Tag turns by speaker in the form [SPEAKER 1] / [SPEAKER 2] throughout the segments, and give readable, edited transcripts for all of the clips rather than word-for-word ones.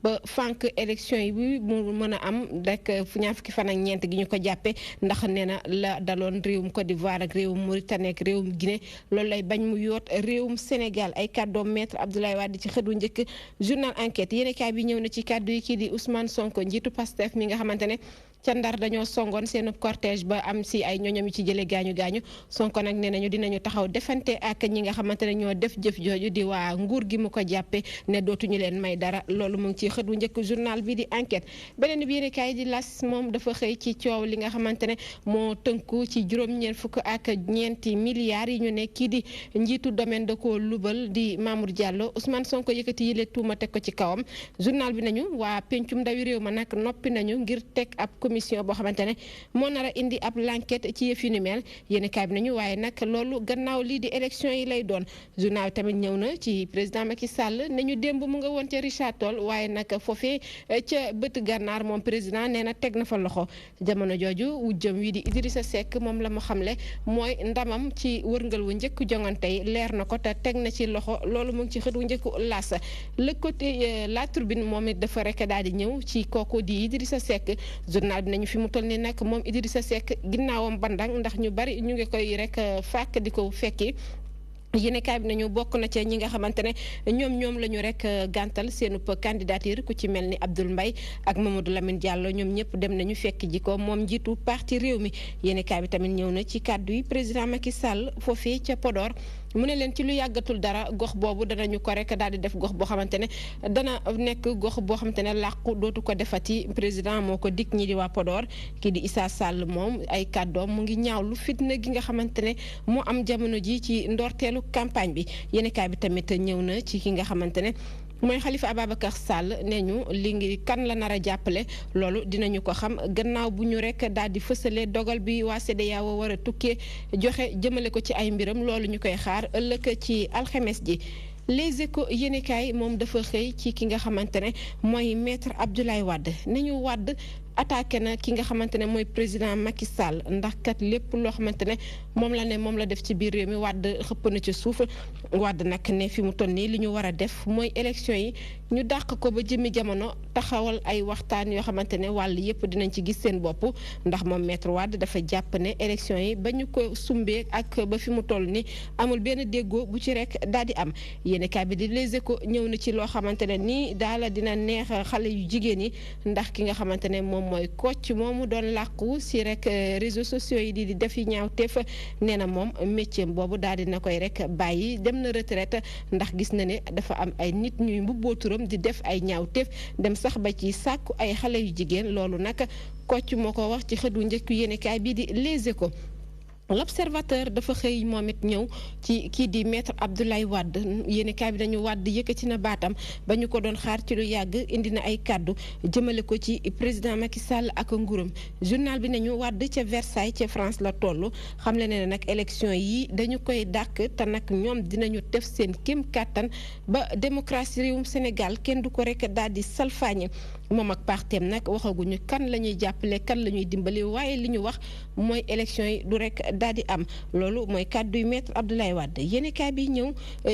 [SPEAKER 1] ba fànk élection yi bi mu mën a am rek ñaar fukki fan ak ñeent gi ñu ko jàppee ndax nee na la daloon réewum Côte d'Ivoire ak réewum Mauritanie ak réewum Guinée loolu lay bañ mu yoot réewum Sénégal ay kàddoom maître Abdoulaye Wade ci xët wu njëkk journal enquête yéenekaay bi ñëw na ci kàddu yi kii di Ousmane Sonko njiitu Pastef mi nga xamante ne ca Ndar dañoo songoon seen cortège ba am si ay ñoñom yi ci jële gaañu Sonko nag nee nañu dinañu taxaw defante ak ñi nga xamante ne ñoo def jëf jooju di waa nguur gi mu ko jàppe ne dootuñu leen may dara loolu mu ngi ci xët wu njëkk journal bi di enquête beneen bi yéenekaay di L'As moom dafa xëy ci coow li nga xamante ne moo tënku ci juróom-ñeent fukk ak ñeenti milliards yi ñu ne kii di njiitu domaine da koo lubal di Mamour Diallo Ousmane Sonko yëkkati yile tuuma teg ko ci kawam journal bi nañu waa pencum ndawi réew ma nag noppi nañu ngir teg ab commission boo xamante ne moo nar a indi ab l'enquête ci yëf yu ni mel yéen kaay bi nañu waaye nag loolu gannaaw lii di élection yi lay doon journal tamit ñëw na ci président Macky Sall ne ñu démb mu nga woon ca Richard Toll waaye nag foofee ca bët gànnaar moom président nee na teg na fa loxo jamono jooju wujjëm wi di Idrissa Seck moom la mu xamle mooy ndamam ci wërngal wu njëkk jongante yi leer na ko te teg na ci loxo loolu mu ngi ci xët wu njëkk L'As le côté La Tribune moom it dafa rek daal di ñëw ci kooku di Idrissa Seck journal bi nañu fi mu toll ni nag moom Idrissa Seck ginnaawam bandang ndax ñu bari ñu ngi koy rek fàkk di ko fekki yéenekaay bi nañu bokk na ca ñi nga xamante ne ñoom la ñu rek gàntal seenu candidature ku ci mel ni Abdoul Mbaye ak Mamadou Lamine Diallo ñoom ñëpp dem nañu fekk ji ko moom njiitu parti réew mi yéenekaay bi tamit ñëw na ci kàddu yi président Macky Sall foofee ca Podor mu ne leen ci lu yàggatul dara gox boobu danañu ko rek daal di def gox boo xamante ne dana nekk gox boo xamante ne làqu dootu ko defati président moo ko dikk ñi di waa Podor kii di Issa Sall moom ay kàddoom mu ngi ñaaw lu fitna gi nga xamante ne moo am jamono ji ci ndorteelu campagne bi yéenekaay bi tamit ñëw na ci ki nga xamante ne mooy Khalifa Ababacar Sall nee ñu li ngi kan la nar a jàppale loolu dinañu ko xam gannaaw bu ñu rek daal di fësale dogal bi waa CEDEAO war a tukkee joxe jëmale ko ci ay mbiram loolu ñu koy xaar ëllëg ci alxames ji Les Échos yéenekaay moom dafa xëy ci ki nga xamante ne mooy maître Abdoulaye Wade ne ñu Wade attaqué na ki nga xamante ne mooy président Macky Sall ndax kat lépp loo xamante ne moom la def ci biir réew mi Wade xëpp na ci suuf Wade nag ne fi mu toll nii li ñu war a def mooy élection yi ñu dàq ko ba jëmmi jamono taxawal ay waxtaan yoo xamante ne wàll yëpp dinañ ci gis seen bopp ndax moom maître Wade dafa jàpp ne élection yi ba ñu ko sumbee ak ba fi mu toll ni amul benn déggoo bu ci rek daal di am yéenekaay bi di Les Échos ñëw na ci loo xamante ne nii daala dina neex xale yu jigéen yi ndax ki nga xamante ne moom mooy Kocc moomu doon làqu si rek réseaux sociaux yi di def yi ñaaw teef nee na moom métier boobu daal dina koy rek bàyyi dem na retraite ndax gis na ne dafa am ay nit ñuy mbubboo turam di def ay ñaaw teef dem sax ba ci sàkku ay xale yu jigéen loolu nag Kocc moo ko wax ci xët wu njëkk yéenekaay bii di Les Échos L'Observateur dafa xëy moom it ñëw ci kii di maître Abdoulaye Wade yéenekaay bi dañu Wade yëkkati na baatam ba ñu ko doon xaar ci lu yàgg indi na ay kàddu jëmale ko ci président Macky Sall ak nguuram journal bi nañu Wade ca Versailles ca France la toll xam le ne nag élection yi dañu koy dàq te nag ñoom dinañu def seen kéem kàttan ba démocratie réewum Sénégal kenn du ko rek daal di salfaañe moom ak parteem nag waxaguñu kan la ñuy jàppale kan la ñuy dimbali waaye li ñu wax mooy élection yi du rek daal di am loolu mooy kàddu yu maître Abdoulaye Wade yéenekaay bi ñëw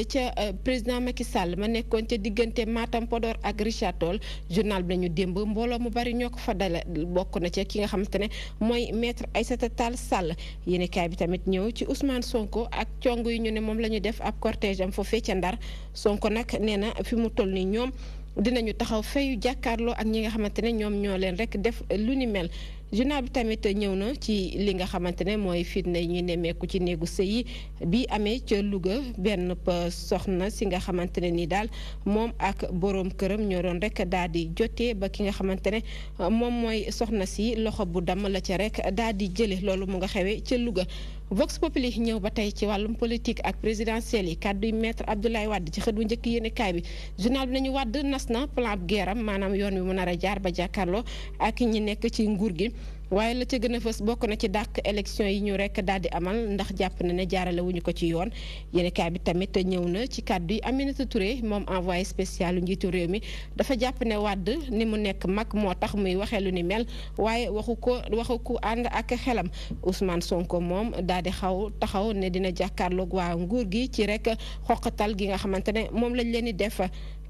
[SPEAKER 1] ca président Macky Sall ma nekkoon ca diggante Matam Podor ak Richard Toll journal bi nañu démb mbooloo mu bari ñoo ko fa dale bokk na ca ki nga xamante ne mooy maître Aïssata Tall Sall yéenekaay bi tamit ñëw ci Ousmane Sonko ak cong yu ñu ne moom la ñu def ab cortège am foofee ca Ndar Sonko nag nee na fi mu toll ni ñoom dinañu taxaw fayu jàkkaarloo ak ñi nga xamante ne ñoom ñoo leen rek def lu ni mel journal bi tamit ñëw na ci li nga xamante ne mooy fitna yi ñuy nemmeeku ci néegu sëy bi amee ca Louga benn soxna si nga xamante ne ni daal moom ak boroom këram ñoo doon rek daal di jotee ba ki nga xamante ne moom mooy soxna si loxo bu damm la ca rek daal di jële loolu mu nga xewee ca Louga Vox Populi ñëw ba tey ci wàllum politique ak présidentielle yi kàddu yu maître Abdoulaye Wade ci xët bu njëkk yéenekaay bi journal bi nañu Wade nas na plan guerre am maanaam yoon wi mu nar a jaar ba jàkkaarloo ak ñi nekk ci nguur gi waaye la ca gën a fës bokk na ci dàq élection yi ñu rek daal di amal ndax jàpp na ne jaarale wuñu ko ci yoon yéenekaay bi tamit ñëw na ci kàddu yi Aminata Touré moom envoyé spécial lu njiitu réew mi dafa jàpp ne Wade ni mu nekk mag moo tax muy waxee lu ni mel waaye waxu ko ànd ak xelam Ousmane Sonko moom daal di taxaw ne dina jàkkaarloog waa nguur gi ci rek xoqatal gi nga xamante ne moom lañ leen di def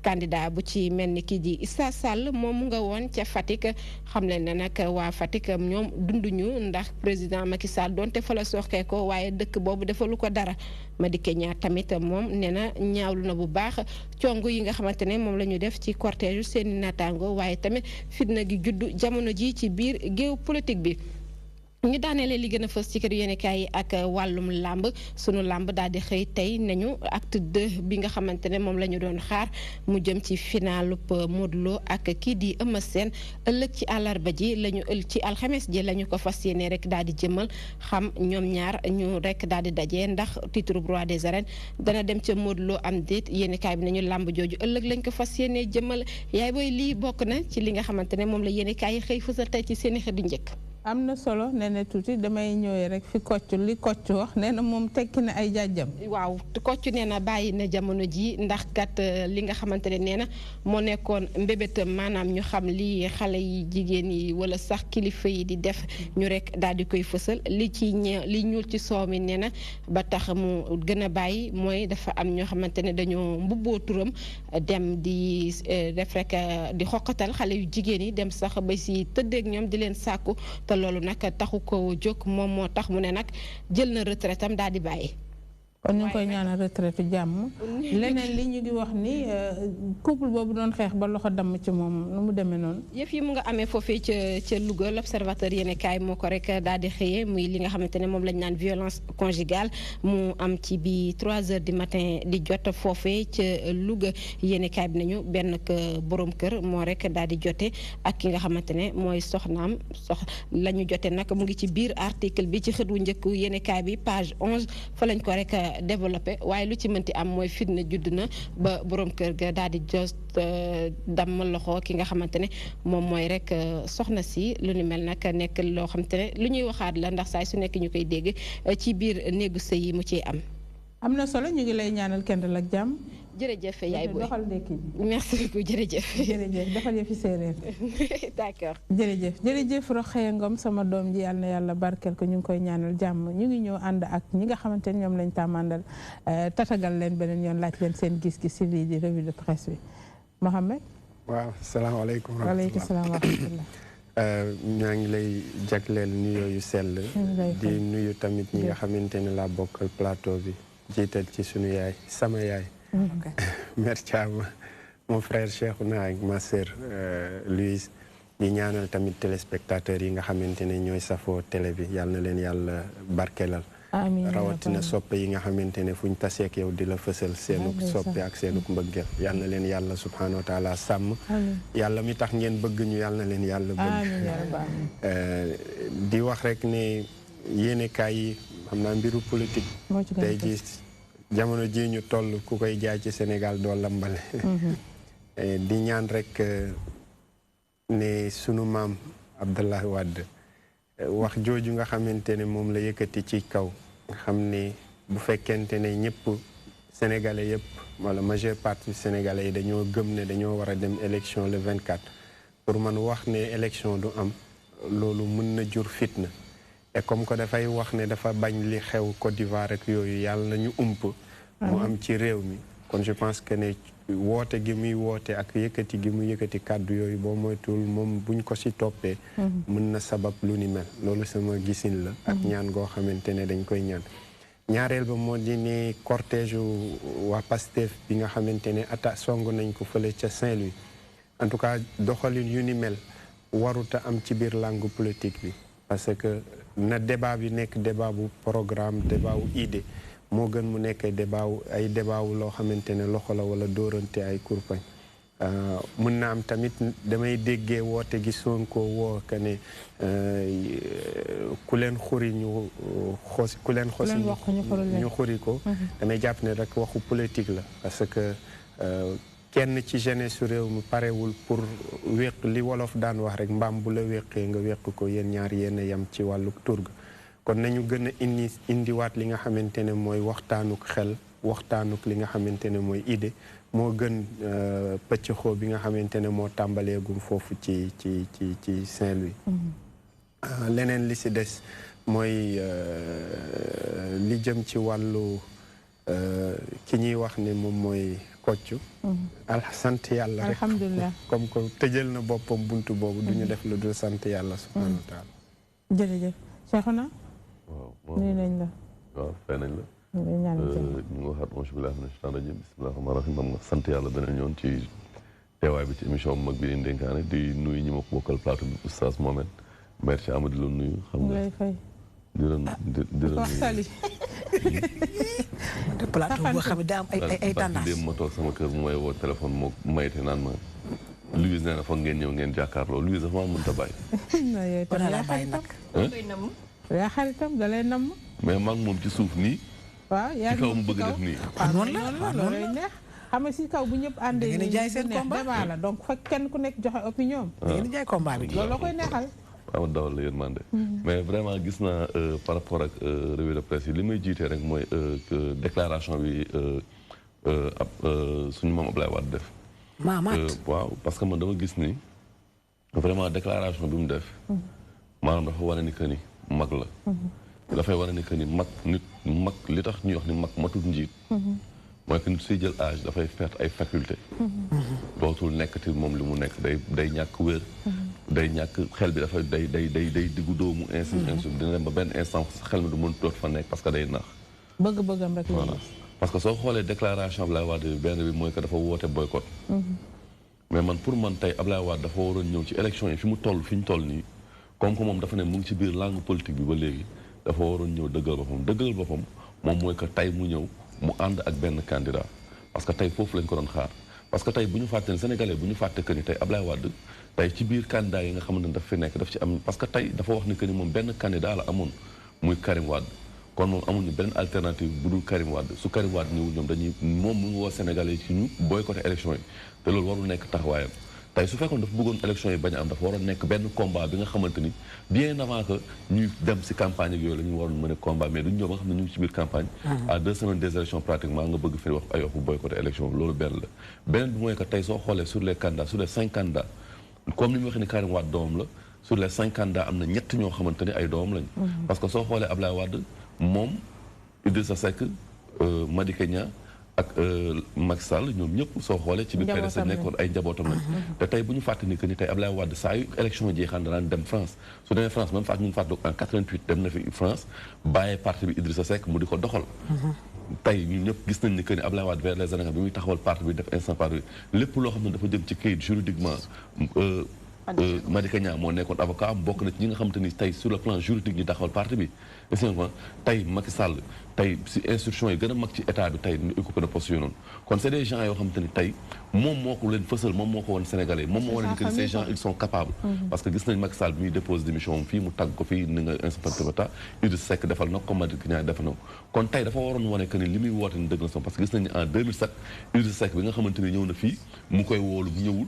[SPEAKER 1] candidat bu ci mel ni kii di Issa Sall moom mu nga woon ca Fatick xam leen ne nag waa Fatick ñoom dunduñu ndax président Macky Sall donte fa la soxee ko waaye dëkk boobu defalu ko dara Madické Niang tamit moom nee na ñaawlu na bu baax cong yi nga xamante ne moom la ñu def ci cortège seeni naataango waaye tamit fitna gi juddu jamono ji ci biir géew politique bi. ñu daanelee li gën a fës ci kër yéenekaay yi ak wàllum làmb sunu làmb daal di xëy tey nañu acte 2 bi nga xamante ne moom la ñu doon xaar mu jëm ci finalub Modou Lo ak kii di Eumeu Sène ëllëg ci àllarba ji lañu ci alxames ji la ñu ko fas yéene rek daal di jëmal xam ñoom ñaar ñu rek daal di daje ndax titre roi des arènes dana dem ca Modou Lo am déet yéenekaay bi nañu làmb jooju ëllëg lañ ko fas yéene jëmal yaay booy lii bokk na ci li nga xamante ne moom la yéenekaay yi xëy fësal tey ci seeni xët yu njëkk.
[SPEAKER 2] am na solo nee na tuuti damay ñëwee rek fi Kocc li Kocc wax nee na moom tekki na ay jàjjam.
[SPEAKER 1] waaw Kocc nee na bàyyi na jamono ji ndax kat li nga xamante ne nee na moo nekkoon mbébétam maanaam ñu xam li xale yi jigéen yi wala sax kilifa yi di def ñu rek daal di koy fësal li ñuul ci soow mi nee na ba tax mu gën a bàyyi mooy dafa am ñoo xamante ne dañoo mbubboo turam dem di def rek di xoqatal xale yu jigéen yi dem sax ba si tëddeeg ñoom di leen sàkku te loolu nag taxu ko jóg moom moo tax mu ne nag jël na retraite am daal di bàyyi.
[SPEAKER 2] kon ñu ngi koy ñaanal retraite jàmm leneen li ñu ngi wax ni couple boobu doon xeex ba loxo damm ci moom nu mu demee noonu.
[SPEAKER 1] yëf yi mu nga amee foofee ca Louga l'observateur yéene kaay moo ko rek daal di xëyee muy li nga xamante ne moom lañ naan violence conjugale mu am ci bi 3 heures du matin di jot foofee ca Louga yéene kaay bi nañu benn borom kër moo rek daal di jote ak ki nga xamante ne mooy soxnaam la ñu jote nag mu ngi ci biir article bi ci xët wu njëkk yéene kaay bi page 11 fa lañ ko rek développé waaye lu ci mënti am mooy fitna judd na ba borom kër ga daal di jos damm loxo ki nga xamante ne moom mooy rek soxna si lu ni mel nag nekk loo xamante ne lu ñuy waxaat la ndax saay su nekk ñu koy dégg ci biir néegu sëy yi mu ciy am.
[SPEAKER 2] am na solo ñu ngi lay ñaanal kendal ak jàmm.
[SPEAKER 1] jërëjëf yaay booy
[SPEAKER 2] doxal ndekki ji.
[SPEAKER 1] merci beaucoup jërëjëf.
[SPEAKER 2] jërëjëf doxal yëfi séeréer.
[SPEAKER 1] d'accord.
[SPEAKER 2] jërëjëf Rokhaya Ngom sama doom ji yàlla na yàlla barkeel ko ñu ngi koy ñaanal jàmm ñu ngi ñëw ànd ak ñi nga xamante ne ñoom lañ tàmmandal tatagal leen beneen yoon laaj leen seen gis-gis ci lii di revue de presse bi Mohamed.
[SPEAKER 3] waaw salaamaaleykum.
[SPEAKER 2] waaleykum salaam wa rahmatullah.
[SPEAKER 3] ñaa ngi lay jagleel nuyoo yu sell. di nuyu tamit ñi nga xamante ne laa bokkal plateau bi jiital ci sunu yaay sama yaay. Mère Thiam mon frère Cheikhouna ak ma sœur Louise di ñaanal tamit téléspectateurs yi nga xamante ne ñooy safoo télé bi yàlla na leen yàlla barkelal rawatina soppe yi nga xamante ne fuñ taseek yow di la fësal seenuk soppe ak seenuk mbëggeel yàlla na leen yàlla subhanahu wa taala sàmm yàlla mi tax ngeen bëgg ñu yàlla na leen yàlla bëgg di wax rek ne yéenekaay yi xam naa mbiru politique tey ji jamono ji ñu toll ku koy jaay ci Sénégal doo lambale di ñaan rek ne sunu maam Abdoulaye Wade wax jooju nga xamante ne moom la yëkkati ci kaw nga xam ne bu fekkente ne ñëpp sénégalais yëpp wala majeure partie sénégalais yi dañoo gëm ne dañoo war a dem élection le 24 pour man wax ne élection du am loolu mën na jur fitna et comme que dafay wax ne dafa bañ li xew Côte d'Ivoire ak yooyu yàlla na ñu ump mu am ci réew mi kon je pense que ne woote gi muy woote ak yëkkati gi mu yëkkati kàddu yooyu boo moytuwul moom buñ ko ci toppee mën na sabab lu ni mel loolu sama gisin la ak ñaan goo xamante ne dañ koy ñaan ñaareel ba moo di ne cortège waa Pastef bi nga xamante ne song nañ ko fële ca Saint-Louis en tout cas doxalin yu ni mel waruta am ci biir langue politique bi parce que na débat bi nekk débat bu programme débat wu idée moo gën mu nekk ay débat wu loo xamante ne loxo la wala dóorante ay kurpañ mën na am tamit damay déggee woote gi Sonko woo que ne ku leen xuri ñu xos ku leen xosi ñu xuri ko damay jàpp ne rek waxu politique la parce que kenn ci jeunesse su réew mi parewul pour wéq li wolof daan wax rek mbaam bu la wéqee nga wéq ko yéen ñaar yéen a yem ci wàllu turg kon nañu gën a indiwaat li nga xamante ne mooy waxtaanuk xel waxtaanuk li nga xamante ne mooy idée moo gën pëccxoo bi nga xamante ne moo tàmbaleegum foofu ci Saint-Louis leneen li ci des mooy li jëm ci wàllu ki ñuy wax ne moom mooy kocc sant yàlla rek
[SPEAKER 2] alhamdulilah
[SPEAKER 3] comme que tëjal na boppam buntu boobu duñu def lu dul sant yàlla subhanahu wa taala
[SPEAKER 2] jërëjëf Cheikhouna
[SPEAKER 4] waaw
[SPEAKER 2] nuyu nañ la
[SPEAKER 4] waaw fay nañ la
[SPEAKER 2] ñu
[SPEAKER 4] ngi waxaat auzu billaahi mina shaytaani rajiim bismillaahi rahmaani rahiim xam nga sant yàlla beneen yoon ci teewaay bi ci émission bu mag bi di Ndenkaane di nuyu ñi ma ko bokkal plateau bi oustaz Mohamed Mbaye ci Amadou la nuyu xam nga
[SPEAKER 2] lay fay
[SPEAKER 4] di la
[SPEAKER 2] nuyu
[SPEAKER 5] plateau boo xam ne daa am ay tendance
[SPEAKER 4] démb ma toog sama kër mu may woo téléphone moo mayte naan ma Louise nee na foog ngeen ñëw ngeen jàkkaarloo Louise dafa maa mënta bàyyi
[SPEAKER 5] wala la bàyyi nag
[SPEAKER 2] yaa xaritam da lay namm
[SPEAKER 4] mais maa ngi moom ci suuf nii
[SPEAKER 2] waaw yaa
[SPEAKER 4] ci kaw mu bëgg def nii
[SPEAKER 5] noonu la
[SPEAKER 2] loolay neex xam nga si kaw bu ñëpp àndee
[SPEAKER 5] ngeen jaay seen combat
[SPEAKER 2] débat la donc fekk kenn ku nekk joxe opinion
[SPEAKER 5] da ngeen jaay combat bi
[SPEAKER 2] loolu la koy neexal
[SPEAKER 4] ama dawal la yërmande mais vraiment gis naa par rapport ak revue de presse yi li may jiitee rek mooy déclaration bi ab suñu maam Ablaye Wade def waaw parce que man dama gis ni vraiment déclaration bi mu def maanaam dafa wane ni que ni mag la dafay wane ni que ni mag li tax ñuy wax ni mag matul njiit mooy que nit suy jël âge dafay perdre ay faculté dootul nekkati moom li mu nekk day ñàkk wér day ñàkk xel bi dafay day diggu doomu insi dina dem ba benn instant xel mi du mën doot fa nekk parce que day nax
[SPEAKER 2] bëgg-bëggam rek
[SPEAKER 4] voilà parce que soo xoolee déclaration Ablaye Wade bi benn bi mooy que dafa woote boycott mais man pour man tey Ablaye Wade dafa waroon ñëw ci élection yi fi ñu toll nii comme que moom dafa ne mu ngi ci biir langue politique bi ba léegi dafa waroon ñëw dëggal boppam moom mooy que tey mu ñëw mu ànd ak benn candidat parce que tey foofu lañ ko doon xaar parce que tey bu ñu fàtte ne sénégalais bu ñu fàtte que ni tey Ablaye Wade tey ci biir candidat yi nga xamante ne daf fi nekk daf ci am parce que tey dafa wax ni que ni moom benn candidat la amoon muy Karim Wade kon moom amuñu benn alternative bu dul Karim Wade su Karim Wade ñëwul ñoom dañuy moom mu ngi woo sénégalais ci ñu boycotté élection yi te loolu warul nekk taxawaayam tey su fekkoon dafa bëggoon élection yi bañ a am dafa waroon nekk benn combat bi nga xamante ni bien avant que ñuy dem si campagne ak yooyu la ñu waroon mën a combat mais duñu ñëw ba nga xam ne ñu ngi ci biir campagne à 2 semaines des élections pratiquement nga bëgg fi wax ay wax bu boycotté élection bi loolu benn la beneen bi mooy que tey soo xoolee sur les candidats sur les 5 candidats comme ni mu waxee ni Karim Wade doomam la sur les 5 candidats am na ñett ñoo xamante ni ay doomam lañ parce que soo xoolee Ablaye Wade moom Idrissa Seck Madické Niang ak Macky Sall ñoom ñëpp soo xoolee ci biir PDS nekkoon ay njabootam lañ te tey bu ñu fàtte ni que ni tey Ablaye Wade saa yu élection jeexaan danaan dem France su demee France même ñu ngi fàtte en 88 dem na fi France bàyyee parti bi Idrissa Seck mu di ko doxal tey ñun ñëpp gis nañ ni que ni Ablaye Wade vers les années bi muy taxawal parti bi def instant parti bi lépp loo xam ne dafa jëm ci kayit juridiquement Madické Niang moo nekkoon avocat am bokk na ci ñi nga xamante ni tey sur le plan juridique ñu taxawal parti bi essentiellement tey Macky Sall tey si institution yi gën a mag ci état bi tey ñu occupé na poste yooyu noonu kon c'est des gens yoo xamante ni tey moom moo ko leen fësal moom moo ko woon Sénégalais moom moo wane ni que ces gens ils sont capables parce que gis nañ Macky Sall bi muy dépose démission am fii mu tàgg ko fii ni nga inspecteur d'État Idrissa Seck defal na ko Madické Niang defal na ko kon tey dafa waroon wane que ni li muy woote ni dëgg na son parce que gis nañ ni en 2007 Idrissa Seck bi nga xamante ni ñëw na fii mu koy woolu bu ñëwul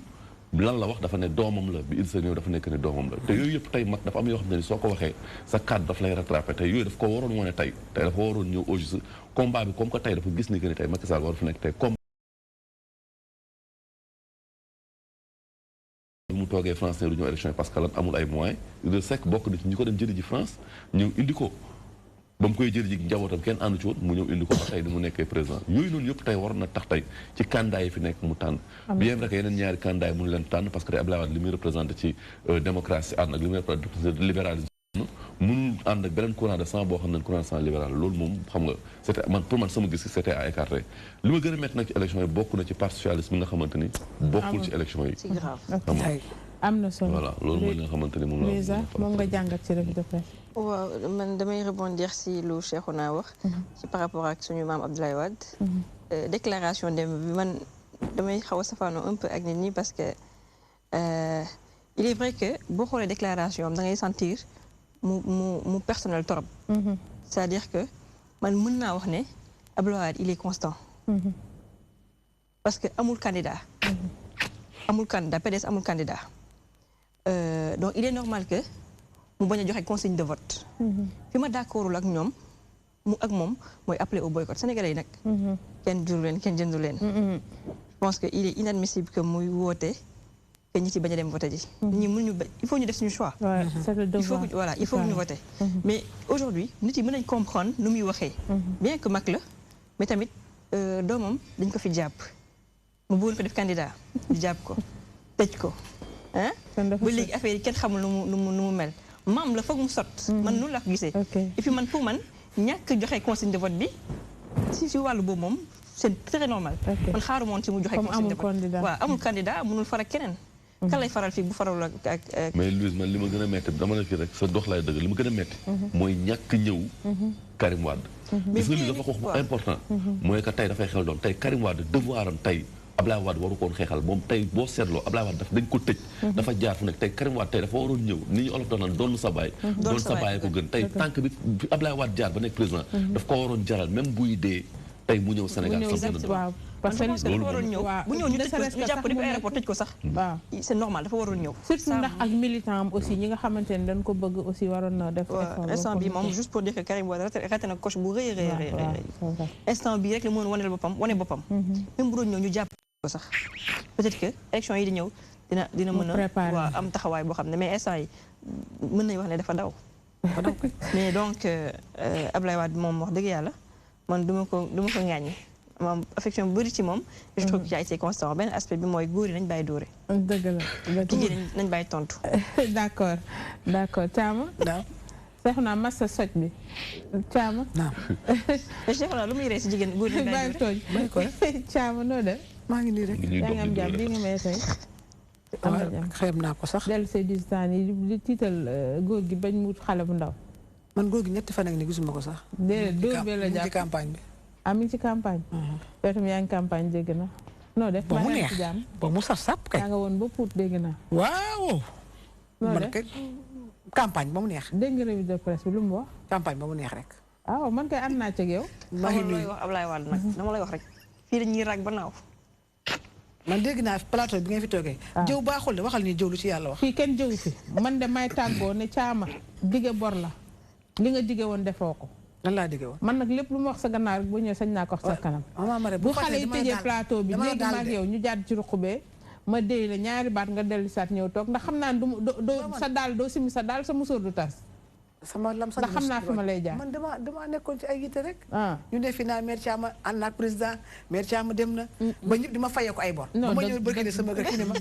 [SPEAKER 4] lan la wax dafa ne doomam la bi Idrissa ñëw dafa nekk ne doomam la te yooyu yëpp tey mag dafa am yoo xam ne ni soo ko waxee sa cadre daf lay rattrapé tey yooyu daf ko waroon wane tey dafa waroon ñëw au juste combat bi comme que tey dafa gis ni que ni tey Macky Sall war fi nekk tey combat bi mu toogee France ne du ñëw élection yi parce que lan amul ay moyens Idrissa Seck bokk na ci ñi ko dem jëli ji France ñëw indi ko ba mu koy jël ji njabootam kenn àndu ci woon mu ñëw indi ko ba tey di mu nekkee président yooyu noonu yëpp tey waroon na tax tey ci candidat yi fi nekk mu tànn bien vrai que yeneen ñaari candidat yi mënu leen tànn parce que tey Abdoulaye Wade li muy représenté ci démocratie ànd ak li muy représenté libéralisme mënul ànd ak beneen courant de sang boo xam ne courant de sang libéral loolu moom xam nga c'était man pour man sama gis c'était à écarter li ma gën a métti nag ci élection yi bokk na ci parti socialiste bi nga xamante ni bokkul ci élection yi
[SPEAKER 2] am na solo
[SPEAKER 4] voilà loolu mooy li nga xamante ni moom la
[SPEAKER 2] moom nga jàngat ci revue de presse
[SPEAKER 6] waaw man damay rebondir si lu Cheikhouna wax ci par rapport ak suñu maam Abdoulaye Wade déclaration dem bi man damay xaw a safaanoo un peu ak nit ñi parce que il est vrai que boo xoolee déclaration am da ngay sentir mu personnel trop c'est-à-dire que man mën naa wax ne Abdoulaye Wade il est constant parce que amul candidat PDS amul candidat donc il est normal que mu bañ a joxe consigne de vote fi ma d'accordul ak ñoom ak moom mooy appeler au boycott sénégalais yi nag kenn juru leen kenn jëndu leen je pense que il est inadmissible que muy woote que ñi ci bañ a dem voter ji ñi mënuñu il faut ñu def suñu choix il faut que ñu voter mais aujourd'hui nit yi mën nañ comprendre nu muy waxee bien que mag la mais tamit doomam dañ ko fi jàpp mu bëggoon ko def candidat di jàpp ko tëj ko ah ba léegi affaire yi kenn xamul nu mu mel maam la foog mu sot man noonu laa ko gisee et puis man pour man ñàkk joxe consigne de vote bi si wàllu boobu moom c'est très normal man xaaru moon ci mu joxe consigne de vote waaw amul candidat mënul faral keneen kan lay faral fii bu faral ak
[SPEAKER 4] mais Louise man li ma gën a metti dama ne fii rek sa dox laay dëgg li ma gën a metti mooy ñàkk ñëw Karim Wade gis nga li dafa wax bu important mooy que tey dafay xel doom tey Karim Wade devoir am tey Ablaye Wade waru koon xeexal moom tey boo seetloo Ablaye Wade dañ ko tëj dafa jaar fu nekk tey Karim Wade tey dafa waroon ñëw ni ñu olof doon naan doon sa baay doon sa baay ko gën tey tànk bi Ablaye Wade jaar ba nekk président daf ko waroon jaral même buy dee tey mu ñëw Sénégal
[SPEAKER 6] parce que dafa waroon ñëw bu ñëw ñu tëj ko ñu jàpp depuis aéroport tëj ko sax waaw c'est normal dafa waroon ñëw
[SPEAKER 2] surtout ndax ak militant am aussi ñi nga xamante ne dañ ko bëgg aussi waroon na def
[SPEAKER 6] instant bi moom juste pour dire que Karim Wade raté na coche bu rëy instant bi rek la mën wane boppam même bu doon ñëw ñu jàpp ko sax peut-être que élection yi di ñëw dina mën a waaw am taxawaay boo xam ne mais instant yi mën nañu wax ne dafa daw mais donc Ablaye Wade moom wax dëgg yàlla man duma ko ŋàññi moom affection bu bëri ci moom je trouve qu'il a été constant benn aspect bi mooy góor yi nañ bàyyi dóore
[SPEAKER 2] dëgg la
[SPEAKER 6] jigéen nañ bàyyi tontu
[SPEAKER 2] d'accord Thiama seex naa massa soj bi Thiama
[SPEAKER 6] seex naa lu muy ree si jigéen góor yi nañ bàyyi
[SPEAKER 2] tooñ Thiama noo def
[SPEAKER 5] maa ngi nii rek
[SPEAKER 2] yaa ngi am jàmm bi nga may tey am na jàmm
[SPEAKER 5] xeeb naa ko sax
[SPEAKER 2] dellu say distaan yi di tiital góor gi bañ mu xale bu ndaw
[SPEAKER 5] man góor gi ñetti fan ak ni gisuma ko sax
[SPEAKER 2] déedéet dóor bee la jàpp
[SPEAKER 5] ci campagne bi
[SPEAKER 2] mi ngi ci campagne yow tam yaa ngi campagne dégg na noo def
[SPEAKER 5] ba mu neex ba mu saf sap kay
[SPEAKER 2] yaa nga woon ba Pout dégg naa
[SPEAKER 5] waaw man kay campagne ba mu neex
[SPEAKER 2] dégg nga revue de presse bi lu mu wax
[SPEAKER 5] campagne ba mu neex rek
[SPEAKER 2] waaw man kay ànd naa ci ak yow
[SPEAKER 6] maa ngi lay wax Ablaye Wade nag dama lay wax rek fii dañuy rag ba naaw
[SPEAKER 5] man dégg naa plateau bi ngeen fi toogee jëw baaxul de waxal ni jëw lu ci yàlla wax
[SPEAKER 2] fii kenn jëw fi man de may tàggoo ne Thiama dige bor la li nga dige woon defoo ko
[SPEAKER 5] lan laa dige woon
[SPEAKER 2] man nag lépp lu ma wax sa gannaaw rek bu ñëwee sañ naa ko wax sa kanam bu xale yi tëjee plateau bi léegi maag yow ñu jàdd ci ruqubee ma déy la ñaari baat nga dellu saat ñëw toog ndax xam naa ne doo sa daal doo simi sa daal sa musóor du tas
[SPEAKER 5] sama lam
[SPEAKER 2] ndax xam naa fi ma lay jaar
[SPEAKER 5] man dama nekkoon ci ay yitte rek ñu ne fi naa maire Thiama ànd naag président maire Thiama dem na ba ñëpp di ma fayee ko ay bor ba ma ñëw bëgg ne sama kër ki ne ma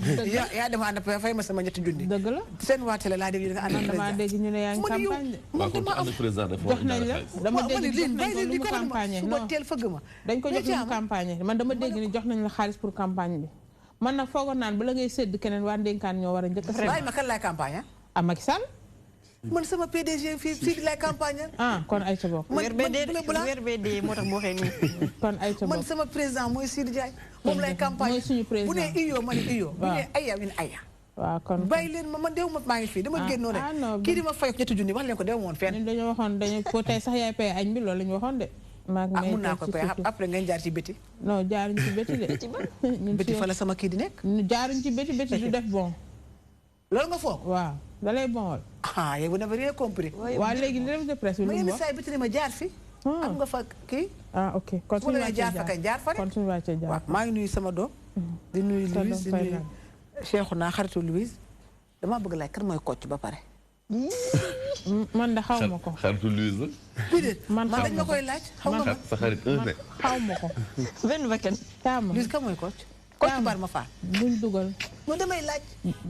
[SPEAKER 5] yaa dema ànd fay ma sama ñetti junni
[SPEAKER 2] dëgg la
[SPEAKER 5] seen waa télé laa dégg nga ànd
[SPEAKER 2] dama dégg ñu ne yaa ngi campagne de jox nañ la dama dégg jox nañ ko lu mu campagne non
[SPEAKER 5] teel fëgg ma
[SPEAKER 2] dañ ko jox lu mu campagne man dama dégg ni jox nañ la xaalis pour campagne bi man nag foogoon naan bala ngay sédd keneen waa ndénkaan ñoo war a njëkk a
[SPEAKER 5] bàyyi ma kan laay campagne
[SPEAKER 2] ah Macky Sall
[SPEAKER 5] man sama PDG fii lay campagne
[SPEAKER 2] kon ay ca bokk
[SPEAKER 6] weer bee dee moo tax boo xee nii
[SPEAKER 2] kon ay ca bokk
[SPEAKER 5] man sama président mooy Sidi Diagne moom lay campagne
[SPEAKER 2] mooy suñu président
[SPEAKER 5] bu ne iyo ma ne iyo bu ne aya ñu ne aya
[SPEAKER 2] waaw kon
[SPEAKER 5] bàyyi leen ma man dew ma maa ngi fii dama génnoo rek kii di ma fay ñetti junni wax leen ko dew ma woon fenn
[SPEAKER 2] ñun dañoo waxoon dañu ko tey sax yaay pay añ bi loolu la ñu waxoon de
[SPEAKER 5] mun naa ko pay après ngeen jaar ci béti
[SPEAKER 2] non jaaruñ ci béti de
[SPEAKER 5] béti fa la sama kii di nekk
[SPEAKER 2] jaaruñ ci béti du def bon
[SPEAKER 5] loolu nga foog
[SPEAKER 2] waaw da lay bonal
[SPEAKER 5] yow vous n'avez rien compris
[SPEAKER 2] waaw léegi li revue de presse bi lu mu wax
[SPEAKER 5] saa béti ne ma jaar fi am nga fa kii
[SPEAKER 2] ok kon suñu wàccee
[SPEAKER 5] jaar fa kay jaar fa rek
[SPEAKER 2] kon suñu wàccee jaar
[SPEAKER 5] maa ngi nuyu sama doom di nuyu Louise di nuyu Cheikhouna xaritu Louise dama bëgg laaj kan mooy Kocc ba pare
[SPEAKER 2] man de xaw ma ko
[SPEAKER 4] xaritu Louise la
[SPEAKER 2] man
[SPEAKER 5] dañ ma koy laaj xaw ma
[SPEAKER 4] sa xarit
[SPEAKER 2] xaw ma ko
[SPEAKER 6] benn bakkan
[SPEAKER 5] Louise kan mooy Kocc Kocc bar ma faal
[SPEAKER 2] buñ dugal
[SPEAKER 5] mo damay laaj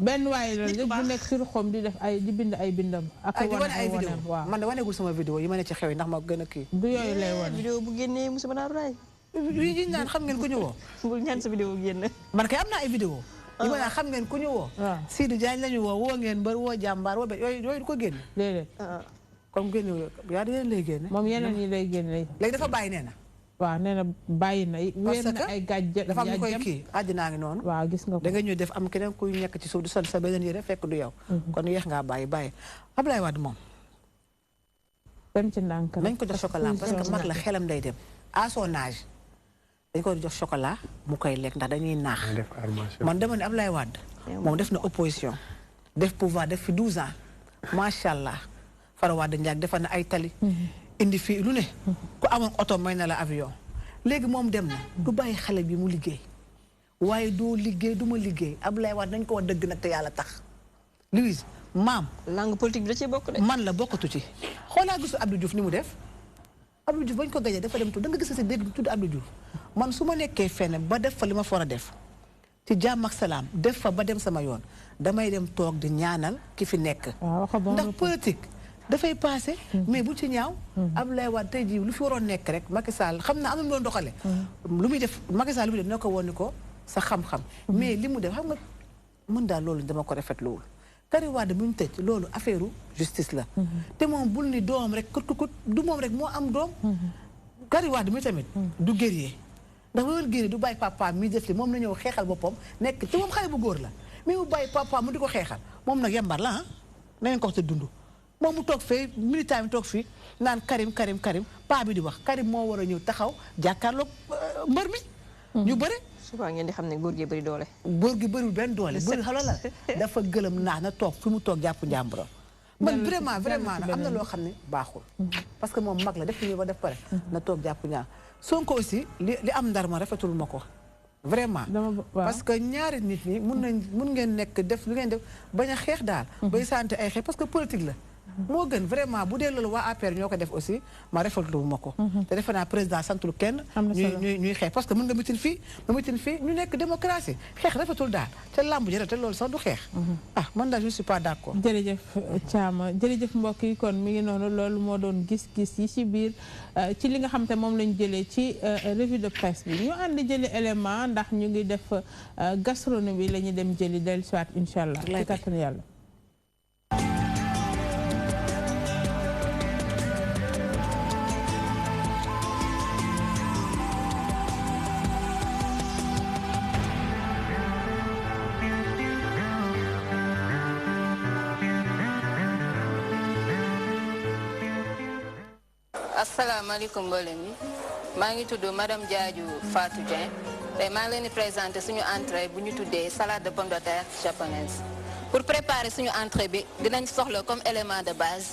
[SPEAKER 2] benn waaye la rek bu nekk sur xom di def ay di bind ay bindam ak wane ay vidéo
[SPEAKER 5] waaw man de waneegul sama vidéo yi ma ne ci xew yi ndax ma gën a kii
[SPEAKER 2] du yooyu lay wane
[SPEAKER 6] vidéo bu génnee musiba naa raay
[SPEAKER 5] yi ñaan xam ngeen ku ñu woo
[SPEAKER 6] bul ñaan sa vidéo génn
[SPEAKER 5] man kay am naa ay vidéo yi ma naan xam ngeen ku ñu woo Sidi Diagne la ñu woo ngeen mbër woo jàmbaar woo yooyu du ko génne
[SPEAKER 2] déedéet
[SPEAKER 5] comme génne yaa yeneen lay génne
[SPEAKER 2] moom yeneen yi lay génne
[SPEAKER 5] léegi dafa bàyyi nee na
[SPEAKER 2] waaw nee na bàyyi na
[SPEAKER 5] parce
[SPEAKER 2] na ay gàjj
[SPEAKER 5] dafa am ñu koy kii àddinaa ngi noonu
[SPEAKER 2] waaw gis nga ko
[SPEAKER 5] da nga ñëw def am keneen kuy nekk ci suuf du sol sa beneen yére fekk du yow kon yeex ngaa bàyyi Ablaye Wade moom
[SPEAKER 2] dem ci ndànk
[SPEAKER 5] nañ ko jox chocolat parce que mag la xelam day dem à son âge dañ ko jox chocolat mu koy lekk ndax dañuy naax man dama ne Ablaye Wade moom def na opposition def pouvoir def fi 12 ans macha allah Fara Wade Ndiaye defal na ay tali indi fii lu ne ku amoon oto may na la avion léegi moom dem na du bàyyi xale bi mu liggéey waaye doo liggéey du ma liggéey Ablaye Wade nañ ko wax dëgg nag te yàlla tax Louise maam
[SPEAKER 6] langue politique bi da cee bokk de
[SPEAKER 5] man la bokkatu ci xoolaa gisu Abdou Diouf ni mu def Abdou Diouf bañ ko gajee dafa dem tudd da nga gis si dégg tudd Abdou Diouf man su ma nekkee fenn ba def fa li ma fa war a def ci jàmm ak salaam def fa ba dem sama yoon damay dem toog di ñaanal ki fi nekk ndax politique dafay passé mais bu ci ñaaw Abdoulaye Wade tey jii lu fi waroon nekk rek Macky Sall xam naa am na mu doon doxale lu muy def Macky Sall lu muy def ne ko woon ni ko sa xam-xam mais li mu def xam nga mën daal loolu dama ko rafetluwul Karim Wade bu ñu tëj loolu affaire justice la te moom bul ni doom rek kut du moom rek moo am doom Karim Wade mi tamit du guerrier ndax bu guerrier du bàyyi papa mi def li moom na ñëw xeexal boppam nekk te moom xale bu góor la mais mu bàyyi papa mu di ko xeexal moom nag yambar la ah nañ ko wax te dund moom mu toog fee militant mi toog fii naan Karim paa bi di wax Karim moo war a ñëw taxaw jàkkaarloog mbër mi ñu bëre
[SPEAKER 6] souvent ngeen di xam ne góor gi bëri doole
[SPEAKER 5] góor gi bëriwul benn doole bëri xam la dafa gëlëm na toog fi mu toog jàpp njàmburam man vraiment am na loo xam ne baaxul parce que moom mag la def ñu ba def pare na toog jàpp njàmbur Sonko aussi li am ndar ma rafetul ma ko vraiment parce que ñaari nit ñi mun ngeen nekk def lu ngeen def bañ a xeex daal bay santé ay xeex parce que politique la moo gën vraiment bu dee loolu waa APR ñoo ko def aussi ma rafetlu ma ko te defe naa président santul kenn ñuy xeex parce que mën nga mitin fii ñu nekk démocratie xeex rafetul daal te làmb ji te loolu sax du xeex man daal je ne suis pas d'accord
[SPEAKER 2] jërëjëf Thiam jërëjëf mbokk yi kon mi ngi noonu loolu moo doon gis-gis yi ci biir ci li nga xam te moom lañu jëlee ci revue de presse bi ñu ànd jëli élément ndax ñu ngi def gastronomie la ñu dem jëli dellu siwaat incha allah ci kàttanu yàlla
[SPEAKER 7] asalaamaaleykum mboolem mi maa ngi tudd madame Diadiou Fatou Dieng tey maa ngi leen di présenter suñu entrée bu ñu tuddee salade de pomme de terre japonaise pour préparer suñu entrée bi dinañ soxla comme élément de base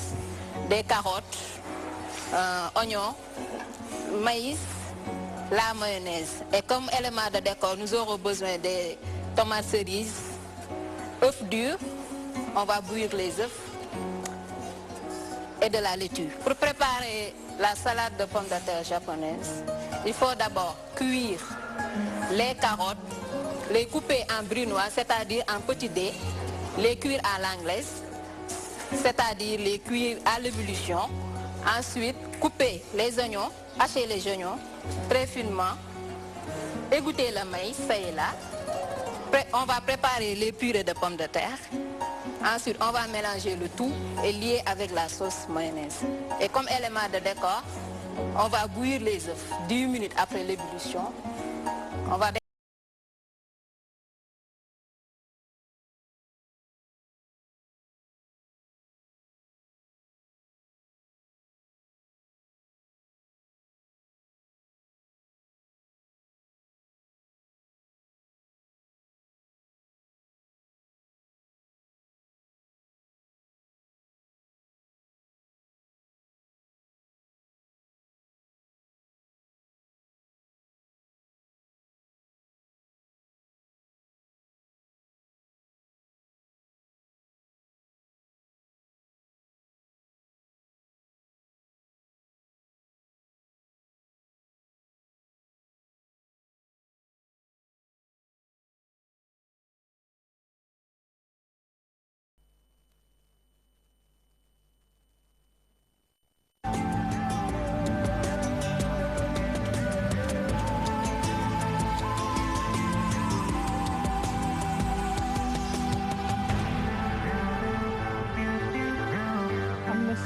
[SPEAKER 7] des carottes oignons maïs la mayonnaise et comme élément de décor nous aurons besoin des tomates cerises œufs durs on va bouillir les œufs et de la laitue. Pour préparer la salade de pommes de terre japonaise, il faut d'abord cuire les carottes, les couper en brunoise, c'est-à-dire en petits dés, les cuire à l'anglaise, c'est-à-dire les cuire à l'ébullition. Ensuite, couper les oignons, hacher les oignons très finement, égoutter le maïs, ça et là. On va préparer les purées de pommes de terre. Ensuite, on va mélanger le tout et lier avec la sauce mayonnaise. Et comme élément de décor, on va bouillir les œufs 10 minutes après l'ébullition. On va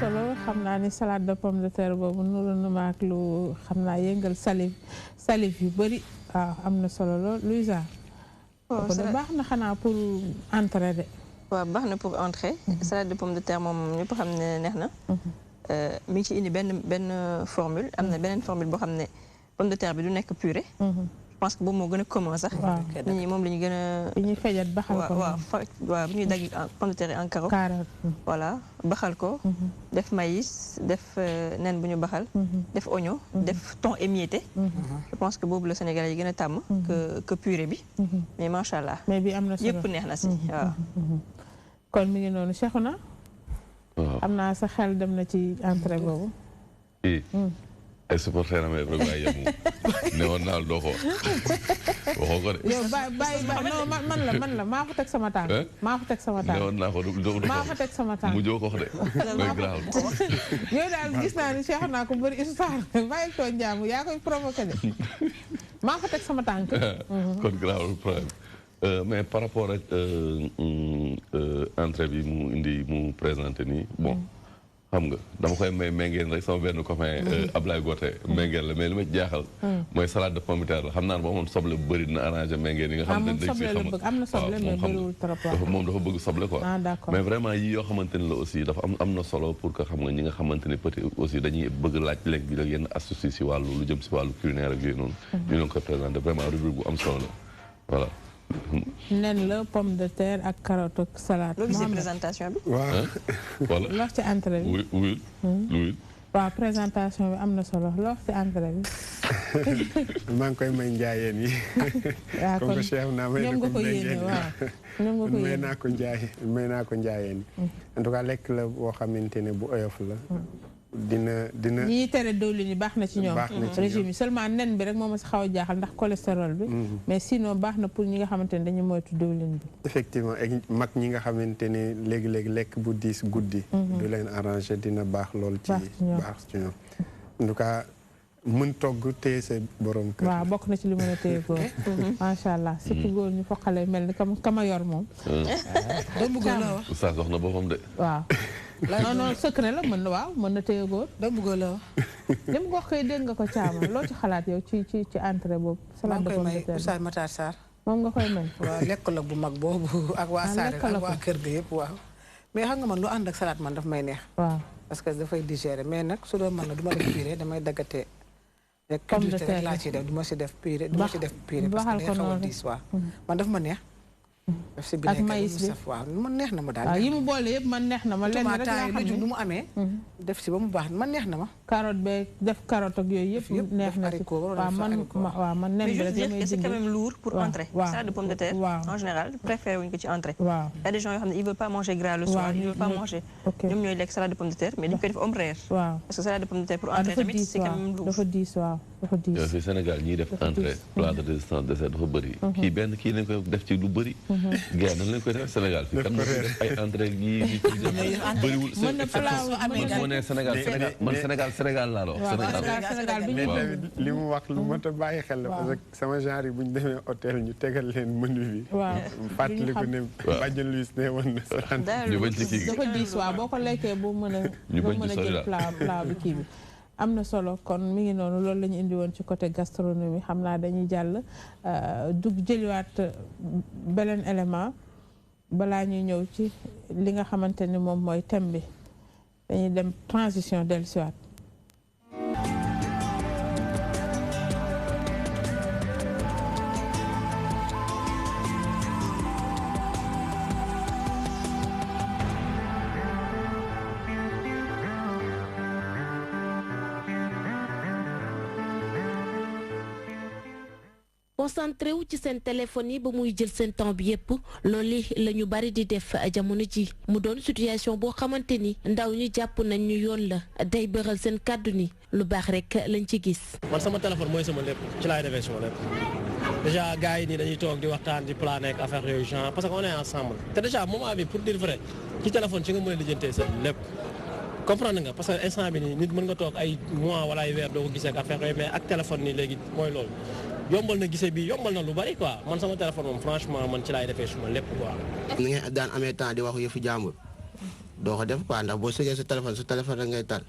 [SPEAKER 2] solo xam naa ni salade de pomme de terre boobu nuru na ma ak lu xam naa yëngal salive yu bëri waaw am na solo lool Louisa ko de baax na xanaa pour entrée de
[SPEAKER 6] waaw baax na pour entrée salade de pomme de terre moom ñëpp xam ne neex na mi ngi ci indi benn formule am na beneen formule boo xam ne pomme de terre bi du nekk purée je pense que boobu moo gën a commun sax nit ñi moom la ñu gën a
[SPEAKER 2] bi ñuy fejat baxal ko
[SPEAKER 6] waaw bi ñuy dagg pomme de terre en carotte voilà baxal ko def maïs def nen bu ñu baxal def oignon def thon émietté je pense que boobu la Sénégal yi gën a tàmm que purée bi mais macha allah
[SPEAKER 2] mais bi am na solo
[SPEAKER 6] yëpp neex na si waaw
[SPEAKER 2] kon mi ngi noonu Cheikhouna am naa sa xel dem na ci entrée boobu
[SPEAKER 4] ay supporter am ay vraiment yamu ne woon naa doo ko waxoo ko de.
[SPEAKER 2] yow bàyyi non man la maa fa teg sama tànk. maa fa teg sama tànk
[SPEAKER 4] ne woon naa ko
[SPEAKER 2] maa fa teg sama tànk
[SPEAKER 4] mu joo ko wax de.
[SPEAKER 2] yow daal gis naa ni Cheikh naa ko bëri histoire bàyyi too njaamu yaa koy provoqué de maa fa teg sama tànk.
[SPEAKER 4] kon grave problème mais par rapport ak entrée bi mu indi mu présenté nii bon. xam nga dama koy may méngeen rek sama benn copain Ablaye Goté méngeen la mais li ma ci jaaxal mooy salade de pomme de terre la xam naa ne boo amoon soble bu bëri dina arrangé méngeen yi nga xam ne dañ si xam
[SPEAKER 2] am na soble mais bëriwul trop
[SPEAKER 4] moom dafa bëgg soble quoi mais vraiment yi yoo xamante ni la aussi dafa am na solo pour que xam nga ñi nga xamante ni peut-être aussi dañuy bëgg laaj léegi bi la yenn astuce si wàllu lu jëm si wàllu culinaire ak yooyu noonu ñu leen koy présenté vraiment rubrique bu am solo la voilà
[SPEAKER 2] nen la pomme de terre ak carotte ak salade.
[SPEAKER 6] loo gisee présentation bi.
[SPEAKER 4] waaw voilà.
[SPEAKER 2] loo ci entrée bi.
[SPEAKER 4] oui.
[SPEAKER 2] waaw présentation bi am na solo loo ci entrée bi.
[SPEAKER 3] maa ngi koy may njaayeen yi.
[SPEAKER 2] waaw kon
[SPEAKER 3] ñoom
[SPEAKER 2] nga ko yéene waaw. ñoom nga ko yéene
[SPEAKER 3] may naa ko njaayeen yi. en tout cas lekk la boo xamante ne bu oyof la. dina
[SPEAKER 2] ñi tere diwlin yi baax na ci ñoom régime yi seulement nen bi rek moo ma si xaw a jaaxal ndax cholestérol bi mais sinon baax na pour ñi nga xamante ne dañu moytu diwlin bi
[SPEAKER 3] effectivement ak mag ñi nga xamante ne léegi-léegi lekk bu diis guddi du leen arrangé dina baax lool ci baax ci ñoom en tout cas mën togg téye sa borom kër
[SPEAKER 2] waaw bokk na ci li mën a téye góor macha allah surtout góor ñu foqale mel ni kama yor moom
[SPEAKER 5] doo bëggoon la wax
[SPEAKER 4] oustaz wax na boppam de
[SPEAKER 2] waaw non secret la mën na waaw mën na téye góor
[SPEAKER 5] doo bëggoon la wax
[SPEAKER 2] li mu wax kay dégg nga ko caama loo ci xalaat yow ci entrée boobu salade de pomme de terre
[SPEAKER 5] Oustaz Matar Sarr
[SPEAKER 2] moom nga koy may
[SPEAKER 5] waaw lekk la bu mag boobu ak waa Sarr ak waa kër ga yëpp waaw mais xam nga man lu ànd ak salade man daf may neex
[SPEAKER 2] waaw
[SPEAKER 5] parce que dafay digérer mais nag su doon man la du ma def purée damay daggatee
[SPEAKER 2] pomme de terre
[SPEAKER 5] laa ciy def du ma si def purée parce que day xaw a diis waaw man daf ma neex daf si
[SPEAKER 2] ak maïs bi
[SPEAKER 5] waaw man neex na ma daal
[SPEAKER 2] waaw yi mu boole yëpp man neex na ma lenn rek laa xam ne
[SPEAKER 5] nu mu amee def si ba mu baax man neex na ma
[SPEAKER 2] carotte beeg def carotte ak yooyu yëpp neex na ci waaw man nen bi rek la may
[SPEAKER 6] c'est quand même lourd pour entrée salade de pomme de terre en général préféré wuñ ko ci entrée
[SPEAKER 2] waaw
[SPEAKER 6] y a des gens yoo xam ne ils veulent pas manger gras le soir ils veulent pas manger ñoom ñooy lekk salade de pomme de terre mais dañ koy def horaire
[SPEAKER 2] waaw
[SPEAKER 6] parce que salade de pomme de terre pour entrée tamit c'est quand même lourd
[SPEAKER 2] dafa diis waaw dafa diis
[SPEAKER 4] fi Sénégal ñiy def entrée plat de résistance dessert dafa bëri kii benn kii lañ koy def ci lu bëri gars dañ leen koy def Sénégal fi kan moo def ay entrée yi bëriwul moo ne Sénégal laa la wax
[SPEAKER 2] Sénégal bi
[SPEAKER 3] mais tamit li mu wax lu mat a bàyyi xel la parce que sama genre yi bu ñu demee hôtel ñu tegal leen menu bi fàttaliku ne bàjjen Luis ne woon na
[SPEAKER 4] ñu bañ ci kii
[SPEAKER 2] dafa diis waaw boo ko lekkee boo mën a jël plat bi kii bi am na solo kon mi ngi noonu loolu la ñu indi woon ci côté gastronomie xam naa dañuy jàll dugg jëliwaat beneen élément balaa ñuy ñëw ci li nga xamante ni moom mooy thème bi dañuy dem transition dellusiwaat
[SPEAKER 8] concentré wu ci seen téléphone yi ba muy jël seen temps bi yépp loolu la ñu bari di def jamono ji mu doon situation boo xamante ni ndaw ñi jàpp nañ ñu yoon la day bëral seen kàddu ni lu baax rek lañ ci gis.
[SPEAKER 9] man sama téléphone mooy sama lépp ci laay defee sama lépp déjà gars yi nii dañuy toog di waxtaan di planer ak affaire yooyu genre parce que on est ensemble te déjà moment bi pour dire vrai ci téléphone ci nga mën a lijjantee sa lépp. comprendre nga parce que instant bi nii nit mën nga toog ay mois wala ay weer doo ko gisee ak affaire yooyu mais ak téléphone nii léegi mooy loolu. yombal na gisee bi yombal na lu bari quoi man sama téléphone moom franchement man ci laay defee suma lépp quoi.
[SPEAKER 10] ni nga daan amee temps di wax yëfu jàmbur doo ko def quoi ndax boo sëgee sa téléphone rek ngay tal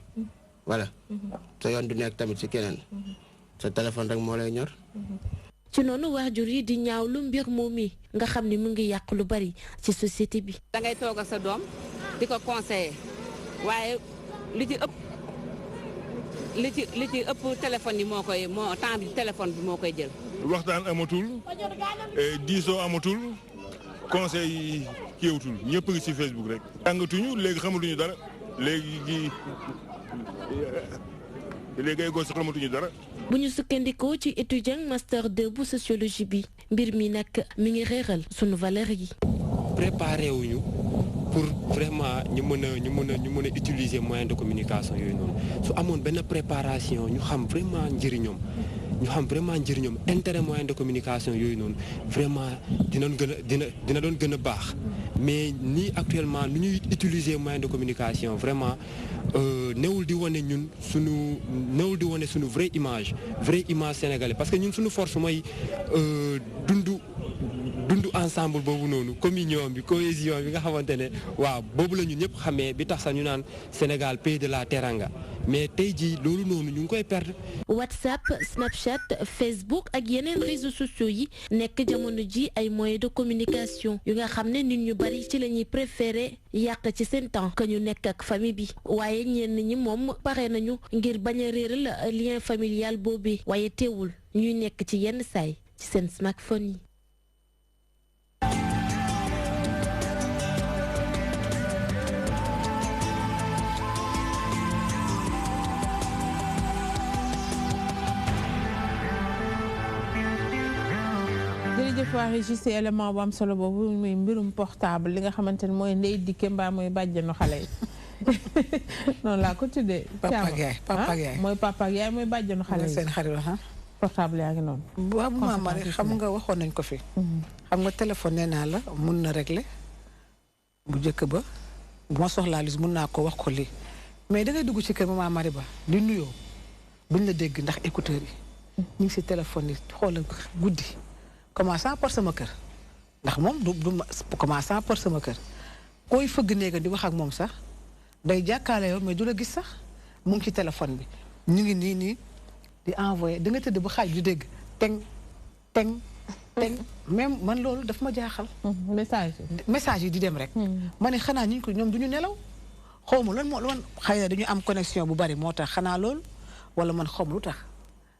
[SPEAKER 10] voilà sa yoon du nekk tamit si keneen sa téléphone rek moo lay ñor.
[SPEAKER 8] ci noonu waajur yi di ñaaw lu mbir moom mi nga xam ni mu ngi yàq lu bari ci société bi.
[SPEAKER 11] da ngay toog ak sa doom di ko conseiller waaye li ci ëpp téléphone yi moo temps bi téléphone bi moo koy jël.
[SPEAKER 12] waxtaan amatul diisoo amatul conseil yi kiiwatul ñëpp ngi ci Facebook rek. jàngatuñu léegi xamatuñu dara léegi ay gos xamatuñu dara.
[SPEAKER 8] bu ñu sukkandikoo ci étudiant master 2 bu sociologie bi mbir mi nag mi ngi réeral sunu valeur yi.
[SPEAKER 13] préparé wuñu pour vraiment ñu mën a utiliser moyen de communication yooyu noonu su amoon benn préparation ñu xam vraiment njëriñam intérêt moyen de communication yooyu noonu vraiment dina doon gën a baax mais nii actuellement nu ñuy utiliser moyen de communication vraiment newul di wane suñu vraie image sénégalais parce que ñun suñu force mooy dundu ensemble boobu noonu communion bi cohésion bi nga xamante ne waaw boobu la ñun ñëpp xamee bi tax sax ñu naan Sénégal pays de la teranga mais tey jii loolu noonu ñu ngi koy perdre.
[SPEAKER 8] WhatsApp Snapchat Facebook ak yeneen réseaux sociaux yi nekk jamono ji ay moyens de communication yu nga xam ne nit ñu bari ci la ñuy préféré yàq ci seen temps que ñu nekk ak famille bi waaye ñenn ñi moom pare nañu ngir bañ a réeral lien familial boobee waaye teewul ñuy nekk ci yenn saay ci seen smartphone yi.
[SPEAKER 2] jërëjëf waa Régis ci élément bu am solo boobu muy mbirum portable li nga xamante ne mooy ndey dikke mbaa mooy bàjjenu xale yi noonu laa ko tuddee.
[SPEAKER 5] papa ak yaay
[SPEAKER 2] mooy papa ak yaay mooy bàjjenu xale yi
[SPEAKER 5] seen xarit la
[SPEAKER 2] portable yaa ngi noonu.
[SPEAKER 5] waaw maama rek xam nga waxoon nañ ko fi. xam nga téléphone nee naa la mun na régler bu njëkk ba bu ma soxlaa lis mun naa ko wax ko lii mais dangay dugg ci kër Maman Mariba di nuyoo buñ la dégg ndax écouteurs yi ñu ngi si téléphone yi xoolal guddi. commençant par sama kër ndax moom du commençant par sama kër koy fëgg néega di wax ak moom sax day jàkkaale yow mais du la gis sax mu ngi ci téléphone bi ñu ngi nii di envoyé da nga tëdd ba xaaj di dégg teng même man loolu daf ma jaaxal. message yi di dem rek. ma ne xanaa ñu ko ñoom du ñu nelaw xaw ma lan xëy na dañu am connexion bu bari moo tax xanaa loolu wala man xaw ma lu tax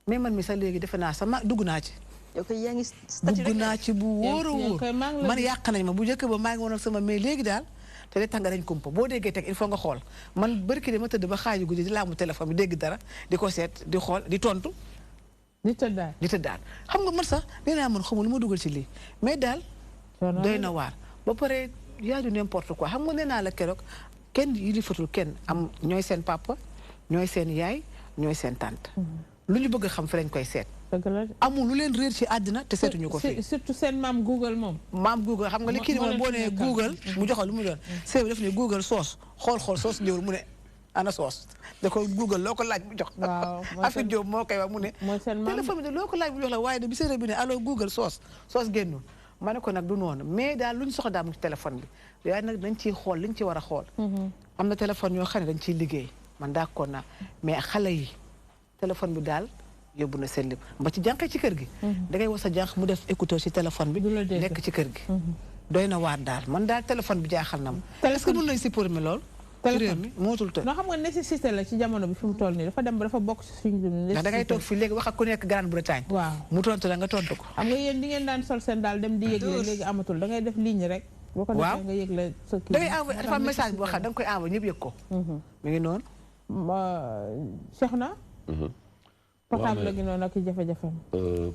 [SPEAKER 5] mais man mi sax léegi defe naa sama dugg naa ci. dugg naa ci bu wóor a wóor man yàq nañ ma bu njëkk ba maa ngi woon ak sama mais léegi daal te day tax nga dañ kumpa boo déggee teg il faut nga xool man barki de ma tëdd ba xaaju guddi di laamu téléphone bi dégg dara di ko seet di xool di tontu.
[SPEAKER 2] di tëddaat
[SPEAKER 5] xam nga man sax nee naa man xamul lu ma dugal ci lii mais daal. doy na waar ba pare yaa du n'importe quoi xam nga nee naa la keroog kenn yilifatul kenn am ñooy seen papa ñooy seen yaay ñooy seen tante. lu ñu bëgg a xam fi lañ koy seet. amul lu leen réer ci àddina te seetuñu ko fi.
[SPEAKER 2] surtout seen maam Google moom.
[SPEAKER 5] maam Google xam nga li kii moom boo nee Google mu joxal lu mu doon. sëñ bi daf ne Google soos xool soos ñëwul mu ne ana soos da ko Google loo ko laaj mu jox. waaw Afid Diop moo koy wax mu ne.
[SPEAKER 2] mooy seen maam
[SPEAKER 5] téléphone bi de loo ko laaj mu jox la waaye de bi sëñ bi ne allo Google soos génnul. ma ne ko nag du noonu mais daal lu ñu soxla daal mu ci téléphone bi waaye nag dañ ciy xool li ñu ci war a xool. am na téléphone yoo xam ne dañ ciy liggéey man d'accord naa mais xale yi téléphone bi daal yóbbu na seen lépp ba ci jànqee ci kër gi da ngay wax sa jànq mu def écouteur ci téléphone bi nekk ci kër gi doy na waar daal man daal téléphone bi jaaxal na ma est-ce que mën nañ supprimer lool ci réew mi mootul te
[SPEAKER 2] noo xam nga nécessité la ci jamono bi fi mu toll nii dafa dem ba dafa bokk ci suñu dund
[SPEAKER 5] ndax da ngay toog fii léegi wax ak ku nekk Grande-Bretagne
[SPEAKER 2] waaw
[SPEAKER 5] mu tontu la nga tontu ko
[SPEAKER 2] xam nga yéen di ngeen daan sol seen daal dem di yëgle léegi amatul da ngay def ligne rek boo ko defee nga yëgle sa kii
[SPEAKER 5] da ngay envoyé dafa message boo xam da nga koy envoyé ñëpp yëg ko mi ngi noonu
[SPEAKER 2] Cheikhna portable gi noonu ak jafe-jafe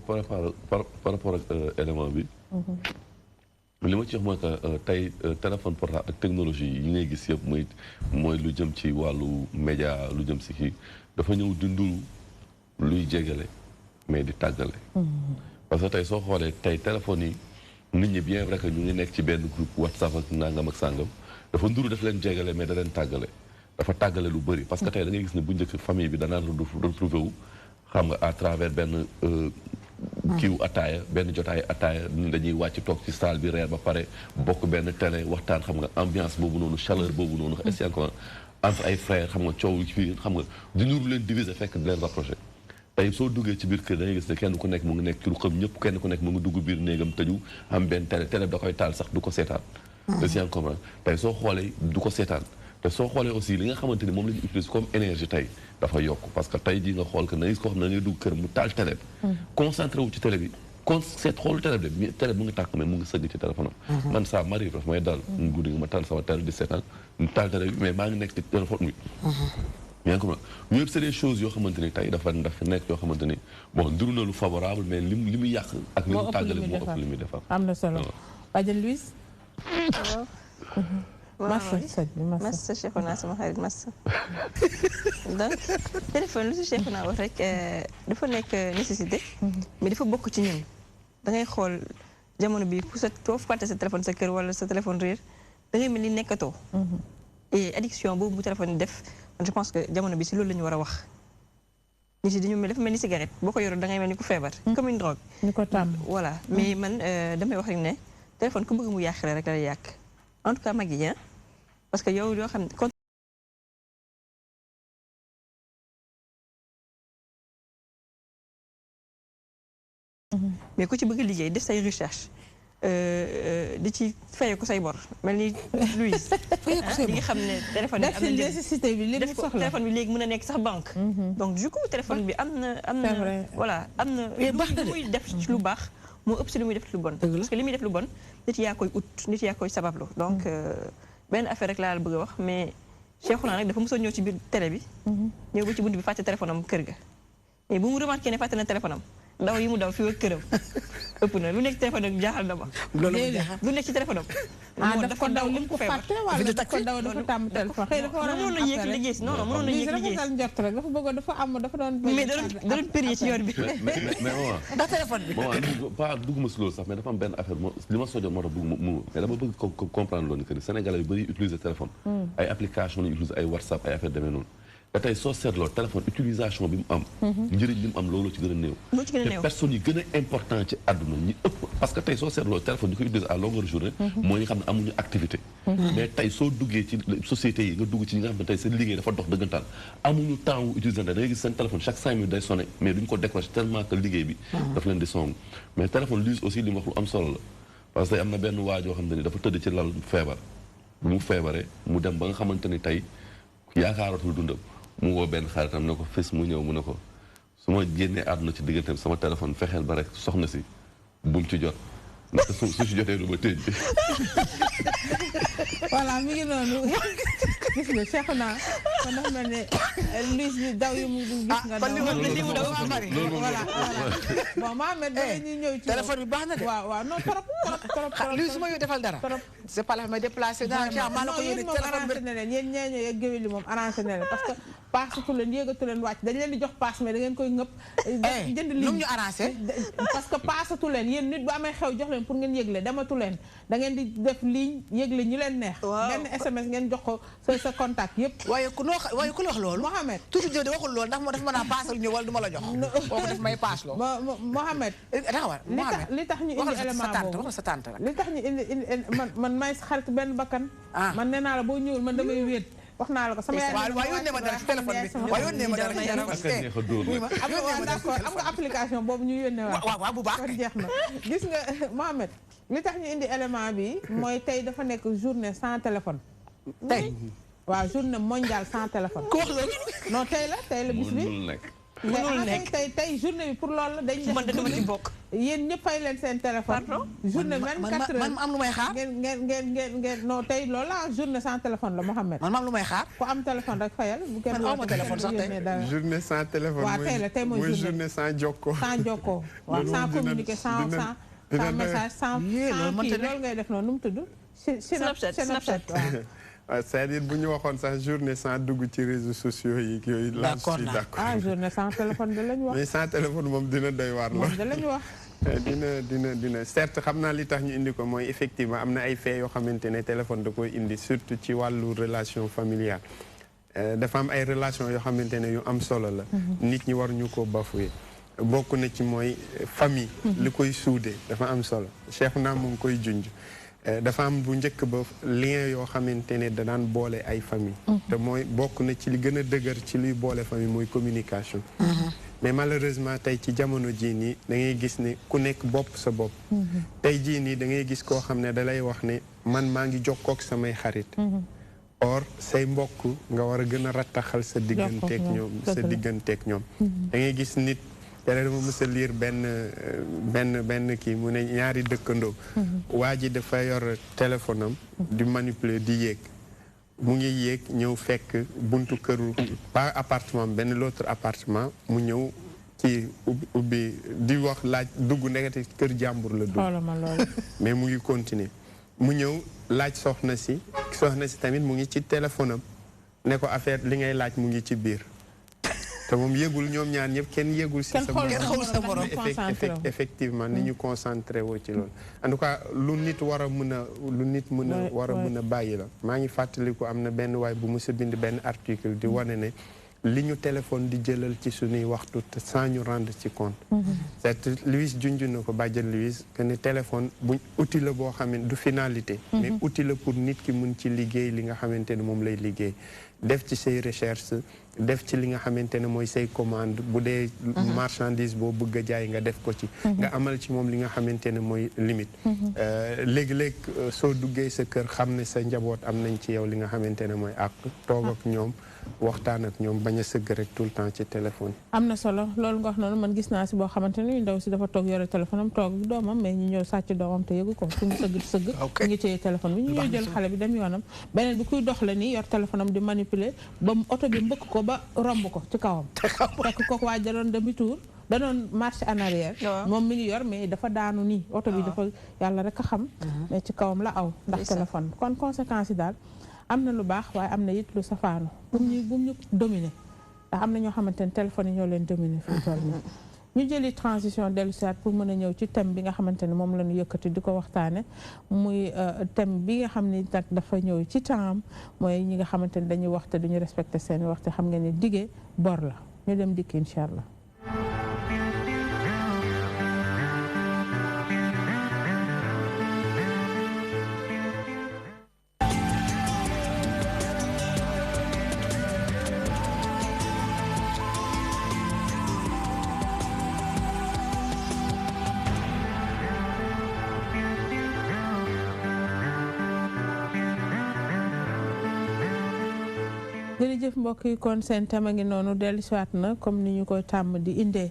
[SPEAKER 4] par rapport ak élément bi li ma ci wax mooy que tey téléphone portable ak technologie yi ngay gis yëpp mooy lu jëm ci wàllu média lu jëm si kii dafa ñëw dindu luy jégale mais di tàggale parce que tey soo xoolee tey téléphone yi nit ñi bien vrai que ñu ngi nekk ci benn groupe WhatsApp ak nangam ak sàngam dafa nduru daf leen jégale mais da leen tàggale dafa tàggale lu bëri parce que tey da ngay gis ne bu njëkk famille bi danaan retrouvé wu xam nga à travers benn kiiw ataaya benn jotaay ataaya dañuy wàcc toog ci salle bi reer ba pare bokk benn télé waxtaan xam nga ambiance boobu noonu chaleur boobu noonu est-ce que entre ay frères xam nga coow fii xam nga di nuru leen diviser fekk di leen rapproché tey soo duggee ci biir kër da ngay gis ne kenn ku nekk mu ngi nekk ci lu xam ñëpp kenn ku nekk mu ngi dugg biir néegam tëju am benn télé da koy taal sax du ko seetaan est-ce que tey soo xoolee du ko seetaan te soo xoolee aussi li nga xamante ni moom la ñu utilise comme énergie tey dafa yokk parce que tey jii nga xool que na gis koo xam ne da ngay dugg kër mu taal télé bi concentré wu ci télé bi seet xoolu télé bi télé mu ngi tàkk mais mu ngi sëgg ci téléphone am man ça m'arrive daf may dal mu guddi nga ma taal sama télé di seetaan mu taal télé bi mais maa ngi nekk ci téléphone bi yaa ngi ko yëpp c'est des choses yoo xamante ni tey dafa nekk yoo xamante ni bon nduru na lu favorable mais li muy yàq ak li mu tàggale moo ëpp li muy defar
[SPEAKER 2] am na solo Badiane Louise
[SPEAKER 6] massa Cheikhouna sama xarit massa donc téléphone lu si Cheikhouna wax rek dafa nekk nécessité mais dafa bokk ci ñun da ngay xool jamono bi ku sa foofu fàtte sa téléphone sa kër wala sa téléphone réer da ngay mel ni nekkatoo et addiction boobu bu téléphone def je pense que jamono bi si loolu la ñu war a wax nit yi dañu mel dafa mel ni cigarette boo ko yoroon da ngay mel ni ku feebar comme une drogue
[SPEAKER 2] ñu ko tàmm
[SPEAKER 6] voilà mais man damay wax rek ne téléphone ku bëgg mu yàq rek la yàq en tout cas mag yi parce que yow yoo xam ne mais ku ci bëgg liggéey def say recherche di ci fayee ko say bor mel ni Louise li nga xam ne téléphone bi am na
[SPEAKER 2] nécessité bi li mu soxla
[SPEAKER 6] téléphone bi léegi mën a nekk sax banque donc du coup téléphone bi am na voilà am na lu muy def ci lu baax moo ëpp si lu muy def ci lu bon parce que li muy def lu bon nit yaa koy ut nit yaa koy sabablu donc benn affaire rek laa la bëgg a wax mais Cheikhouna nag dafa mosoon ñëw ci biir télé bi ñëw ba ci bunt bi fàtte téléphone am kër ga mais bu mu remarqué ne fàtte na téléphone am daw yi mu daw fi wër këram ëpp na lu nekk téléphone am jaaxal na ma lu nekk ci téléphone am
[SPEAKER 2] daf ko daw li mu ko fàtte wala daf ko daw dafa tàmm téléphone xëy dafa war a
[SPEAKER 6] mënoon na yéeg liggéey si non mënoon na yéeg liggéey si
[SPEAKER 2] njort rek dafa bëggoon dafa am dafa doon
[SPEAKER 6] mais da doon périer ci yoon bi
[SPEAKER 4] mais
[SPEAKER 5] ndax téléphone bi
[SPEAKER 4] pas dugguma si loolu sax mais dafa am benn affaire li ma sojoon moo tax bëgg mu mais dama bëgg comprendre loolu que ni Sénégalais yu bëri utiliser téléphone ay application lañu utiliser ay WhatsApp ay affaire demee noonu te tey soo seetloo téléphone utilisation bi mu am njëriñ li mu am loolu ci gën a néew te personnes yi gën a important ci àdduna ñi ëpp parce que tey soo seetloo téléphone ñu koy utiliser à longueur journée mooy ñi nga xam ne amuñu activité mais tey soo duggee ci sociétés yi nga dugg ci ñi nga xam ne tey seen liggéey dafa dox dëggantaan amuñu temps wu utiliser da ngay gis seen téléphone chaque 5 minutes day sonné mais duñu ko décroché tellement que liggéey bi daf leen di song mais téléphone lise aussi li mu wax lu am solo la parce que am na benn waa joo xam ne ni dafa tëdd ci lal feebar bu mu feebaree mu dem ba nga xamante ni tey yaakaaratul dundam mu woo benn xaritam ne ko fis mu ñëw mu ne ko su ma génnee àdduna ci diggante sama téléphone fexeel ba rek soxna si bum ci jot ndax su ci jotee du ma tëj bi
[SPEAKER 2] voilà mi ngi noonu gis nga Cheikhouna kon dafa mel ne Louise bi daw yi mu gis nga daw voilà bon Mohamed da ñuy ñëw ci
[SPEAKER 5] téléphone bi baax na de
[SPEAKER 2] waaw non trop
[SPEAKER 5] Louise su ma defal dara c'est pas la may déplacé maa la ko yónnee téléphone bi
[SPEAKER 2] ne leen yéen ñeeño yeeg géwél yi moom arrangé na leen parce que paasatu leen yéegatu leen wàcc dañ leen di jox paas mais da ngeen koy ngëpp jënd ligne
[SPEAKER 5] ñu arrangé
[SPEAKER 2] parce que paasatu leen yéen nit bu amee xew jox leen pour ngeen yëgle dematu leen da ngeen di def ligne yëgle ñu leen neex benn SMS ngeen jox ko sa contact yëpp
[SPEAKER 5] waaye ku la wax loolu
[SPEAKER 2] Mohamed
[SPEAKER 5] toujours jëw di waxul loolu ndax moo daf mën a paasal ñu wala du ma la jox boobu daf may paas loo
[SPEAKER 2] Mohamed li tax ñu indi élément boobu
[SPEAKER 5] wax sa tante rek
[SPEAKER 2] li tax ñu indi man may sa xarit benn bakkan man nee naa la boo ñëwul man damay wéet wax naa la ko sama yaay
[SPEAKER 5] waaw yónnee ma dara ci téléphone bi waaw yónnee ma dara
[SPEAKER 2] am nga application boobu ñu yónnee
[SPEAKER 5] waaw bu baax
[SPEAKER 2] kon jeex na gis nga Mohamed li tax ñu indi élément bi mooy tey dafa nekk journée sans téléphone
[SPEAKER 5] tey
[SPEAKER 2] waaw journée mondiale sans téléphone
[SPEAKER 5] ku wax loolu
[SPEAKER 2] non tey la bis bi
[SPEAKER 5] mënul nekk
[SPEAKER 2] tey journée bi pour loolu la dañ
[SPEAKER 6] man dama ci bokk
[SPEAKER 2] yéen ñëpp fay leen seen téléphone journée 24 heures
[SPEAKER 5] man am lu may xaar
[SPEAKER 2] ngeen non tey loolu la journée sans téléphone la Mohamed
[SPEAKER 5] man am lu may xaar
[SPEAKER 2] ku am téléphone rek fayal bu kenn
[SPEAKER 5] man aw ma téléphone sax tey
[SPEAKER 3] journée sans téléphone
[SPEAKER 2] waaw tey la tey mooy
[SPEAKER 3] journée sans jokko
[SPEAKER 2] waaw sans communiquer sans message sans kii loolu ngay def noonu nu mu tudd Snapchat waaw
[SPEAKER 3] c'est-à-dire bu ñu waxoon sax journée sans dugg ci réseaux sociaux yi yooyu la je suis d'accord
[SPEAKER 2] journée sans téléphone de lañu wax
[SPEAKER 3] mais sans téléphone moom dina doy waar
[SPEAKER 2] moom de lañu wax
[SPEAKER 3] dina certes xam naa li tax ñu indi ko mooy effectivement am na ay faits yoo xamante ne téléphone da koy indi surtout ci wàllu relation familiale dafa am ay relation yoo xamante ne yu am solo la nit ñi war ñu ko bafoué bokk na ci mooy famille li koy suude dafa am solo Cheikhouna mu ngi koy junj dafa am bu njëkk ba lien yoo xamante ne da daan boole ay famille te mooy bokk na ci li gën a dëgër ci luy boole famille mooy communication mais malheureusement tey ci jamono jii nii da ngay gis ne ku nekk bopp sa bopp tey jii nii da ngay gis koo xam ne da lay wax ne man maa ngi jokkook samay xarit or say mbokk nga war a gën a rattaxal sa digganteeg ñoom da ngay gis nit te dama mës a lire benn kii mu ne ñaari dëkkandoo waa ji dafa yor téléphone am di manipuler di yéeg mu ngi yéeg ñëw fekk buntu këru pas appartement benn l'autre appartement mu ñëw ci ubbi di wax laaj dugg ndekete kër jàmbur la dugg mais mu ngi continuer mu ñëw laaj soxna si tamit mu ngi ci téléphone am ne ko affaire li ngay laaj mu ngi ci biir te moom yëgul ñoom ñaar ñëpp kenn yëgul si sa morom effectivement ni ñu concentré woo ci loolu en tout cas lu nit war a mën a bàyyi la maa ngi fàttaliku am na benn waay bu mës a bind benn article di wane ne li ñu téléphone di jëlal ci suñuy waxtu te sans ñu rendre ci compte c'est Louise junj na ko bàjjan Louise que ne téléphone buñ outil la boo xam ne du finalité mais outil la pour nit ki mun ci liggéey li nga xamante ne moom lay liggéey def ci say recherche def ci li nga xamante ne mooy say commande bu dee marchandise boo bëgg a jaay nga def ko ci nga amal ci moom li nga xamante ne mooy limite léegi-léeg soo duggee sa kër xam ne sa njaboot am nañ ci yow li nga xamante ne mooy ak toog ak ñoom waxtaan ak ñoom bañ a sëgg rek tout le temps ci téléphone
[SPEAKER 2] am na solo loolu nga wax noonu man gis naa si boo xamante ne ndaw si dafa toog yore téléphone am toog doomam mais ñu ñëw sàcc doomam te yëgu ko fu mu sëgg ñu ngi téye téléphone bi ñu ñëw jël xale bi dem yoonam beneen bi kuy dox la nii yor téléphone am di manipuler ba oto bi mbëkk ko ba romb ko ci kawam fekk kooku waaj da doon demi tour da doon marche en arrière moom mi ngi yor mais dafa daanu nii oto bi dafa yàlla rek a xam mais ci kawam la aw ndax téléphone kon conséquences yi daal am na lu baax waaye am na it lu safaanu bu ñu dominer ndax am na ñoo xamante ne téléphone yi ñoo leen dominer fi toll nii ñu jëli transition dellu siwaat pour mën a ñëw ci thème bi nga xamante ne moom la ñu yëkkati di ko waxtaane muy thème bi nga xam ni nag dafa ñëw ci temps mooy ñi nga xamante ne dañuy waxte duñu respecté seen waxte xam nga ne dige bor la ñu dem dikk incha allah jërëjëf mbokk yi kon seen thème a ngi noonu dellusiwaat na comme ni ñu koy tàmm di indee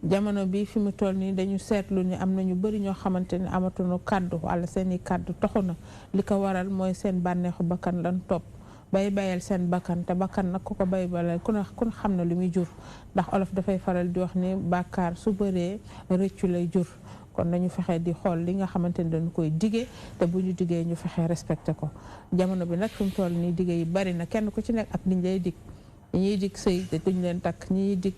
[SPEAKER 2] jamono bi fi mu toll nii dañu seetlu ni am na ñu bëri ñoo xamante ni amatuñu kàddu wala seen i kàddu toxu na li ko waral mooy seen bànneexu bakkan lan topp bayal seen bakkan te bakkan nag ku ko bayal ku ne xam na lu muy jur ndax olof dafay faral di wax ni bàkkaar su bëree rëccu lay jur kon nañu fexe di xool li nga xamante ni dañu koy digee te bu ñu digee ñu fexe respecté ko jamono bi nag fi mu toll nii digee yi bari na kenn ku ci nekk ak liñ lay dig ñuy dig sëy te duñ leen takk ñuy dig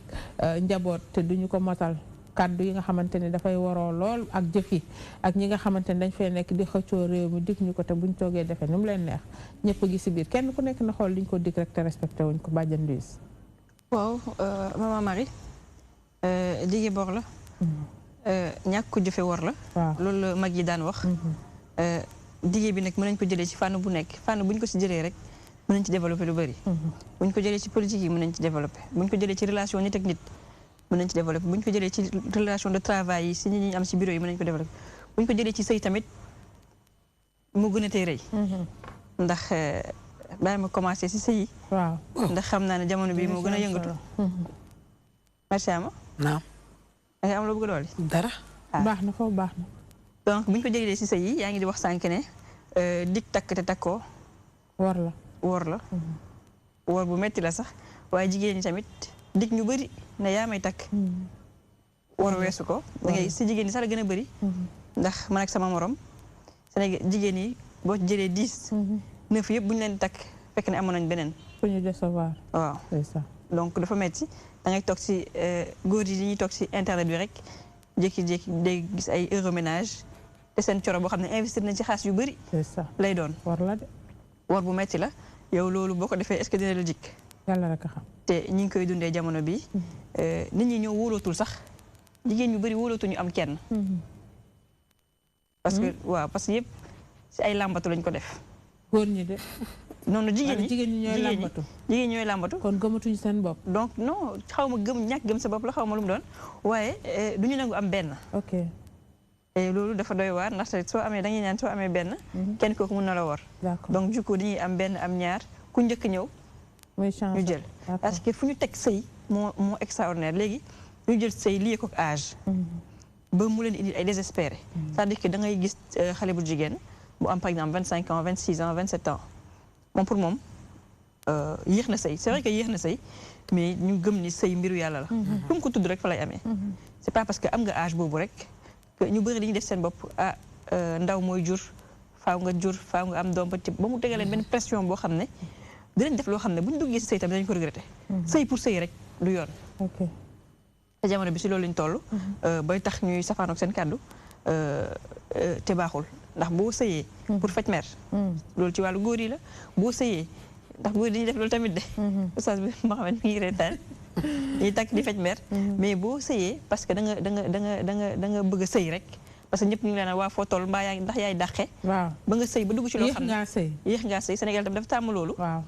[SPEAKER 2] njaboot te duñu ko motal kàddu yi nga xamante ni dafay waroo lool ak jëf yi ak ñi nga xamante ni dañ fay nekk di xëccoo réew mi dig ñu ko te buñ toogee defee ni mu leen neex ñëpp gi si biir kenn ku nekk na xool liñ ko dig rek te respecté wuñ ko bàjjan Louise.
[SPEAKER 6] waaw maman Marie digee bor la. ñàkk ko jëfe war la. loolu la mag yi daan wax. digee bi nag mën nañ ko jëlee ci fànn bu nekk fànn bu ñu ko si jëlee rek mën nañ ci développé lu bëri. bu ñu ko jëlee ci politique yi mën nañ ci développé bu ñu ko jëlee ci relation nit ak nit mën nañ ci développé bu ñu ko jëlee ci relation de travail yi si ñi ñu am si bureau yi mën nañ ko développé bu ñu ko jëlee ci sëy tamit mu gën a tey rëy. ndax bàyyi ma commencé si sëy yi. waaw ndax xam naa ne jamono bii moo gën a yëngatu. macha allah. naam. da nga am loo bëgg lool dara.
[SPEAKER 2] baax na foofu baax na.
[SPEAKER 6] donc bu ñu ko jëlee si sëy yi yaa ngi di wax sànq ne dig takk te takkoo.
[SPEAKER 2] war la
[SPEAKER 6] war la. war bu metti la sax waaye jigéen ñi tamit dig ñu bëri ne yaa may takk. war weesu ko. da ngay si jigéen ñi sax la gën a bëri. ndax man ak sama morom Sénégal jigéen ñi boo ci jëlee 10. 9 yëpp bu ñu leen di takk fekk ne amoon nañ beneen.
[SPEAKER 2] fu ñu décevoir.
[SPEAKER 6] waaw
[SPEAKER 2] c'est ça.
[SPEAKER 6] donc dafa metti da ngay toog si góor yi ñuy toog si internet bi rek jékki-jékki day gis ay euroménage te seen coro boo xam ne investir nañ ci xaalis yu bëri.
[SPEAKER 2] c'est ça
[SPEAKER 6] lay doon.
[SPEAKER 2] war la de.
[SPEAKER 6] war bu metti la yow loolu boo ko defee est-ce que dina la jikk.
[SPEAKER 2] yàlla rek a xam.
[SPEAKER 6] te ñi ngi koy dundee jamono bi nit ñi ñoo wóolootul sax jigéen ñu bëri wóolootu ñu am kenn. parce que waaw parce que yëpp si ay làmbatu lañ ko def.
[SPEAKER 2] góor ñi de.
[SPEAKER 6] noonu jigéen
[SPEAKER 2] ñi ñooy làmbatu.
[SPEAKER 6] jigéen ñooy làmbatu.
[SPEAKER 2] kon gëmatuñu seen bopp.
[SPEAKER 6] donc non xaw ma ñàkk gëm sa bopp la xaw ma lu mu doon waaye du ñu nangu am benn.
[SPEAKER 2] ok.
[SPEAKER 6] loolu dafa doy waar ndaxte soo amee dañuy ñaan soo amee benn. kenn kooku mun na la war.
[SPEAKER 2] d'accord
[SPEAKER 6] donc du coup dañuy am benn am ñaar ku njëkk ñëw.
[SPEAKER 2] muy chance
[SPEAKER 6] ñu jël parce que fu ñu teg sëy moo extraordinaire léegi ñu jël sëy lié ko âge. ba mu leen indi ay désespéré. c'est-à-dire que da ngay gis xale bu jigéen bu am par exemple 25 ans 26 ans 27 ans. moom pour moom yéex na sëy c'est vrai que yéex na sëy mais ñu gëm ni sëy mbiru yàlla la. fu mu ko tudd rek fa lay amee. c'est pas parce que am nga âge boobu rek que ñu bëri li ñu def seen bopp ndaw mooy jur faaw nga jur faaw nga am doom ba mu tegaleen benn pression boo xam ne dinañ def loo xam ne bu ñu duggee si sëy tamit dañ ko regretté. sëy pour sëy rek du yoon. te jamono bi si loolu lañ toll. bay tax ñuy safaanoog seen kàddu te baaxul ndax boo sëyee. pour faj mer. loolu ci wàllu góor yi la boo sëyee ndax góor dañuy def loolu tamit de. oustaz bi ma xam ne mi ngi reetaan ñuy takk di faj mer. mais boo sëyee parce que da nga bëgg a sëy rek. parce que ñëpp ñu ngi leen waa foo toll mbaa yaa ndax yaay dàqe. waaw ba nga sëy ba dugg ci loo xam ne yéex ngaa sëy Sénégal tam dafa tàmm loolu. waaw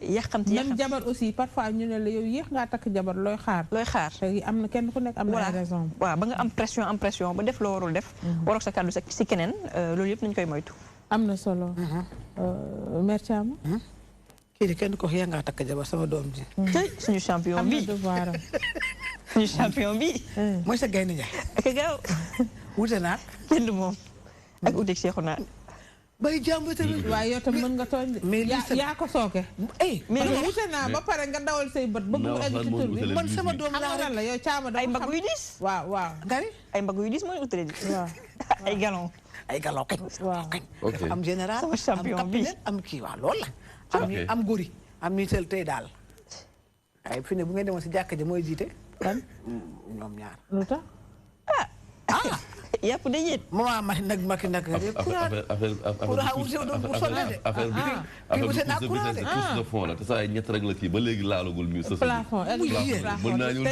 [SPEAKER 6] yàqamti même jabar aussi parfois ñu ne la yow yéex ngaa takk jabar looy xaar. am na kenn ku nekk am na raison. waaw ba nga am pression ba def loo warul def. waroog sa kàddu si keneen loolu yëpp nañu koy moytu. am na solo. Mère Thiam.
[SPEAKER 5] kii di kenn ko yéex ngaa takk jabar sama doom ji.
[SPEAKER 6] tey suñu champion bi suñu champion bi.
[SPEAKER 5] mooy sa gaynde Njaay.
[SPEAKER 6] ak gaaw.
[SPEAKER 5] wute naa.
[SPEAKER 6] kenn moom ak uteeg Cheikhouna.
[SPEAKER 5] bay jàmb tamit.
[SPEAKER 2] waaye yow tam mën nga tooñ de. mais yaa ko sooke. mais wute naa ba pare nga dawal say bët. bëgg mu egg ci tur bi
[SPEAKER 5] man sama doom laa rek
[SPEAKER 2] la yow caama
[SPEAKER 6] ay mbagg yu diis.
[SPEAKER 2] waaw waaw.
[SPEAKER 5] ngari
[SPEAKER 6] ay mbagg yu diis mooy utale di. waaw ay galon.
[SPEAKER 5] ay galon kañ.
[SPEAKER 2] waaw
[SPEAKER 5] dafa am général.
[SPEAKER 6] sama champion bi
[SPEAKER 5] am kii waaw loolu la. am góori am ni tey daal. ay fi ne bu ngeen demoon si jàkka ji mooy jiite.
[SPEAKER 2] kan
[SPEAKER 5] ñoom ñaar.
[SPEAKER 2] lu tax.
[SPEAKER 6] yàpp de yéen.
[SPEAKER 5] maman ma nag maki nag.
[SPEAKER 4] affaire de fond la te saa yi ñett rek la kii ba léegi laalagul mi sa
[SPEAKER 2] plafond
[SPEAKER 4] mën naa ñëw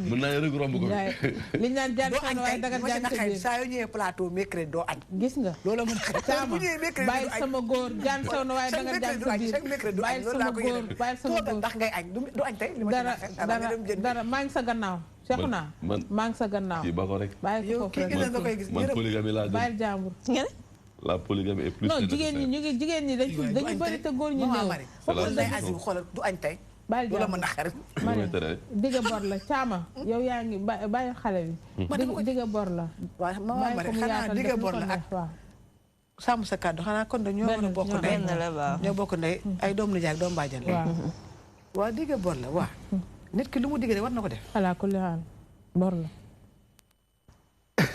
[SPEAKER 4] mën naa rek romb ko
[SPEAKER 2] li ñu naan jaan seen waaye daga jaan sa biir
[SPEAKER 5] saa yoo ñëwee plateau mercredi doo añ
[SPEAKER 2] gis nga
[SPEAKER 5] loolu mën
[SPEAKER 2] caama bàyyi sama góor jaan seen waaye daga jaan sa biir bàyyi sama góor bàyyi sama góor
[SPEAKER 5] ndax ngay añ du añ tey
[SPEAKER 2] dara maa ngi sa gannaaw Cheikhouna maa ngi sa gannaaw
[SPEAKER 4] kii ba ko rek
[SPEAKER 2] bàyyi ko foofu rek
[SPEAKER 4] man polygamie laa
[SPEAKER 2] bàyyi jàmbur
[SPEAKER 4] la polygamie est plus
[SPEAKER 2] non jigéen ñi dañu bëri te góor ñu néew
[SPEAKER 5] xoolal du añ tey
[SPEAKER 2] bàyyi
[SPEAKER 5] du la mën a xarit
[SPEAKER 2] digga bor la caama yow yaa ngi bàyyi xale bi digga bor la
[SPEAKER 5] waaw mama Marie xanaa digga bor la ak sàmm sa kàddu xanaa kon dañoo war a bokk ndey ñoo bokk ndey ay doom nijaay ak doom bàjjan la waaw digga bor la waaw nit ki lu mu digg war na ko def.
[SPEAKER 2] ala kulli haal bor la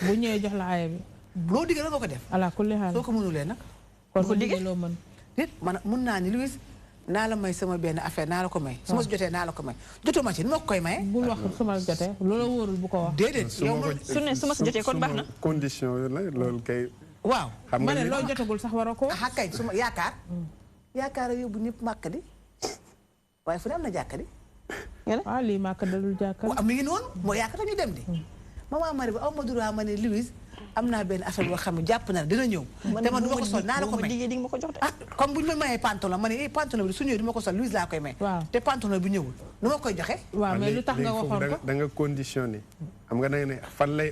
[SPEAKER 2] bu ñëwee jox la aaya bi.
[SPEAKER 5] loo digg la nga ko def.
[SPEAKER 2] ala kulli haal
[SPEAKER 5] soo ko mënulee nag.
[SPEAKER 2] kon ko digg loo mën.
[SPEAKER 5] nit man mun naa ni Louise naa la may sama benn affaire naa la ko may. su ma si jotee naa la ko may jotuma ci ni ma ko koy maye.
[SPEAKER 2] bul wax su ma jotee loola wóorul bu ko wax.
[SPEAKER 5] déedéet yow
[SPEAKER 6] su ma si jotee kon baax na.
[SPEAKER 3] condition la loolu kay.
[SPEAKER 5] waaw
[SPEAKER 3] xam nga
[SPEAKER 2] ma ne loo jotagul sax waroo ko.
[SPEAKER 5] ah kay su ma yaakaar. yaakaar yóbbu ñëpp màkk di waaye fu ne am na jàkka di.
[SPEAKER 2] waaw lii màkk dalul jàkka.
[SPEAKER 5] waaw mi ngi noonu moo yaakaar ñu dem di. maman Marie ba aw ma droit ma ne Louise am naa benn affaire boo xam ne jàpp na dina ñëw. te man du ma ko sol naa la ko may
[SPEAKER 6] di nga ma ko jox de.
[SPEAKER 5] ah comme bu ñu ma mayee pantalon ma ne pantalon bi su ñëwee du ma ko sol Louise laa koy may.
[SPEAKER 2] waaw
[SPEAKER 5] te pantalon bi ñëwul nu ma koy joxe.
[SPEAKER 2] waaw mais lu tax nga waxoon ko
[SPEAKER 3] da nga conditionné. xam nga da nga ne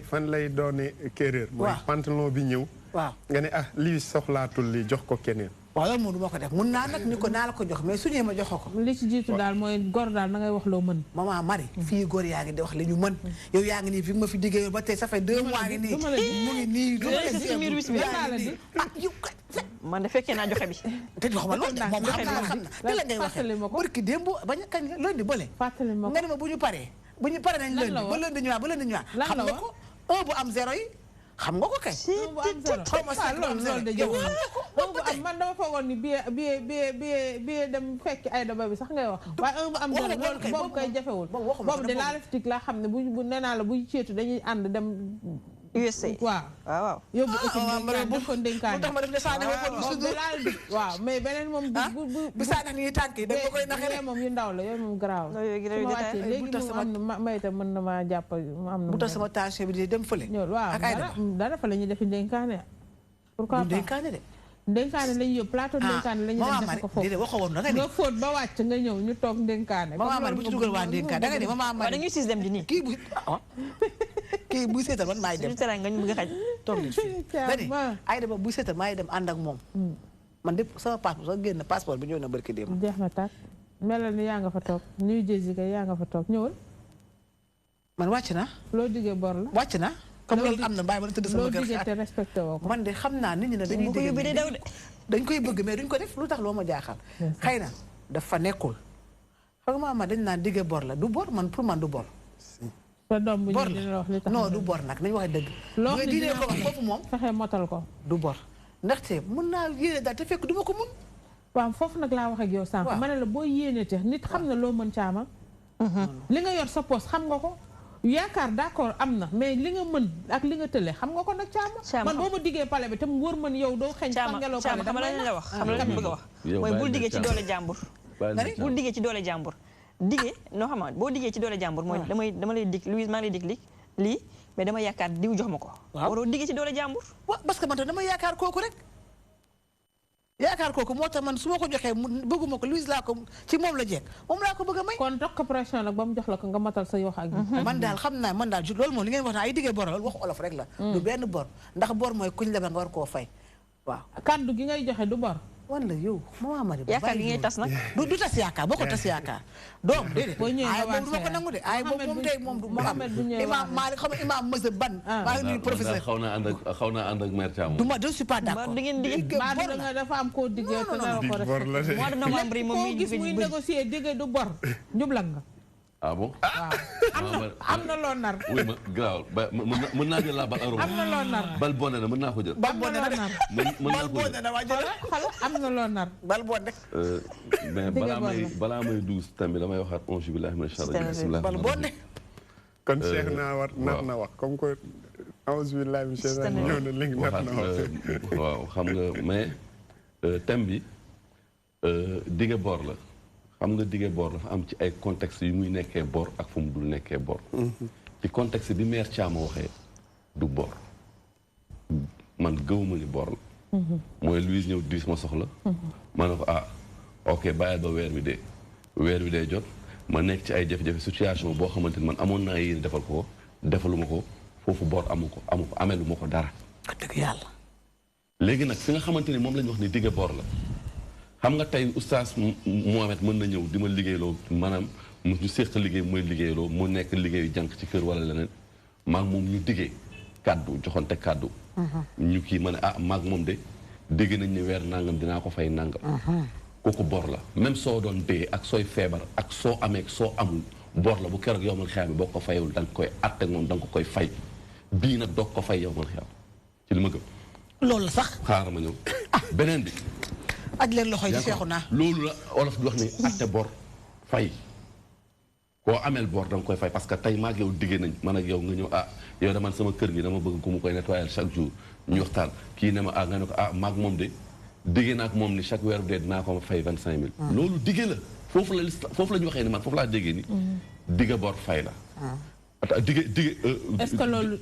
[SPEAKER 3] fan lay doone kéréer. mooy pantalon bi ñëw.
[SPEAKER 5] waaw
[SPEAKER 3] nga ne Louise soxlaatul li jox ko keneen.
[SPEAKER 5] waaw loolu moom du ma ko def mun naa nag ni ko naa la ko jox mais su ñëwee ma jox ko.
[SPEAKER 2] li ci jiitu daal mooy góor daal na ngay wax loo mën.
[SPEAKER 5] maman Marie fii góor yaa ngi di wax li ñu mën. yow yaa ngi nii fi ma fi diggee ba tey ça fait 2 mois ngi nii. mu ngi nii
[SPEAKER 6] man de fekkee naa joxe bi.
[SPEAKER 5] te jox ma loolu de moom xam na te la ngay waxee barki démb bañ kañ lundi bële.
[SPEAKER 2] fàttali ma ko
[SPEAKER 5] nga ne ma bu ñu paree nañ lundi ba lundi ñëwaat xam nga ko 1 bu am 0 yi xam nga ko kay.
[SPEAKER 2] xaw ma sax loolu de jëw man dama foogoon ni bi dem fekki ay daba bi sax ngay wax waaye un bu am zéro loolu boobu koy jafewul boobu de laa leftik laa xam ne bu nee naa la buy ceetu dañuy ànd dem
[SPEAKER 6] USA
[SPEAKER 2] waaw yóbbu def ko ndénkaane
[SPEAKER 5] tax ma def ne saa
[SPEAKER 2] waaw mais beneen moom
[SPEAKER 5] bu saa def ni tànk yi da nga koy naxee
[SPEAKER 2] moom yu ndaw la yooyu moom garaaw su ma wàccee léegi mu am na mayta mën na maa jàpp mu am na
[SPEAKER 5] bu tax sama tension bi di dem fële
[SPEAKER 2] waaw dara fa la ñuy defi ndénkaane pourquoi pas
[SPEAKER 5] ndénkaane de
[SPEAKER 2] ndénkaane lañu yóbbu plateau ndénkaane lañu def ko foofu nga fóot ba wàcc nga ñëw ñu toog ndénkaane
[SPEAKER 5] maman Marie bu ci dugal waa ndénkaane da nga ne maman Marie
[SPEAKER 6] dañuy siis dem di nii
[SPEAKER 5] kii buy seetal man maay dem
[SPEAKER 6] nga ñu bëgg a xaj
[SPEAKER 5] toog leen fii dani ay dama buy seetal maay dem ànd ak moom man de sama passeport sax génn passeport bi ñëw na barki démb
[SPEAKER 2] jeex na tàkk melal ni yaa nga fa toog New Jersey kay yaa nga fa toog ñëwal
[SPEAKER 5] man wàcc na
[SPEAKER 2] loo diggee bor la
[SPEAKER 5] wàcc na comme loolu am na bàyyi ma la tëdd sama kër
[SPEAKER 2] loo diggee te respecté woo ko
[SPEAKER 5] man de xam naa nit ñi ne dañuy dégg dañ koy bëgg mais duñ ko def lu tax loo ma jaaxal xëy na dafa nekkul xam nga maama dañ naan diggee bor la du bor man pour man du bor
[SPEAKER 2] sa doom bu ñu dina la wax li tax
[SPEAKER 5] non du bor nag nañu waxee dëgg
[SPEAKER 2] loo xam ne
[SPEAKER 5] diine ko wax foofu moom
[SPEAKER 2] fexe motal ko
[SPEAKER 5] du bor ndaxte mën naa yéene daal te fekk du ma ko mun.
[SPEAKER 2] waaw foofu nag laa wax ak yow sànq. ma ne la boo yéene te nit xam na loo mën caama. li nga yor sa poos xam nga ko. yaakaar d'accord am na mais li nga mën ak li nga tële xam nga ko nag caama. man boo ma diggee pale bi te mu wër man yow doo xeeñ. fangeloo pale
[SPEAKER 6] xam la wax xam la bëgg a wax. mooy bul diggee ci doole jàmbur. bul diggee ci doole jàmbur. diggee noo xam boo diggee ci doole jàmbur mooy dama lay dig Louise maa ngi lay dig lii mais dama yaakaar diw jox ma ko. waaw waroo diggee ci doole jàmbur.
[SPEAKER 5] waaw parce que man dama yaakaar kooku rek. yaakaar kooku moo tax man su ma ko joxee bëgguma ko Louise laa ko ci moom la jekk moom laa ko bëgg a may.
[SPEAKER 2] kon dox ko pression nag ba mu jox la ko nga matal sa yoo ak
[SPEAKER 5] man daal xam naa man daal loolu moom li ngeen wax naa ay diggee bor la waxu olof rek la. du benn bor ndax bor mooy kuñ lebal nga war koo fay waaw.
[SPEAKER 2] kàddu gi ngay joxe du bor.
[SPEAKER 5] wala yow maman Madi.
[SPEAKER 6] yaakaar gi ngay tas nag.
[SPEAKER 5] du tas yaakaar boo ko tas yaakaar. doom déedéet.
[SPEAKER 2] boo ñëwee
[SPEAKER 5] ay boobu du ma ko nangu de ay boobu moom tey moom du ma am. imaam Malick xam nga imaam Moussa Ban. maa ngi nuyu professeur.
[SPEAKER 4] xaw naa ànd ak mère Thiam.
[SPEAKER 5] du ma je suis pas d'accord.
[SPEAKER 6] di ngeen digg
[SPEAKER 2] bor la dafa am koo diggee te dara ko def.
[SPEAKER 6] mois de novembre yi moom
[SPEAKER 2] koo gis muy négocier diggee du bor njublang nga.
[SPEAKER 4] ah bon.
[SPEAKER 2] waaw am na loo nar.
[SPEAKER 4] oui ma gaaw ba mën naa jël laa bal aroma.
[SPEAKER 2] am na loo nar.
[SPEAKER 4] bal bonne na mën naa ko jël.
[SPEAKER 5] bal bonne na
[SPEAKER 4] mën naa ko jël.
[SPEAKER 2] am na loo nar.
[SPEAKER 5] bal bonne.
[SPEAKER 4] mais balaa may dugg si thème bi damay waxaat auzu billaahi mina shaytaani rajiim.
[SPEAKER 5] bal bonne.
[SPEAKER 3] kon Cheikh nar na wax comme que auzu billaahi mina shaytaani ñëw na léegi nar na wax.
[SPEAKER 4] waaw xam nga mais thème bi dige bor la. xam nga dige bor dafa am ci ay contexte yu muy nekkee bor ak fu mu dul nekkee bor. ci contexte bi mère Thiam waxee du bor man gëwuma ni bor la. mooy Louise ñëw diis ma soxla. ma ne ko ok bàyyil ba weer wi dee jot ma nekk ci ay jafe-jafe situation boo xamante ni man amoon naa yéen defal ko defaluma ko foofu bor amu ko amelu ma ko dara.
[SPEAKER 5] dëgg yàlla.
[SPEAKER 4] léegi nag fi nga xamante ni moom la ñu wax ni dige bor la. xam nga tey oustaz Mohamed mën na ñëw di ma liggéeyloo maanaam ñu séq liggéey mooy liggéeyloo mu nekk liggéeyu jànk ci kër wala leneen maag moom ñu diggee kàddu joxonte kàddu ñu kii ma ne maag moom de dégg nañ ne weer nangam dinaa ko fay nangam kooku bor la même soo doon dee ak sooy feebar ak soo amee soo amul bor la bu keroog yow man xeex bi boo ko fayul da nga koy atte moom da nga ko koy fay bii nag doog ko fay yow man xeex ci li ma gëm
[SPEAKER 5] loolu la sax
[SPEAKER 4] xaaral ma ñëw beneen bi
[SPEAKER 5] aj leen loxo yi ci seexu naa
[SPEAKER 4] loolu la olof di wax ni atte bor fay koo ameel bor da nga koy fay parce que tey maag yow diggee nañ man ak yow nga ñëw yow dama sama kër gi dama bëgg ku mu koy nettoyer chaque jour ñu waxtaan kii ne ma nga ne ko maag moom de diggee naa ak moom ni chaque weer bu dee dinaa ko fay 25000 loolu diggee la foofu la ñu waxee ni man foofu laa déggee ni digga bor fay la dige
[SPEAKER 2] est-ce que loolu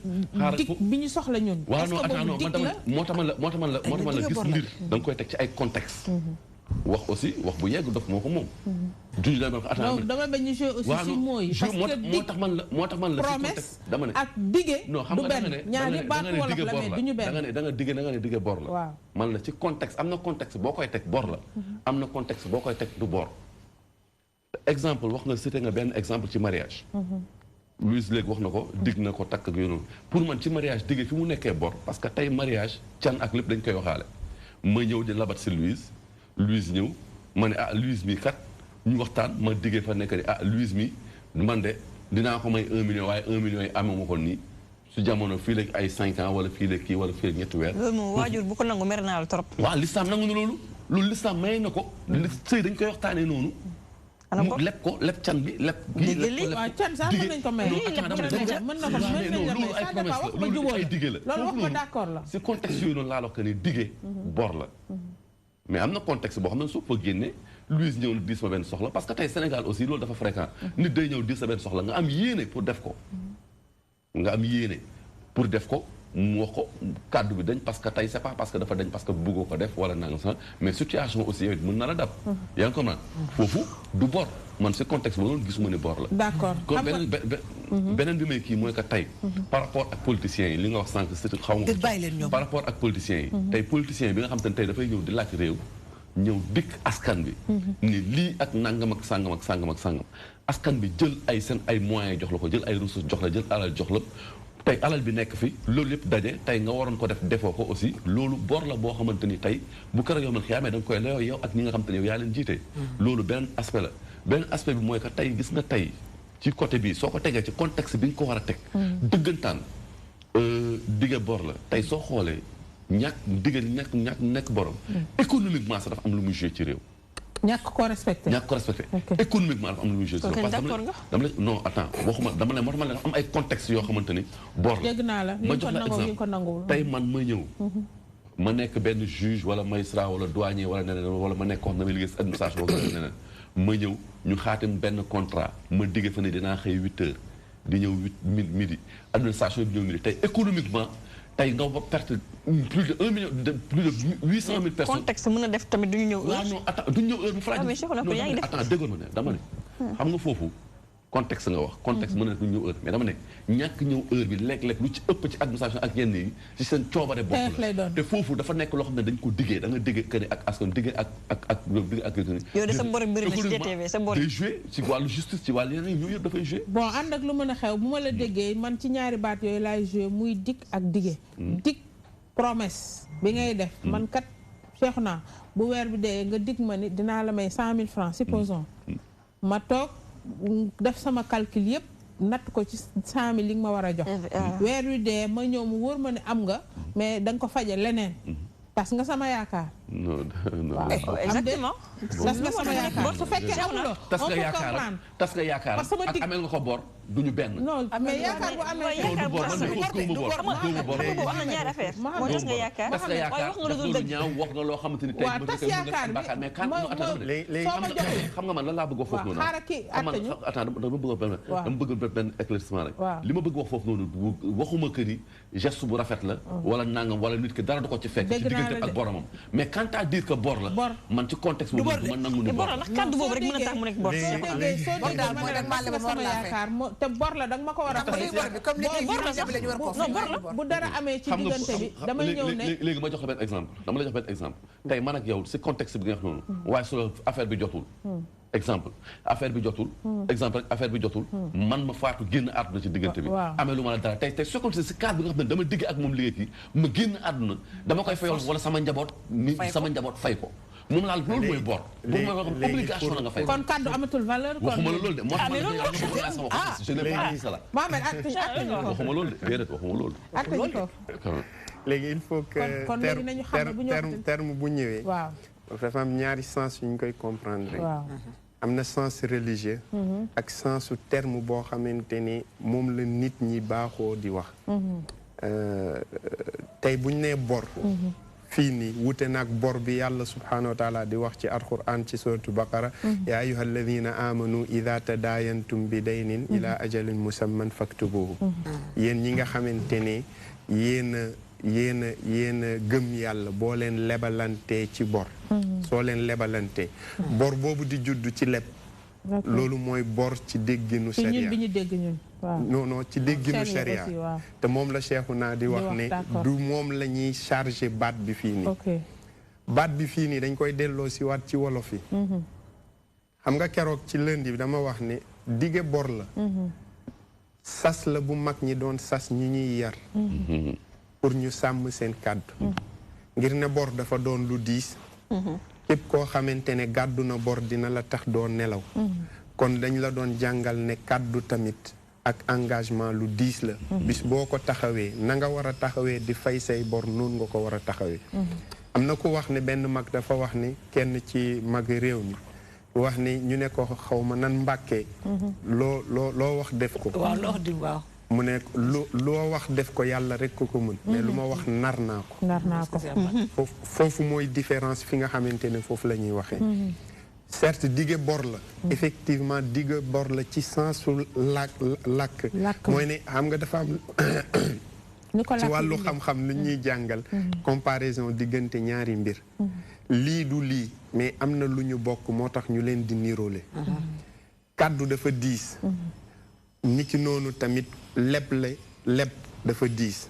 [SPEAKER 2] dig bi ñu soxla ñun
[SPEAKER 4] waaw non attends non moo tax man la gis mbir da nga koy teg ci ay contexte wax aussi wax bu yegg dof moo ko moom juñ la ko attends
[SPEAKER 2] dama bañ ñu jouer aussi si mooy parce que
[SPEAKER 4] moo tax man la
[SPEAKER 2] promesse
[SPEAKER 4] dama ne
[SPEAKER 2] ak dige
[SPEAKER 4] non xam nga
[SPEAKER 2] ñaari baatu wolof la mais du ñu benn
[SPEAKER 4] da nga dige bor la
[SPEAKER 2] waaw
[SPEAKER 4] man la ci contexte am na contexte boo koy teg bor la am na contexte boo koy teg du bor exemple wax nga cité nga benn exemple ci mariage Louise léegi wax na ko digg na ko takk ak yooyu pour man ci mariage digge fi mu nekkee bor parce que tey mariage can ak lépp dañ koy waxaale ma ñëw di labat si Louise ñëw ma ne Louise mi kat ñu waxtaan ma diggee fa nekk ni Louise mi man de dinaa ko may 1 million waaye 1 million yi amee ma ko nii su jamono fii léegi ay 5 ans wala fii léegi kii wala fii léegi ñetti weer.
[SPEAKER 6] loolu moom waajur bu ko nangu mer naa la trop.
[SPEAKER 4] waaw lislaam nangu na loolu lislaam may na ko sëy dañ koy waxtaanee noonu. mu leb ko leb can bi leb.
[SPEAKER 2] waaw can sax mën nañ ko may. mën na ko
[SPEAKER 4] loolu ay promesse la loolu ay dige la.
[SPEAKER 2] loolu wax ko d'accord la.
[SPEAKER 4] si contexte yooyu noonu laa la wax que ni dige bor la. mais am na contexte boo xam ne soo fa génnee Louise ñëw na diis ma benn soxla parce que tey Sénégal aussi loolu dafa fréquent. nit day ñëw diis sa benn soxla nga am yéene pour def ko. nga am yéene pour def ko mu wax ko kàddu bi dañ parce que tey c'est pas parce que dafa dañ parce que bëggoo ko def wala nanga sax mais situation aussi yow it mën na la dab. yaa ngi comprendre foofu du bor man si contexte boobu gisuma ni bor la.
[SPEAKER 2] d'accord
[SPEAKER 4] kon beneen bi may kii mooy que tey. par rapport ak politiciens yi li nga wax sànq c'est xaw ma. par rapport ak politiciens yi. tey politicien bi nga xam te ne tey dafay ñëw di laaj réew. ñëw dikk askan bi. ni lii ak nangam ak sàngam ak sàngam ak sàngam askan bi jël ay seen ay moyens jox la ko jël ay ressources jox la jël alal jox la. tey alal bi nekk fi loolu yëpp daje tey nga waroon ko def defoo ko aussi loolu bor la boo xamante ni tey bu kër yow man xiyaamee da nga koy layoo yow ak ñi nga xamante ni yow yaa leen jiite. loolu benn aspect la benn aspect bi mooy que tey gis nga tey ci côté bi soo ko tegee ci contexte bi nga ko war a teg. dëggantaan dige bor la tey soo xoolee ñàkk digal nekk borom. économiquement sax dafa am lu muy joué ci réew.
[SPEAKER 2] ñàkk ko respecté.
[SPEAKER 4] économiquement dafa am lu muy joué ci réew.
[SPEAKER 6] d'accord nga.
[SPEAKER 4] dama la non attends waxuma dama ne moo tax ma ne am ay contexte yoo xamante ni bor la.
[SPEAKER 2] dégg naa la
[SPEAKER 4] ma jox la exemple tey man ma ñëw. ma nekk benn juge wala magistrat wala douanier wala neneen wala ma nekk wax na may liggéey si administration wala neneen ma ñëw ñu xaatim benn contrat ma digge fa ne dinaa xëy 8 heures di ñëw 8 midi administration bi ñëw midi tey économiquement tey nga ba perte plus de 1 million plus de 800 000 personnes.
[SPEAKER 6] contexte mën na def tamit duñu ñëw heure.
[SPEAKER 4] waaw non attends duñu ñëw heure bu faral. non attends déggoon ma ne dama ne. xam nga foofu contexte nga wax. contexte mën na duñu ñëw heure mais dama ne ñàkk ñëw heure bi léeg-léeg lu ci ëpp ci administration ak yenn yi ci seen coobare bopp la. te foofu dafa nekk loo xam ne dañ ko diggee da nga diggee que ni ak askan diggee ak
[SPEAKER 6] yow de sa bor bëri na ci DTV sa bor.
[SPEAKER 4] day joué ci wàllu justice ci wàllu yeneen yooyu yëpp dafay joué.
[SPEAKER 2] bon ànd ak lu mën a xew bu ma la déggee man ci ñaari baat yooyu laay joué muy dig ak dige. dig promesse bi ngay def. man kat Cheikh naa bu weer bi dee nga dig ma ni dinaa la may 100 000 francs supposons ma toog def sama calcul yëpp natt ko ci 100 000 li nga ma war a jox. weer wi dee ma ñëw mu wóor ma ne am nga mais da nga ko faje leneen. tas nga sama yaakaar.
[SPEAKER 4] non
[SPEAKER 6] exactement.
[SPEAKER 2] tas nga sama yaakaar su fekkee amuloo.
[SPEAKER 4] tas nga yaakaar ak amel nga ko bor duñu benn.
[SPEAKER 2] non mais yaakaar bu amee.
[SPEAKER 6] yaakaar bu am na ñaari affaire moo tas nga yaakaar.
[SPEAKER 4] tas nga yaakaar
[SPEAKER 6] wax nga lu dul dëgg.
[SPEAKER 4] ñaaw wax nga loo xamante ni tey
[SPEAKER 2] waaw tas yaakaar
[SPEAKER 4] mais kan xam nga man lan laa bëgg wax foofu noonu. dama bëgg benn éclaircissement rek. li ma bëgg wax foofu noonu waxuma que ni geste bu rafet la. wala nangam wala nit ki dara du ko ci fekk. ci diggante ak boromam mais quant à dire que bor la. man ci contexte boobu man nangu ni bor la.
[SPEAKER 6] ndax kàddu boobu rek mën a tax mu nekk bor.
[SPEAKER 2] te bor la danga ma ko war a fay. bu dara amee ci diggante bi damay ñëw ne
[SPEAKER 4] léegi ma jox la benn exemple dama la jox benn exemple tey man ak yow si contexte bi nga xam noonu waaye su affaire bi jotul exemple affaire bi jotul exemple rek affaire bi jotul man ma faatu génn àdduna ci diggante bi amee lu ma la dara tey su ko si cadre bi nga xam ne dama digg ak moom liggéey kii ma génn àdduna dama koy fayal wala sama njaboot fay ko moom laal loolu mooy bor. obligation la nga fay.
[SPEAKER 2] kon kaddu amatul valeur.
[SPEAKER 4] waxuma la loolu de moo tax ma je n'ai pas dit cela. waxuma loolu de déedéet waxuma loolu.
[SPEAKER 3] léegi il faut que terme bu ñëwee.
[SPEAKER 2] waaw
[SPEAKER 3] dafa am ñaari sens yu ñu koy comprendre. am na sens religieux. ak sensu terme boo xamante ni moom la nit ñi baaxoo di wax. tey bu ñu nee bor. fii nii wute naag bor bi yàlla subhanahu wa taala di wax ci alquran ci suratu baqara ya ayuha alladina amanu ida tadaayantum bi daynin ila ajalin musamman faktubuhu yéen ñi nga xamante ne yéen a gëm yàlla boo leen lebalantee ci bor soo leen lebalantee bor boobu di judd ci leb loolu mooy bor ci dégginu sharia
[SPEAKER 2] bi ñu dégg ñun
[SPEAKER 3] non ci dégginu sharia te moom la Cheikhouna di wax ne du moom la ñuy chargé baat bi fii nii baat bi fii nii dañ koy delloo si waat ci wolof yi xam nga keroog ci lundi bi dama wax ne dige bor la sas la bu mag ñi doon sas ñi ñuy yar pour ñu sàmm seen kàddu ngir ne bor dafa doon lu diis képp koo xamante ne gàddu na bor dina la tax doo nelaw kon dañ la doon jàngal ne kàddu tamit ak engagement lu diis la bis boo ko taxawee na nga war a taxawee di fay say bor noonu nga ko war a taxawee am na ku wax ne benn mag dafa wax ni kenn ci mag réew mi wax ni ñu ne ko xaw ma nan mbàkkee loo wax def ko mu ne loo wax def ko yàlla rek ko mën mais lu ma wax nar naa ko foofu mooy différence fi nga xamante ne foofu la ñuy waxee certes dige bor la effectivement dige bor la ci sensu làkk mooy ne xam nga dafa am ci wàllu xam-xam lu ñuy jàngal comparaison diggante ñaari mbir lii du lii mais am na lu ñu bokk moo tax ñu leen di niroole kàddu dafa diis niki noonu tamit leb dafa diis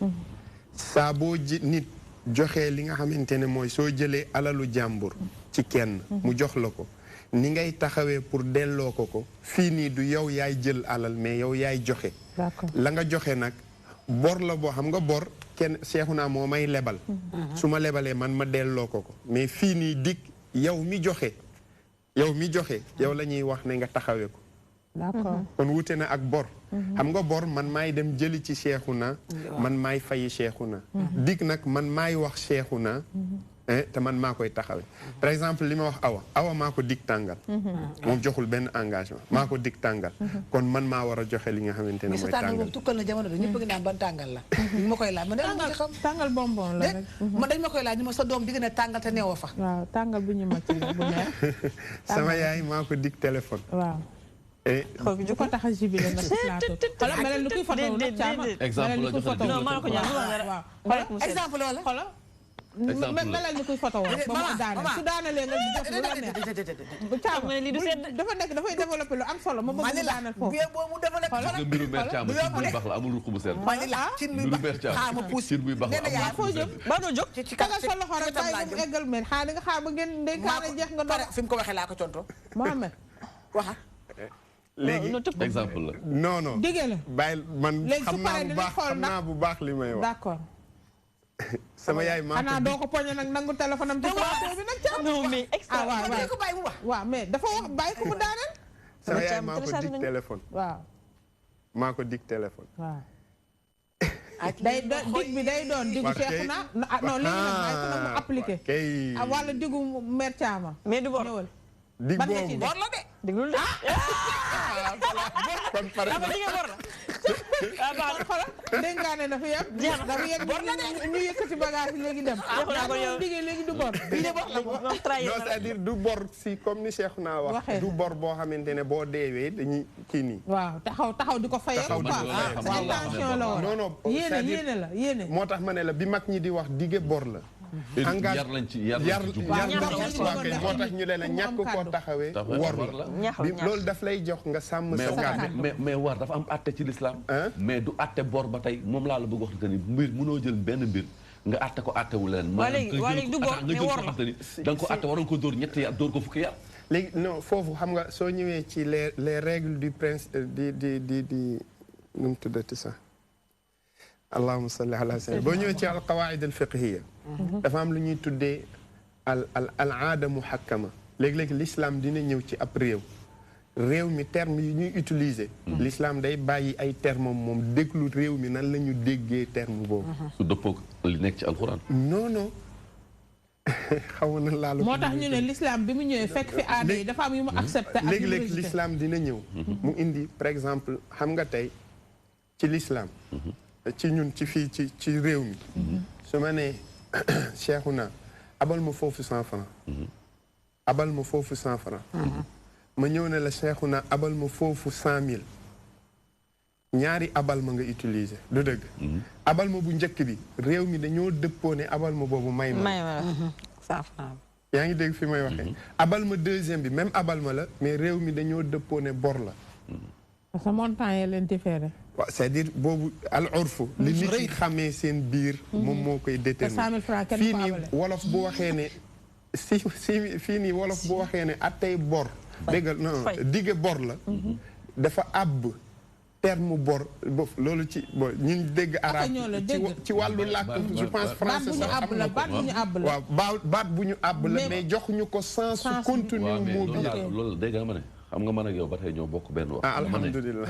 [SPEAKER 3] saa boo nit joxee li nga xamante ne mooy soo jëlee alalu jàmbur ci kenn mu jox la ko ni ngay taxawee pour delloo ko fii nii du yow yaay jël alal mais yow yaay joxe la nga joxe nag bor la boo xam nga bor kenn Cheikhouna moo may lebal su ma lebalee man ma delloo ko mais fii nii dig yow mi joxe yow la ñuy wax ne nga taxawee ko
[SPEAKER 2] d'accord
[SPEAKER 3] kon wute na ak bor xam nga bor man maay dem jëli ci Cheikhouna man maay fayi Cheikhouna dig nag man maay wax Cheikhouna te man maa koy taxawe par exemple li ma wax awa maa ko dig tàngal moom joxul benn engagement maa ko dig tàngal kon man maa war a joxe li nga xamante ne mooy tàngal
[SPEAKER 5] boobu tukkal na jamono bi ñëpp bëgg naan ban tàngal la ñu ma koy laaj man dama xam
[SPEAKER 2] tàngal bonbon la rek
[SPEAKER 5] man dañ ma koy laaj ni ma sa doom digg na tàngal te neewoo fa
[SPEAKER 2] waaw tàngal bu ñu màcc la bu neex
[SPEAKER 3] sama yaay maa ko dig téléphone
[SPEAKER 2] waaw xool bi ko tax a jibile nag plateau xoolal mel ni kuy photo nag caama
[SPEAKER 4] exemple la joxe
[SPEAKER 2] non maa ko ñaan waaw
[SPEAKER 5] exemple loola
[SPEAKER 2] xoolal melal ni kuy photo woon ba mu daane su daanelee nga def lu la neex caama dafa nekk dafay développé lu am solo ma bëgg mu daaneel foofu
[SPEAKER 5] mu développé
[SPEAKER 4] parce que mbiru mère Thiam cin buy bax la amul ruq bu seen mbiru mère Thiam cin buy bax la amul
[SPEAKER 2] foo jëm ba doo jóg tagal sa loxo rek bàyyi mu eggal mel xaa nga xaar ba ngeen ndénkaane jeex nga doon
[SPEAKER 5] fi mu ko waxee laa ko conto
[SPEAKER 2] Mohamed
[SPEAKER 5] waxa
[SPEAKER 3] léegi
[SPEAKER 4] exemple la
[SPEAKER 3] non
[SPEAKER 2] digge la
[SPEAKER 3] bàyyi man xam naa bu baax li may wax
[SPEAKER 2] d'accord
[SPEAKER 3] sama yaay maa
[SPEAKER 2] xanaa doo ko poñe nag nangu téléphone am ci plateau bi nag Thiam
[SPEAKER 5] non mais extra waaw ko bàyyi mu wax
[SPEAKER 2] waaw mais dafa wax bàyyi ko mu daaneel
[SPEAKER 3] sama yaay maa ko dig téléphone
[SPEAKER 2] waaw
[SPEAKER 3] maa ko dig téléphone
[SPEAKER 2] waaw day dig bi day doon digu Cheikhouna non léegi nag bàyyi ko nag mu appliqué wala digu mère Thiam
[SPEAKER 6] mais du bor
[SPEAKER 3] dig boobu
[SPEAKER 5] bor la de
[SPEAKER 6] diglul de
[SPEAKER 3] kon pare
[SPEAKER 2] xoolal dénkaane dafa yem dafa yem ñu yëkkati bagage léegi dem yaa digee léegi du bor
[SPEAKER 3] non c'est-à-dire du bor si comme ni Cheikhouna wax du bor boo xamante ne boo deewee dañuy kii nii
[SPEAKER 2] waaw taxaw di ko fayee ou pas intention la woon
[SPEAKER 3] non non
[SPEAKER 2] yéene la yéene
[SPEAKER 3] moo tax ma ne la bi mag ñi di wax dige bor la
[SPEAKER 4] yar lañ ci
[SPEAKER 3] moo tax ñu leen a ñàkk koo taxawee war la loolu daf lay jox nga sàmm sa kàddu
[SPEAKER 4] mais war dafa am atte ci l'islam mais du atte bor ba tey moom laa la bëgg wax que ni mbir mënoo jël benn mbir nga atte ko atte wu leen
[SPEAKER 6] léegi du bor
[SPEAKER 4] nga jël ko xam te ni da nga ko atte waroon ko dóor ñetti yar dóor ko fukki yar
[SPEAKER 3] léegi non foofu xam nga soo ñëwee ci les règles du principe di nu mu tuddati sax allahumma salli ala sayyidina boo ñëwee ci al qawaid al fiqhiya dafa am lu ñuy tuddee al aada muhakkama léegi-léegi l'islam dina ñëw ci ab réew mi terme yi ñuy utiliser l'islam day bàyyi ay terme moom déglu réew mi nan la ñu déggee terme boobu
[SPEAKER 4] su dëppoo li nekk ci alxuraan
[SPEAKER 3] non xaw na laalu
[SPEAKER 2] moo tax ñu ne l'islam bi mu ñëwee fekk fi aada yi dafa am yu mu accepté ak
[SPEAKER 3] léegi-léegi l'islam dina ñëw mu indi par exemple xam nga tey ci l'islam ci ñun ci fii ci réew mi su ma nee Cheikhouna abal ma foofu 100 francs abal ma foofu 100 francs ma ñëw ne la Cheikhouna abal ma foofu 100 000 ñaari abal ma nga utiliser du dëgg abal ma bu njëkk bi réew mi dañoo dëppoo ne abal ma boobu may ma
[SPEAKER 5] 100 francs
[SPEAKER 3] yaa ngi dégg fi may waxee abal ma deuxième bi même abal ma la mais réew mi dañoo dëppoo ne bor la
[SPEAKER 2] parce que montant yi leen différé
[SPEAKER 3] waaw c'est-à-dire boobu al urfu li nit ñi xamee seen biir moom moo koy déterminer fii nii wolof bu waxee ne fii nii wolof bu waxee ne attey bor dégg non digge bor la dafa àbb terme bor bof loolu ci bo ñun dégg arabe ci wàllu làkk je pense français
[SPEAKER 2] baat bu ñu àbb la
[SPEAKER 3] waaw baat bu ñu àbb la mais joxuñu ko sens contenu moo bi
[SPEAKER 4] loolu dégg nga ma ne xam nga man ak yow ba tey ñoo bokk benn wax
[SPEAKER 3] alhamdulilah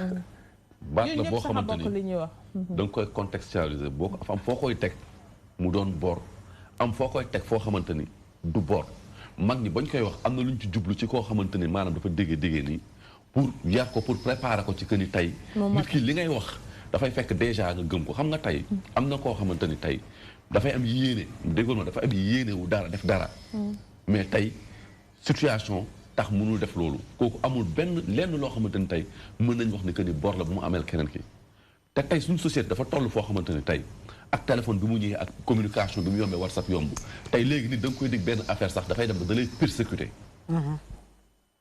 [SPEAKER 4] baat la boo xamante ni da nga koy contextualiser boo ko am foo koy teg mu doon bor am foo koy teg foo xamante ni du bor mag ñi bañ koy wax am na lu ñu ci jublu ci koo xamante ni maanaam dafa déggee nii pour yar ko pour préparer ko ci que ni tey nit ki li ngay wax dafay fekk déjà nga gëm ko xam nga tey am na koo xamante ni tey dafay am yéene déggoon ma dafa am yéene wu dara def dara mais tey situation tax mënul def loolu kooku amul benn lenn loo xamante ni tey mën nañ wax ni que ni bor la bu mu ameel keneen ki te tey suñu société dafa toll foo xamante ni tey ak téléphone bi mu ñëwee ak communication bi mu yombee WhatsApp yomb tey léegi nit da nga koy dig benn affaire sax dafay dem ba da lay persécuter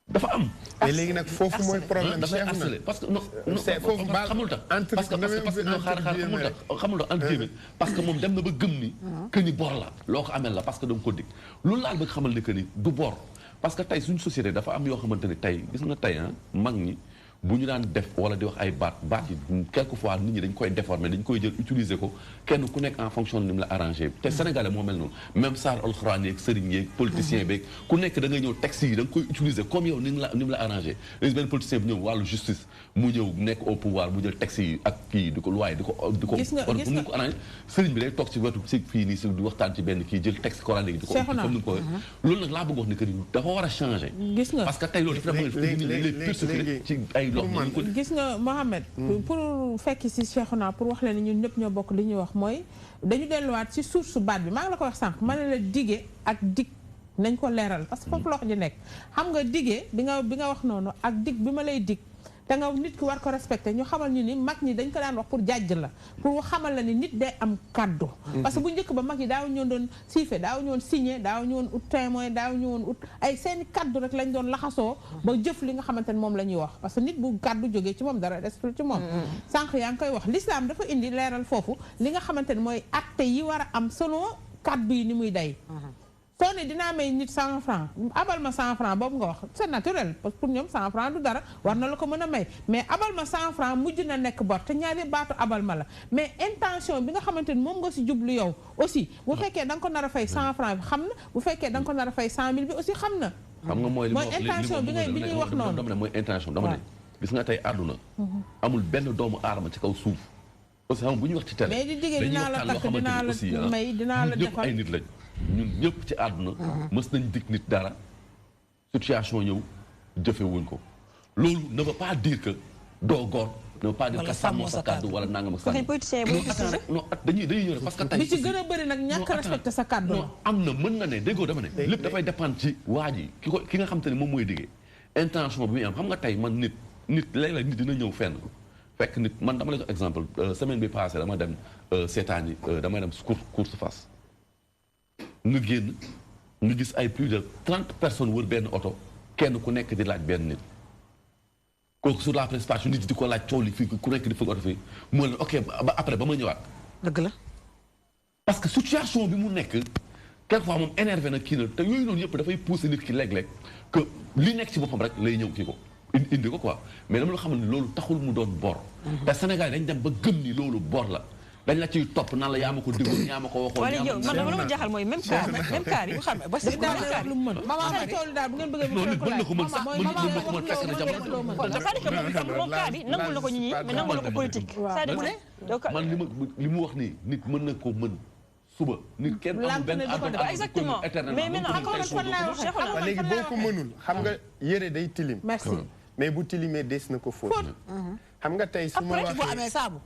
[SPEAKER 4] dafa am
[SPEAKER 3] mais léegi nag foofu mooy problème
[SPEAKER 4] dafay harcelé parce que non
[SPEAKER 3] foofu
[SPEAKER 4] xamul tax parce que xamul tax entre guillemets parce que moom dem na ba gëm ni que ni bor la loo ko ameel la parce que da nga ko dig loolu laal bëgg xamal ni que ni du bor parce que tey suñu société dafa am yoo xamante ni tey gis nga tey mag ñi bu ñu daan def wala di wax ay baat yi quelquefois nit ñi dañ koy déformer dañ koy jël utiliser ko kenn ku nekk en fonction de ni mu la arrangé te sénégalais moo mel noonu même saar alxuraan yeeg sëriñ yeeg politicien beeg ku nekk da ngay ñëw texte yi da nga koy utiliser comme yow ni mu la arrangé léegi benn politicien bi ñëw wàllu justice mu ñëw nekk au pouvoir mu jël texte yi ak kii di ko loi di ko ni ko arrangé sëriñ bi day toog ci wetu si fii nii si di waxtaan ci benn kii jël texte coranique di ko comme ni ko loolu nag laa bëgg wax ni que dafa war a changé parce que tey loolu dafa ci ay
[SPEAKER 2] gis nga Mohamed pour fekk si Cheikhouna pour wax leen ñun ñëpp ñoo bokk li ñuy wax mooy dañu delluwaat ci source baat bi maa ngi la ko wax sànq ma ne la dige ak dig nañ ko leeral parce que foofu la wax ji nekk xam nga dige bi nga wax noonu ak dig bi ma lay dig te nga nit ki war ko respecté ñu xamal ñu ni mag ñi dañ ko daan wax pour jàjj la pour xamal la ni nit day am kàddu parce que bu njëkk ba mag ñi daaw ñoon doon siife daaw ñoon signé daaw ñoon ut témoin daaw ñoon ut ay seeni kàddu rek lañ doon laxasoo ba jëf li nga xamante ne moom la ñuy wax parce que nit bu kàddu jógee ci moom dara desul ci moom sànq yaa ngi koy wax l'islam dafa indi leeral foofu li nga xamante ne mooy acte yi war a am selon kàddu yi ni muy day soo ne dinaa may nit 100 francs abal ma 100 francs boobu nga wax c'est naturel parce que pour ñoom 100 francs du dara war na la ko mën a may mais abal ma 100 francs mujj na nekk bor te ñaari baatu abal ma la mais intention bi nga xamante ni moom nga si jublu yow aussi bu fekkee da nga ko nar a fay 100 francs bi xam na bu fekkee da nga ko nar a fay 100 000 bi aussi xam na
[SPEAKER 4] xam nga mooy
[SPEAKER 2] intention bi ñuy wax noonu
[SPEAKER 4] dama ne mooy intention dama ne gis nga tey àdduna amul benn doomu aadama ci kaw suuf aussi xam bu ñuy wax ci télé
[SPEAKER 2] mais di digee dinaa la takk dinaa la may dinaa la defal
[SPEAKER 4] ay nit lañ ñun ñëpp ci àdduna mës nañ dig nit dara situation ñëw jëfewuñ ko loolu ne veut pas dire que doo góor ne veut pas dire que sàmmoo sa kàddu wala nangam ak sàmm non dañuy ñëw parce que tey
[SPEAKER 2] bi ci gën a bëri nag ñàkk respecté sa kàddu
[SPEAKER 4] non am na mën na ne déggoo dama ne lépp dafay dépendre ci waa ji ki nga xam te ne moom mooy diggee intention bi muy am xam nga tey man nit léeg-léeg nit dina ñëw fenn fekk nit man dama lay jox exemple semaine bi passée dama dem seetaan yi damay dem course face nga génn nga gis ay plus de 30 personnes wër benn oto kenn ku nekk di laaj benn nit kooku sur la participation nit di ko laaj coow li fii ku nekk di fëgg oto fii mu ne ok ba après ba ma ñëwaat.
[SPEAKER 5] dëgg la.
[SPEAKER 4] parce que situation bi mu nekk quelquefois moom énervé na kii na te yooyu noonu yëpp dafay pousser nit ki léeg-léeg que li nekk ci boppam rek lay ñëw kii ko indi ko quoi mais dama la xamal ni loolu taxul mu doon bor. te Sénégal dañ dem ba gëm ni loolu bor la. dañ la ciy topp naan la yaa ma ko digoon yaa ma ko waxoon.
[SPEAKER 6] wala yow man dama la jaaxal mooy même cas bi xam ba si daal
[SPEAKER 2] lu mën maman tool daal bu ngeen bëggee
[SPEAKER 4] non nit mën na ko mën sax mën na ko mën fekk na jamono
[SPEAKER 6] c'est-à-dire que moom cas bi nangul na ko ñi mais nangul na ko politique
[SPEAKER 4] man li mu wax nii nit mën na ko mën suba nit kenn amul benn
[SPEAKER 6] exactement mais maintenant
[SPEAKER 3] léegi boo ko mënul xam nga yére day tilim
[SPEAKER 2] merci
[SPEAKER 3] mais bu tilimee des na ko fóot xam nga tey su ma waxee
[SPEAKER 5] boo amee saabu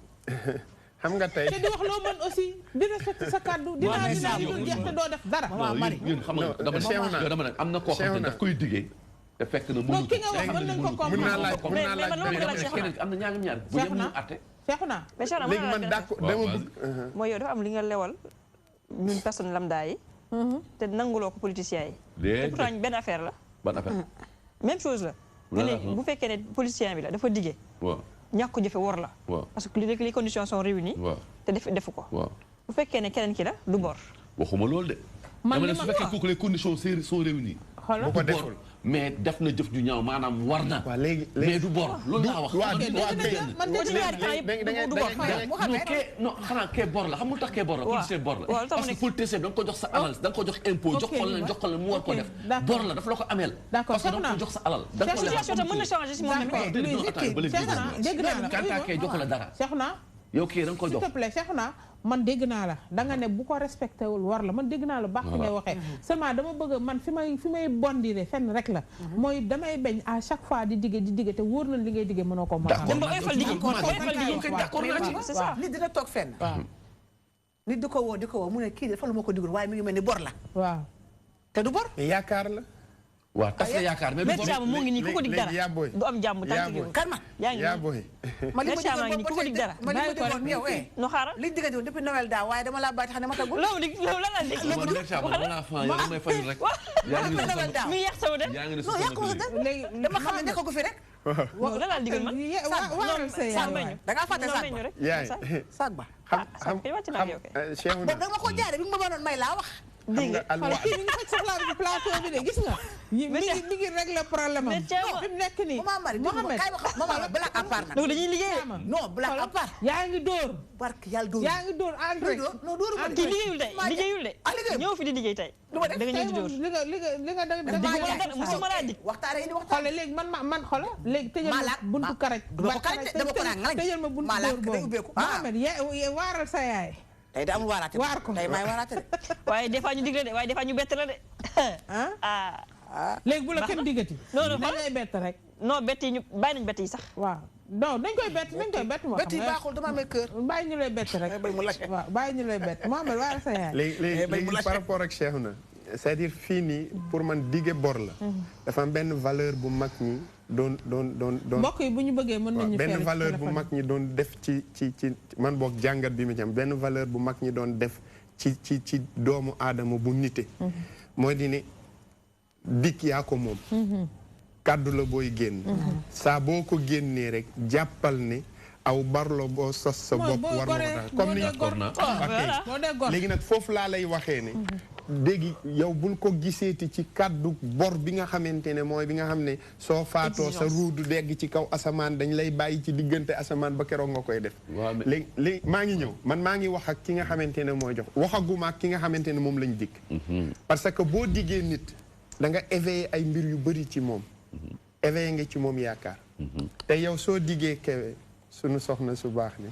[SPEAKER 3] xam nga tey
[SPEAKER 2] te di wax loo mën aussi di respecté sa kàddu dinaa dul jeex te doo def dara
[SPEAKER 4] ñun xam nga dama ne am na koo xam ne daf koy diggee te fekk na mënu
[SPEAKER 2] ki nga wax mën nañ ko comprendre
[SPEAKER 3] mën naa laaj
[SPEAKER 4] keneen am na ñaar bu yem ñu atte
[SPEAKER 2] Cheikhouna
[SPEAKER 3] léegi man d'accord dama bëgg
[SPEAKER 6] mooy yow dafa am li nga lewal ñun personne lambda yi te nanguloo ko politiciens yi te pourtant benn affaire la
[SPEAKER 4] ban affaire
[SPEAKER 6] même chose la bu fekkee ne politicien bi la dafa diggee ñàkk ko jëfe wor la parce que les conditions sont réunies te defu ko bu fekkee ne keneen ki la du bor
[SPEAKER 4] waxuma loolu de dama ne su fekkee kooku les conditions sont réunies
[SPEAKER 3] bu ko deful
[SPEAKER 4] mais def na jëf ju ñaaw maanaam war na mais du bor loolu laa wax non xanaa kee bor la xam nga tax kee bor la politicien bor la parce que politicien bi da nga ko jox sa alal da nga ko jox impôt jox ko leen mu war ko def bor la daf la ko ameel parce que da nga ko jox sa alal da nga ko
[SPEAKER 6] situation tam mën na changer si moom
[SPEAKER 2] dégg naa la
[SPEAKER 4] kantaa kee jox la dara
[SPEAKER 2] Cheikhouna
[SPEAKER 4] yow kii da nga ko jox
[SPEAKER 2] s'il te plaît Cheikhouna man dégg naa la da nga ne bu ko respecté wul war la man dégg naa la baax fi ngay waxee seulement dama bëgg man fi may bondire fenn rek la mooy damay bañ à chaque fois di digge te wóor na li ngay digge mënoo ko mën
[SPEAKER 5] c'est ça nit dina toog fenn nit di ko woo mu ne kii dafa lu ma ko digul waaye mi ngi mel ni bor la
[SPEAKER 2] waaw
[SPEAKER 5] te du bor
[SPEAKER 3] yaakaar la
[SPEAKER 4] waaw tas la yaakaar mais
[SPEAKER 6] moo ngi nii ku ko dig dara du am jàmm tànk gi
[SPEAKER 5] kan man
[SPEAKER 3] yaa booy
[SPEAKER 5] ma li ma digoon
[SPEAKER 6] dara
[SPEAKER 5] ma li ma digoon yow
[SPEAKER 6] no xaaral
[SPEAKER 5] liñ diggante woon depuis Noël daaw waaye dama laa bàyyi xam ne ma tagul
[SPEAKER 6] loolu la la dig mi yàq sama de
[SPEAKER 5] non yàqu ma de dama xam ne nekkagu fi rek
[SPEAKER 6] la la digal man
[SPEAKER 5] da ngaa fàtte saag ba
[SPEAKER 3] yaay
[SPEAKER 5] saag ba
[SPEAKER 3] xam
[SPEAKER 5] boobu da nga ma ko jaare bi nga ma mënoon may laa wax
[SPEAKER 3] xam nga alwa
[SPEAKER 2] kii mi ngi faj soxlaam ci plateau bi de gis nga. mi ngi régler problème am. fi mu nekk nii Mohamed
[SPEAKER 5] blague à part nag.
[SPEAKER 2] donc dañuy liggéey
[SPEAKER 5] non blague à part.
[SPEAKER 2] yaa ngi dóor.
[SPEAKER 5] barke yàlla dóor
[SPEAKER 2] yaa ngi dóor André.
[SPEAKER 5] non dóoru ma
[SPEAKER 6] kii liggéeyul de ñëw fi di liggéey tey. da nga ñëw di dóor
[SPEAKER 2] li nga
[SPEAKER 6] musuma laa dig.
[SPEAKER 5] waxtaanee indi waxtaan.
[SPEAKER 2] xoolal léegi man xoolal léegi tëjal ma buntu karaj. tëjal ma buntu dóor boobu. Mohamed waaral sa yaay.
[SPEAKER 5] tey da am waaraate
[SPEAKER 2] waar ko
[SPEAKER 5] tey maay waaraate de.
[SPEAKER 6] waaye des fois ñu digle de waaye des fois ñu bett la de.
[SPEAKER 2] léegi bu la kenn diggati.
[SPEAKER 6] non non
[SPEAKER 2] dañ lay bett rek.
[SPEAKER 6] non bett yi ñu bàyyi nañu bett yi sax.
[SPEAKER 2] waaw non dañ koy bett moo
[SPEAKER 5] bett yi baaxul dama amee kër.
[SPEAKER 2] bàyyi ñu lay bett rek. waaw bàyyi ñu lay bett Mohamed waaral sa yaay.
[SPEAKER 3] léegi par rapport ak Cheikhouna c'est-à-dire fii nii pour man dige bor la. dafa am benn valeur bu mag ñi doon.
[SPEAKER 2] mbokk yi bu ñu bëggee mën nañu
[SPEAKER 3] benn valeur bu mag ñi doon def ci man boog jàngat bi mu ci am benn valeur bu mag ñi doon def ci doomu aadama bu nite. mooy di ne dikk yaa ko moom. kàddu la booy génn. saa boo ko génnee rek jàppal ne aw barlo boo sos sa bopp war na ko comme ni léegi nag foofu laa lay waxee ne. léegi yow bul ko giseeti ci kàddu bor bi nga xamante ne mooy bi nga xam ne soo faatoo sa ruudu degg ci kaw asamaan dañ lay bàyyi ci diggante asamaan ba keroog nga koy def. léegi maa ngi ñëw man maa ngi wax ak ki nga xamante ne mooy jox waxaguma ak ki nga xamante ne moom lañ dikk. parce que boo diggee nit da nga éveillé ay mbir yu bëri ci moom. éveillé nga ci moom yaakaar. te yow soo diggee kewe sunu soxna su baax ni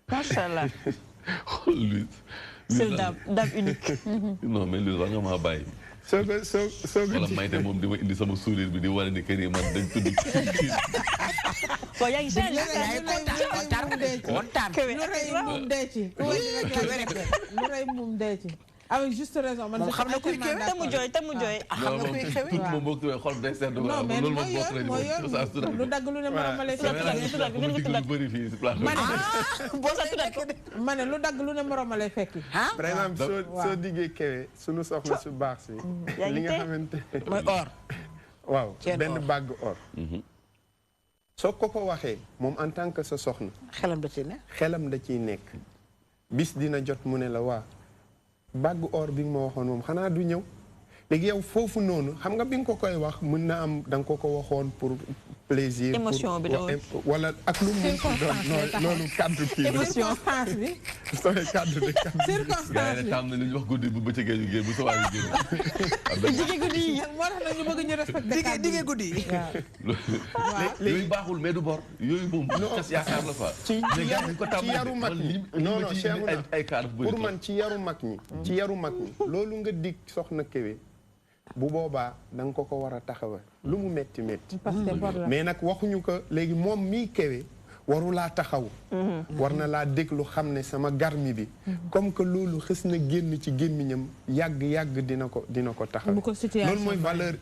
[SPEAKER 6] macha allah. c'est dab unique.
[SPEAKER 4] non mais Louise war nga maa bàyyi.
[SPEAKER 3] soo ko
[SPEAKER 4] wala Mayte moom di ma indi sama sourire bi di wane ni kër yi man dañ tudd.
[SPEAKER 6] kon yaa ngi changé.
[SPEAKER 2] kontaan lu rëy moom dee ci. lu rëy moom dee ci. avec juste raison man
[SPEAKER 5] xam na kuy kewe
[SPEAKER 6] te mu jooy
[SPEAKER 5] xam nga kuy kewe
[SPEAKER 4] moom boo tuwee xol day seetlu
[SPEAKER 2] non mais mooy yoon lu dagg lu ne moroma lay fekki ma ne lu dagg lu ne moroma lay fekki
[SPEAKER 3] par exemple soo diggee kewe sunu soxna su baax si li nga xamante
[SPEAKER 5] mooy or
[SPEAKER 3] waaw benn bàgg or soo ko waxee moom en tant que sa soxna xelam da ciy nekk bis dina jot mu ne la waa bàgg or bi nga ma waxoon moom xanaa du ñëw léegi yow foofu noonu xam nga bi nga ko koy wax mën na am da nga ko waxoon pour plaisir
[SPEAKER 6] émotion bi
[SPEAKER 3] wala ak lu mu doon loolu kaddu kii
[SPEAKER 2] circonstance bi
[SPEAKER 3] sooy kaddu de
[SPEAKER 2] circonstance bi
[SPEAKER 4] tam na li ñu wax guddi bu bëccëgee ñu génn bu soobee ñu génn
[SPEAKER 6] dige guddi yi
[SPEAKER 2] moo tax na ñu bëgg ñu respecté
[SPEAKER 5] dige guddi yi
[SPEAKER 4] yooyu baaxul mais du bor yooyu moom tas yaakaar la quoi
[SPEAKER 3] ci yaru mag ñi non
[SPEAKER 4] ay cas
[SPEAKER 3] pour man ci yaru mag ñi loolu nga dig soxna Kewe bu boobaa da nga ko war a taxawal lu mu metti mais nag waxuñu ko léegi moom mii Kewe waru laa taxaw war na laa déglu xam ne sama garmi bi comme que loolu xës na génn ci gémmiñam yàgg dina ko taxaw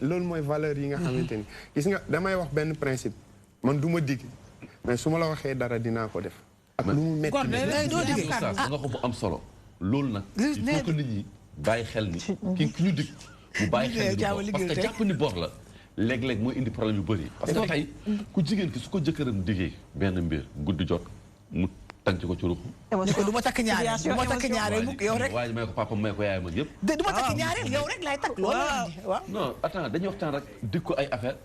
[SPEAKER 3] loolu mooy valeur yi nga xamante ni gis nga damay wax benn principe man du ma dig mais su ma la waxee dara dinaa ko def ak lu mu metti
[SPEAKER 4] nga ko bu am solo loolu nag il faut que nit ñi bàyyi xel ni ki ñu dig mu bàyyi xel ni parce que jàpp ni bor la léeg-léeg mooy indi problème yu bëri parce que tey ku jigéen ki su ko jëkkëram diggee benn mbir guddi jot mu tànc ko ci ruxu
[SPEAKER 5] du ma takk ñaareel mukk yow rek
[SPEAKER 4] waaye may ko papa may ko yaay mag yëpp
[SPEAKER 5] du ma takk ñaareel yow rek laay takk loolu
[SPEAKER 4] non attends dañuy waxtaan rek dig ko ay affaire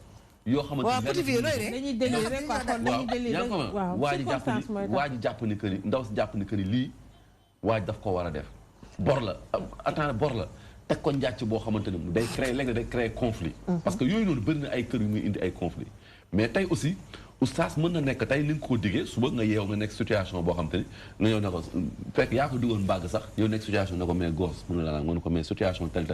[SPEAKER 4] yoo xamante
[SPEAKER 5] waaw petit vieux looy
[SPEAKER 2] dañuy délire rek
[SPEAKER 4] waa ji jàpp ni que ni ndaw si jàpp ni que ni lii waa ji daf ko war a def bor la attends bor la teg ko njàcc boo xamante ne day créer léegi day créer conflit parce que yooyu noonu bëri na ay kër yu muy indi ay conflit mais tey aussi oustaz mën na nekk tey ni nga ko diggee suba nga yeew nga nekk situation boo xamante ni nga ñëw ne ko fekk yaa ko diggoon bàgg sax yow nekk situation ne ko mais goos mën na la nga ne ko mais situation tel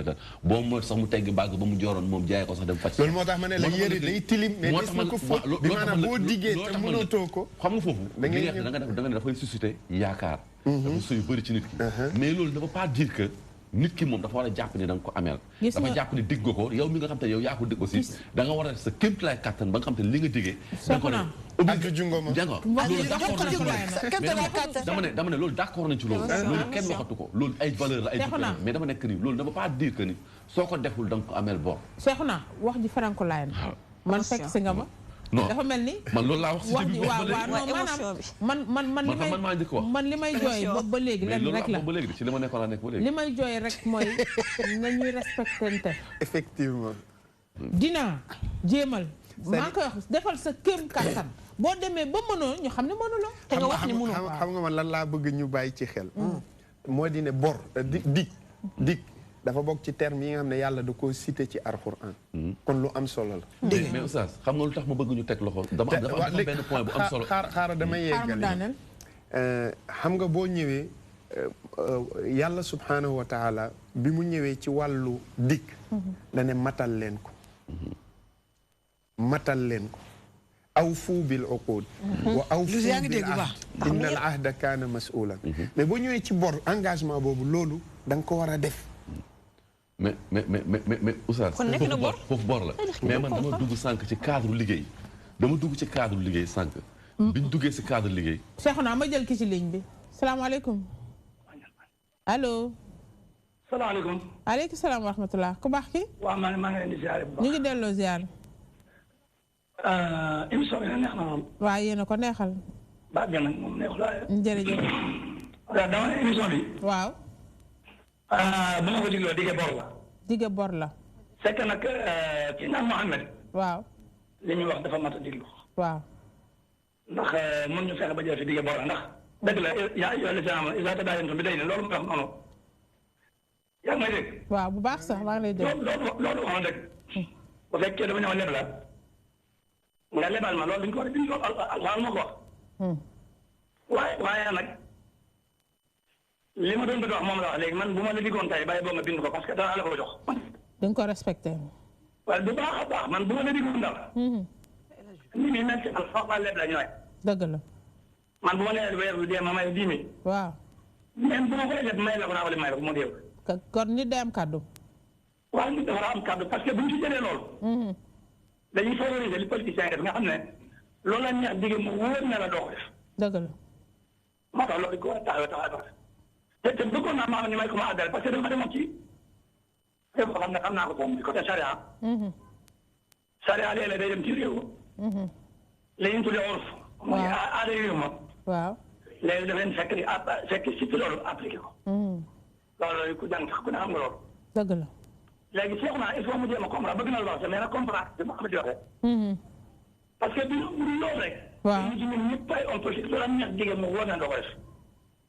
[SPEAKER 4] boo mooy sax mu teggi bàgg ba mu jooroon moom jaay ko sax dem faj
[SPEAKER 3] loolu moo tax ma ne la yére day tilim mais des na ko fóot bi maanaam boo diggee te mënatoo ko
[SPEAKER 4] xam nga foofu da nga ne dafay susciter yaakaar dafa suy bëri ci nit ki mais loolu dafa pas dire que nit ki moom dafa war a jàpp ni da nga ko ameel dafa jàpp ni digg ko yow mi nga xam te yow yaa ko digg aussi da nga war a def sa kéemtalaay kattan ba nga xam te li nga diggee da nga ko ne
[SPEAKER 3] ak jungoma
[SPEAKER 4] loolu dama ne loolu d'accord nañ ci loolu kenn waxatu ko loolu ay valeur la ay mais dama nekk ni loolu dafa pas dire que ni soo ko deful da nga ko ameel bor
[SPEAKER 2] Seexuna wax ji faranko laay na man fekk si nga ma dafa mel ni
[SPEAKER 4] man loolu laa wax si début
[SPEAKER 2] waaw maanaam man li may jooy ba léegi lenn rek la
[SPEAKER 4] ba léegi ci li ma nekkoon laa nekk ba léegi
[SPEAKER 2] li may jooy rek mooy nañuy respectante
[SPEAKER 3] effectivement
[SPEAKER 2] dinaa jéemal maa ngi koy wax defal sa kéem kattan boo demee ba mënoo ñu xam ne mënuloo te nga wax ni mënoo
[SPEAKER 3] xam nga man lan laa bëgg ñu bàyyi ci xel moo di ne bor dig dafa bokk ci terme yi nga xam ne yàlla da koo cité ci Alxuraan kon lu am solo la
[SPEAKER 4] mais oustaz xam nga lu tax ma bëgg ñu teg loxo dafa am benn point bu am solo
[SPEAKER 3] xaaral damay yeggali xam nga boo ñëwee yàlla subhaanahu wa taala bi mu ñëwee ci wàllu dig dane matal leen ko awfu bil uqud wa awfu bil ahd inna al ahda kaana mas'ulan mais boo ñëwee ci bor engagement boobu loolu da nga ko war a def
[SPEAKER 4] mais oustaz foofu bor la mais man dama dugg sànq ci cadre liggéey sànq biñ duggee si cadre liggéey
[SPEAKER 2] Cheikhouna ma jël ki ci ligne bi salaamaaleykum allo
[SPEAKER 14] salaamaaleykum
[SPEAKER 2] aleykum salaam wa rahmatullah ku baax ki
[SPEAKER 14] waaw maa ngi leen di ziare bu baax
[SPEAKER 2] ñu ngi delloo ziar
[SPEAKER 14] émission bi neex na moom
[SPEAKER 2] waaw yéen a ko neexal
[SPEAKER 14] ba gën nag moom neexul waaye
[SPEAKER 2] jërëjëf
[SPEAKER 14] dama ne émission bi
[SPEAKER 2] waaw
[SPEAKER 14] bu ma ko digloo dige bor la c'est que nag kii naan Mohamed
[SPEAKER 2] waaw
[SPEAKER 14] li ñuy wax dafa mat a diglu
[SPEAKER 2] waaw
[SPEAKER 14] ndax mën ñu fexe ba jël fi dige bor la ndax dëgg la yaa yoo li sama isa ta daayantum bi day ne loolu mu wax noonu yaa ngi may dégg
[SPEAKER 2] waaw bu baax sax maa ngi lay dégg
[SPEAKER 14] loolu wax dëgg bu fekkee dama ñëw leb la nga lebal ma loolu duñ ko war a bind loolu alxuraan moo ko wax waaye nag li ma doon bëgg wax moom la wax léegi man bu ma la diggoon tey bàyyi boo nga bind ko parce que danaa la ko jox
[SPEAKER 2] da nga ko respecté
[SPEAKER 14] waaye bu baax a baax man bu ma la diggoon dara ni muy mel ci man foog ma leb la ñooy
[SPEAKER 2] dëgg la
[SPEAKER 14] man bu ma nee weer bi dee ma may 10 000
[SPEAKER 2] waaw
[SPEAKER 14] même bu ma koy leb may la ko naa wala may la ko moo déew
[SPEAKER 2] kon nit day am kàddu
[SPEAKER 14] waaw nit dafa am kàddu parce que bu ñu ci jëlee loolu dañuy favoriser li politiciens yi def nga xam ne loolu la ñax digg mu wóor ne la doo ko def
[SPEAKER 2] dëgg la
[SPEAKER 14] moo tax loolu ko war a taxawee te bëggoon naa maa ñu may ko ma àggale parce que dama demoon ci boo xam ne xam naa ko moom bi côté charia charia léeg-léeg day dem ci réew la ñu tuddee orf mooy aada réew ma
[SPEAKER 2] waaw
[SPEAKER 14] léegi daf leen fekk si loolu appliqué ko loolu ku jàng sax ku ne xam nga loolu
[SPEAKER 2] dëgg la
[SPEAKER 14] léegi seex naa il faut mu jéem a comprendre bëgg na lu wax mais nag comprendre bi ma xam di waxee parce que bu dul loolu rek ñu ci ñun ñëpp ay homme politique loolu am ñax jigéen mu wóor na doo ko def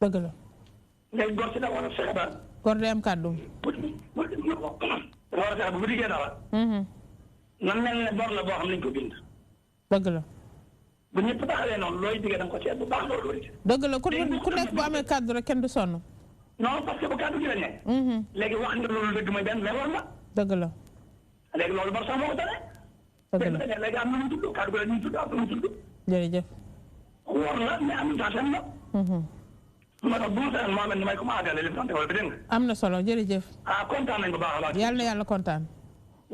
[SPEAKER 2] dëgg la
[SPEAKER 14] léegi góor si da war a fexe ba
[SPEAKER 2] góor day am kàddu
[SPEAKER 14] dafa war a fexe ba bu diggee dara na mel ne bor la boo xam nañ ko bind
[SPEAKER 2] dëgg la
[SPEAKER 14] bu ñëpp taxawee noonu looy diggee da nga ko seet bu baax loolu wari
[SPEAKER 2] dëgg la ku nekk bu amee kàddu rek kenn du sonn
[SPEAKER 14] non parce que bu kàddu gi la ne léegi wax nga loolu dëgg mooy benn mais war la
[SPEAKER 2] dëgg la
[SPEAKER 14] léegi loolu bor sax moo ko tane
[SPEAKER 2] dëgg la
[SPEAKER 14] léegi am na mu tudd kàddu gi la ñu tudd am na mu tudd
[SPEAKER 2] jërëjëf
[SPEAKER 14] war la mais am na seen la moo tax bu ma seetlu moo mel ni may ko ma àggale li mu sant wala bi dégg nga
[SPEAKER 2] am na solo jërëjëf
[SPEAKER 14] kontaan nañ bu baax a baax
[SPEAKER 2] yàlla na yàlla kontaan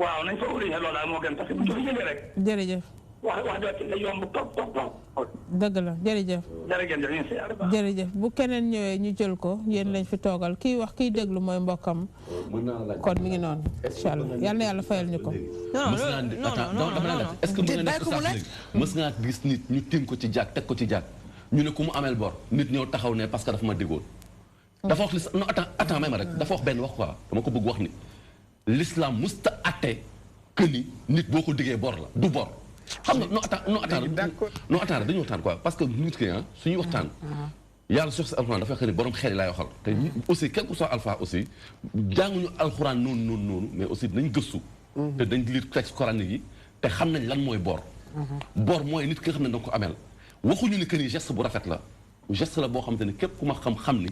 [SPEAKER 14] waaw nañ fa orienté loolu daal moo gën parce que bu ñu ko jëlee rek
[SPEAKER 2] jërëjëf
[SPEAKER 14] wax jot la yomb trop
[SPEAKER 2] dëgg la jërëjëf jërëjëf bu keneen ñëwee ñu jël ko yéen lañ fi toogal kii wax kiy déglu mooy mbokkam kon mi ngi noonu incha allah yal na yàlla fayal ñu ko
[SPEAKER 4] est-ce que mës ngaa gis nit ñu tim ko ci jàkk teg ko ci jàkk ñu ne ku mu ameel bor nit ñëw taxaw ne parce que dafa ma diggoon dafa wax li non attends may ma rek dafa wax benn wax quoi dama ko bëgg wax ni l'islam musta atte que ni nit boo ko diggee bor la du bor xam nga non attends dañu waxtaan quoi parce que nit ki suñuy waxtaan yàlla sox si alxuraan dafa wax ni borom xel yi laay waxal te aussi quel que soit alpha aussi jànguñu alxuraan noonu mais aussi dañ gëstu te dañ lire texte coranique yi te xam nañ lan mooy bor bor mooy nit ki nga xam ne danga ko ameel waxuñu ni que ni geste bu rafet la geste la boo xamante ni képp ku ma xam ni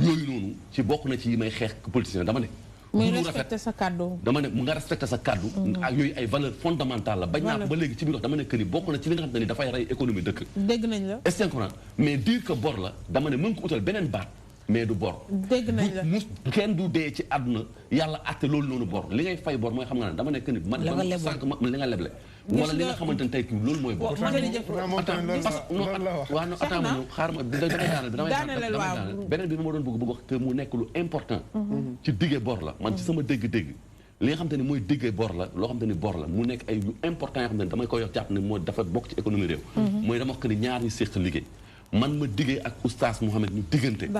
[SPEAKER 4] yooyu noonu ci bokk na ci yi may xeex politicien dama ne
[SPEAKER 2] muy respecté sa kàddu
[SPEAKER 4] dama ne mu nga respecté sa kàddu ak yooyu ay valeur fondamentale la bañ naa ko ba léegi ci biir wax dama ne que ni bokk na ci li nga xam ne ni dafay rey économie dëkk
[SPEAKER 2] dégg nañ la
[SPEAKER 4] est-ce que mais dire que bor la dama ne mën ko utal beneen baat mais du bor
[SPEAKER 2] dégg nañ la
[SPEAKER 4] mu kenn du dee ci àdduna yàlla àtte loolu noonu bor li ngay fay bor mooy xam nga ne dama ne que ni man sànq li nga leble wala li nga xamante ne tey kii loolu mooy bor beneen bi ma doon bëgg wax te mu nekk lu important ci dige bor la man ci sama dégg-dégg li nga xamante ni mooy déggee bor la loo xamante ni bor la mu nekk ay yu important yoo xamante ni damay koy wax jàpp ne mooy dafa bokk ci économie réew mooy dama wax que ni ñaar ñi séq liggéey man ma diggee ak oustaz Mouhamed ñu diggante tey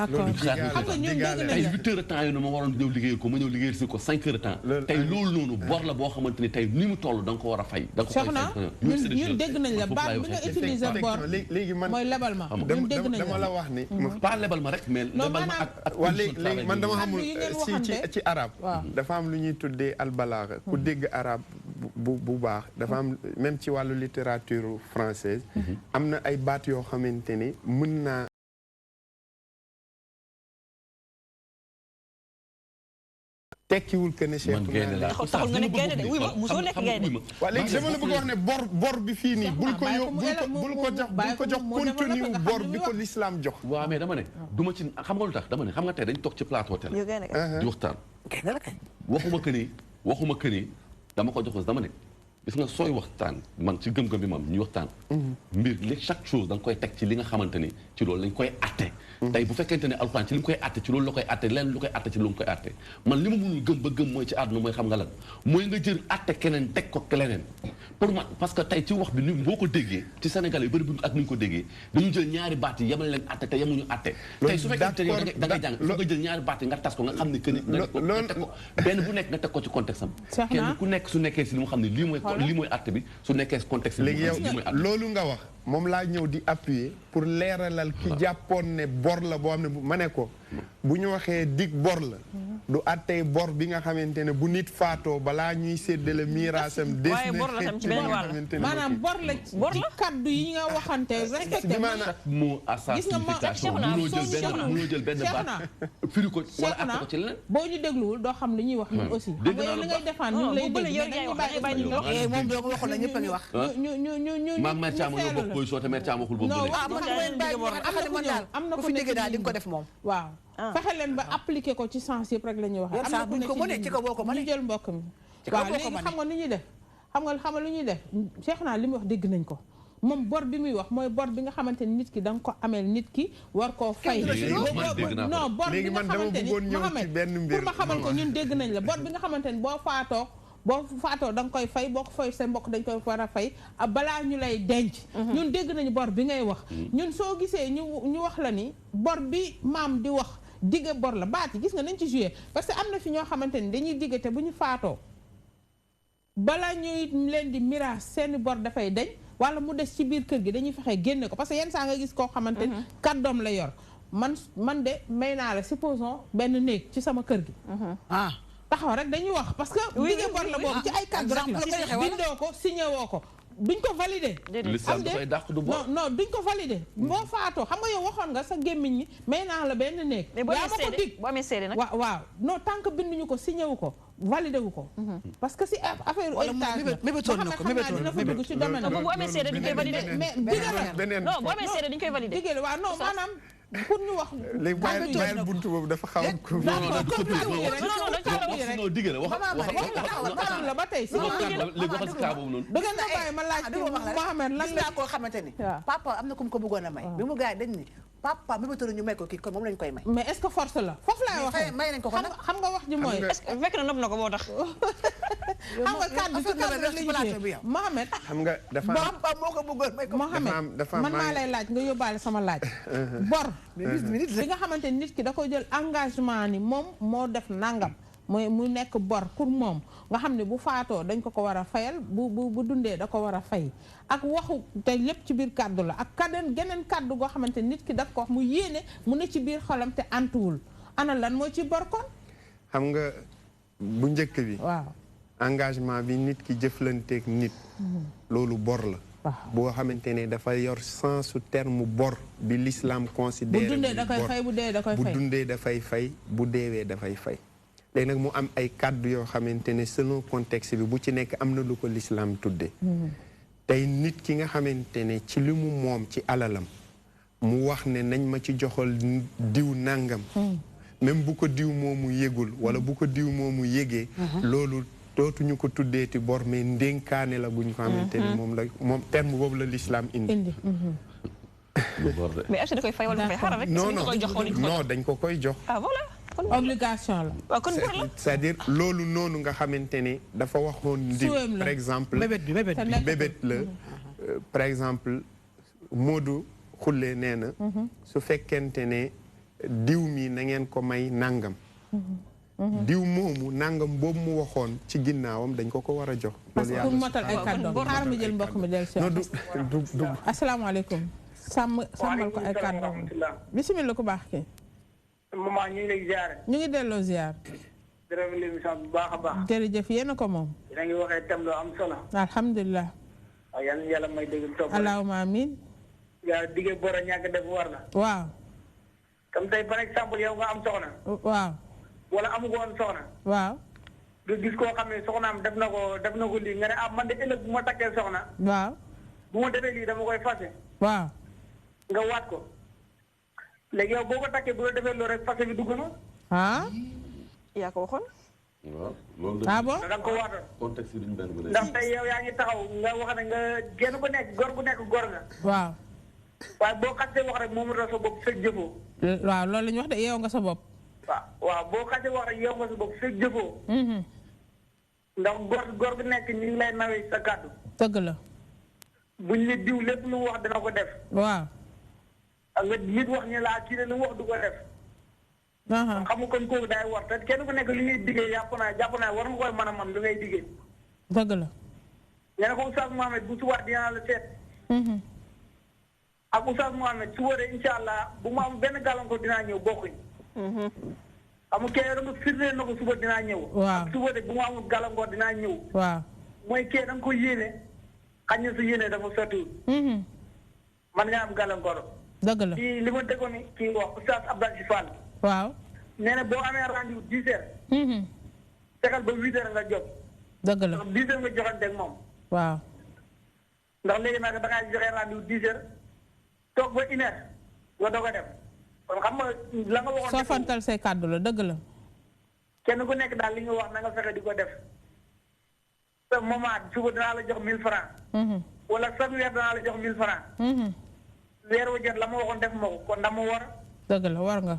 [SPEAKER 4] 8 heures de temps yi ne ma waroon ñëw liggéeyal ko ma ñëw liggéeyal si ko 5 heures de temps tey loolu noonu bor la boo xamante ni tey ni mu toll da nga ko war a fay da nga ko fay
[SPEAKER 2] ñun dégg nañ la baat bi nga utiliser bor
[SPEAKER 3] léegi man
[SPEAKER 2] mooy lebal ma ñun dégg nañ
[SPEAKER 3] dama la wax ni
[SPEAKER 4] pas lebal ma rek mais lebal ma ak
[SPEAKER 3] waa léegi man dama xamul ci arab dafa am lu ñuy tuddee albalaaga ku dégg arab bu baax dafa am même ci wàllu littérature française am na ay baat yoo xamante ni mën naa tekkiwul que ne Cheikh
[SPEAKER 11] taxul nga ne gaynde de wuy ma mosoo nekk gaynde
[SPEAKER 3] waaw léegi dama la bëgg wax ne bor bi fii nii bul ko jox contenu bor bi ko l'islam jox
[SPEAKER 4] waaw mais dama ne du ma ci xam nga lu tax dama ne xam nga tey dañ toog ci plateau télé di waxtaan waxuma que ni dama ko jox dama ne gis nga sooy waxtaan man ci gëm-gëm bi moom ñuy waxtaan mbir léegi chaque chose da nga koy teg ci li nga xamante ni ci loolu lañ koy atte tey bu fekkente ne alxuraan ci li mu koy atte ci loolu la koy atte leen lu koy atte ci lu mu koy atte man li ma mënul gëm ba gëm mooy ci àdduna mooy xam nga lan mooy nga jël atte keneen teg ko leneen pour man parce que tey ci wax bi ni boo ko déggee ci Sénégal yu bëri bu ak ni ñu ko déggee dañu jël ñaari baat yi yemal leen atte te yemuñu atte tey su fekkente ne da ngay jàng su nga jël ñaari baat yi nga tas ko nga xam ne que ni nga teg ko benn bu nekk nga teg ko ci contexte am kenn ku nekk su nekkee si li mu xam ne lii mooy atte bi su nekkee contexte
[SPEAKER 3] léegi yow loolu nga wax moom laa ñëw di appuyer pour leeralal ki jàppoon ne bor la boo xam ne ma ne ko bu ñu waxee dig bor la du attey bor bi nga xamante ne bu nit faatoo balaa ñuy séddale miiraasam des
[SPEAKER 11] waaye bor la tam ci benn wàll
[SPEAKER 2] maanaam bor la ci kaddu yi nga waxante respecté
[SPEAKER 4] chaque mot à sa signification mënoo jël benn baat firi ko wala atte ko ci leneen
[SPEAKER 2] boo ñu dégluwul doo xam li ñuy wax ñun aussi xam nga yow li ngay defaan ñu lay dégg
[SPEAKER 5] moom doo ko waxoon na ñëpp a ngi wax
[SPEAKER 2] ñu
[SPEAKER 4] maam mère Thiam nga bokk position te mère Thiam waxul boobu
[SPEAKER 2] am na ko
[SPEAKER 5] dégg daal di ko def moom
[SPEAKER 2] waaw fexe leen ba appliqué ko ci sens yëpp rek la ñuy wax am na
[SPEAKER 5] buñ ko mënee ci ko boo ko mënee
[SPEAKER 2] ñu jël mbokk mi waaw léegi xam nga nu ñuy def xam nga lu ñuy def Cheikh naa li muy wax dégg nañ ko moom bor bi muy wax mooy bor bi nga xamante ni nit ki da nga ko ameel nit ki war koo fay non bor bi nga xamante ni Mohamed pour ma xamal ko ñun dégg nañ la bor bi nga xamante ni boo faatoo da nga koy fay boo ko fay sa mbokk dañ koy war a fay balaa ñu lay denc ñun dégg nañu bor bi ngay wax ñun soo gisee ñu wax la ni bor bi maam di wax digge bor la baat yi gis nga nañ ci joué parce que am na fi ñoo xamante ni dañuy digge te bu ñu faatoo bala ñuy leen di miraas seeni bor dafay deñ wala mu des ci biir kër gi dañuy fexe génne ko parce que yenn saa nga gis koo xamante ni kàddoom la yor man de may naa la supposons benn néeg ci sama kër gi taxaw rek dañuy wax parce que digge bor la boobu ci ay kàddu rek la bindoo ko signé woo ko duñ ko validé am de non duñ ko validé boo faatoo xam nga yow waxoon nga sa gémmiñ ñi may naa la benn néeg yaa ma ko dig
[SPEAKER 11] boo amee seede nag
[SPEAKER 2] waaw non tant que binduñu ko signé wu ko validé wu ko parce que si affaire héritage
[SPEAKER 5] mébétoon na ko
[SPEAKER 2] dina fa dugg ci domaine
[SPEAKER 11] bu amee seede dañ koy validé
[SPEAKER 2] mais digga
[SPEAKER 11] non bu amee seede dañ koy validé
[SPEAKER 2] digga waaw non maanaam pour ñu wax
[SPEAKER 3] léegi bàyyil buntu boobu dafa xaw
[SPEAKER 4] non digg la wax
[SPEAKER 2] la ba tey si
[SPEAKER 4] léegi waxal si kaa boobu noonu
[SPEAKER 2] da ngeen ma bàyyi ma laaj Mohamed lan la
[SPEAKER 5] koo xamante ni papa am na ku mu ko bëggoon a may bi mu gars yi dañ ni papa mi ba ñu may ko kii kon moom lañ koy may
[SPEAKER 2] mais est-ce que force la foofu laay waxee
[SPEAKER 5] may nañ ko ko nag
[SPEAKER 2] xam nga wax ji mooy
[SPEAKER 11] est-ce que fekk na nopp na ko moo tax
[SPEAKER 2] xam nga kàddu ci kàddu rek la ñu Mohamed
[SPEAKER 3] xam nga dafa
[SPEAKER 5] papa moo ko bëggoon may ko
[SPEAKER 2] Mohamed man maa lay laaj nga yóbbaale sama laaj bor bi nga xamante ni nit ki da ko jël engagement ni moom moo def nangam mooy mu nekk bor pour moom nga xam ne bu faatoo dañ ko war a fayal bu dundee da ko war a fay ak waxu te lépp ci biir kàddu la ak geneen kàddu goo xamante nit ki daf ko wax mu yéene mu ne ci biir xolam te antuwul ana lan moo ci bor kon
[SPEAKER 3] xam nga bu njëkk bi
[SPEAKER 2] waaw
[SPEAKER 3] engagement bi nit ki jëflanteeg nit loolu bor la boo xamante ne dafa yor sensu terme bor bi l'islam considéré
[SPEAKER 2] bu dundee da koy fay bu dee da koy fay
[SPEAKER 3] bu dundee dafay fay bu deewee dafay fay léegi nag mu am ay kàddu yoo xamante ne selon contexte bi bu ci nekk am na lu ko l'islam tudde tey nit ki nga xamante ne ci li mu moom ci alalam mu wax ne nañ ma ci joxal diw nangam même bu ko diw moomu yégul wala bu ko diw moomu yégee loolu dootuñu ko tuddeeti bor mais ndénkaane la buñ ko xamante ne moom terme boobu la l'islam indi
[SPEAKER 11] mais est-ce que da koy fay wala fay xaaral rek
[SPEAKER 3] non dañ ko koy jox
[SPEAKER 11] ah voilà
[SPEAKER 2] obligation la.
[SPEAKER 3] c'est-à-dire loolu noonu nga xamante ne dafa waxoon ndi par exemple bébét la par exemple Modou Xulle nee na su fekkente ne diw mi na ngeen ko may nangam diw moomu nangam boobu mu waxoon ci ginnaawam dañ ko war a jox
[SPEAKER 2] parce que pour motal ay kàddoom xaar mi jël mbokk mi del si asalaamaaleykum sàmmal ko ay kàddoom bisimilah ku baax ki
[SPEAKER 15] maman ñu ngi lay ziar.
[SPEAKER 2] ñu ngi delloo ziar.
[SPEAKER 15] di rafetlu émission bu baax a baax.
[SPEAKER 2] jërëjëf yéen a ko moom.
[SPEAKER 15] yéen a ngi waxee thème lu am solo.
[SPEAKER 2] alhamdulilah.
[SPEAKER 15] waaw yal na yàlla may dégg topp.
[SPEAKER 2] allahumma amiin.
[SPEAKER 15] yaa digge bor a ñàkk def war na.
[SPEAKER 2] waaw.
[SPEAKER 15] comme tey par exemple yow nga am soxna.
[SPEAKER 2] waaw.
[SPEAKER 15] wala amu ko woon soxna.
[SPEAKER 2] waaw.
[SPEAKER 15] du gis koo xam ne soxnaam def na ko lii nga ne ah man de ëllëg bu ma takkee soxna.
[SPEAKER 2] waaw.
[SPEAKER 15] bu ma defee lii dama koy fase.
[SPEAKER 2] waaw.
[SPEAKER 15] nga waat ko. léegi yow boo ko takkee bu la defee loolu rek fase bi dugg na.
[SPEAKER 2] ah.
[SPEAKER 6] yaa ko waxoon.
[SPEAKER 4] waaw loolu
[SPEAKER 2] ah bon
[SPEAKER 15] da nga ko waatoon.
[SPEAKER 4] contexte yi duñ benn bu
[SPEAKER 15] ndax tey yow yaa ngi taxaw nga wax ne nga genn bu nekk gor nga.
[SPEAKER 2] waaw.
[SPEAKER 15] waaye boo xasee wax rek moomu la sa bopp fekk jëfoo.
[SPEAKER 2] waaw loolu la ñu wax de yeew nga sa bopp.
[SPEAKER 15] waaw boo xasee wax rek yeew nga sa bopp fekk jëfoo. ndax gor bu nekk ñu ngi lay nawee sa kàddu.
[SPEAKER 2] dëgg la.
[SPEAKER 15] buñ ne diw lépp lu mu wax dina ko def.
[SPEAKER 2] waaw.
[SPEAKER 15] ak nga nit wax ñu laa kii ne lu mu wax du ko def. xam nga kon kooku daay war te kenn ku nekk li ngay diggee jàpp naa war nga koy mën a man li ngay diggee.
[SPEAKER 2] dëgg la.
[SPEAKER 15] nee na ko Oustaz Mohamed bu suba dinaa la seet. ak Oustaz Mohamed su wëree incha allah bu mu am benn gàllankoor dinaa ñëw bokkuñ. xam nga kee da nga firndeel na ko suba dinaa ñëw.
[SPEAKER 2] waaw
[SPEAKER 15] ak suba de bu mu amul gàllankoor dinaa ñëw.
[SPEAKER 2] waaw
[SPEAKER 15] mooy kee da nga ko yéene xañ na sa yéene dafa sottiwul. man nga am gàllankoor.
[SPEAKER 2] dëgg la
[SPEAKER 15] kii li ma déggoon ni kii wax Oustaz Abdoulaye Fall.
[SPEAKER 2] waaw.
[SPEAKER 15] nee na boo amee rendez-vous 10 heures. fexeel ba 8 heures nga jot.
[SPEAKER 2] dëgg la
[SPEAKER 15] 10 heures nga joxanteeg moom.
[SPEAKER 2] waaw.
[SPEAKER 15] ndax léegi nag da ngaa joxe rendez-vous 10 heures toog ba 1 heure nga doog a dem kon xam nga la nga waxoon.
[SPEAKER 2] soo fantal say kàddu la dëgg la.
[SPEAKER 15] kenn ku nekk daal li nga wax na nga fexe di ko def. te moment suba dinaa la jox 1000 francs. wala chaque weer dinaa la jox 1000 francs. weer wu jot la ma waxoon def ma ko kon dama war.
[SPEAKER 2] dëgg la war nga.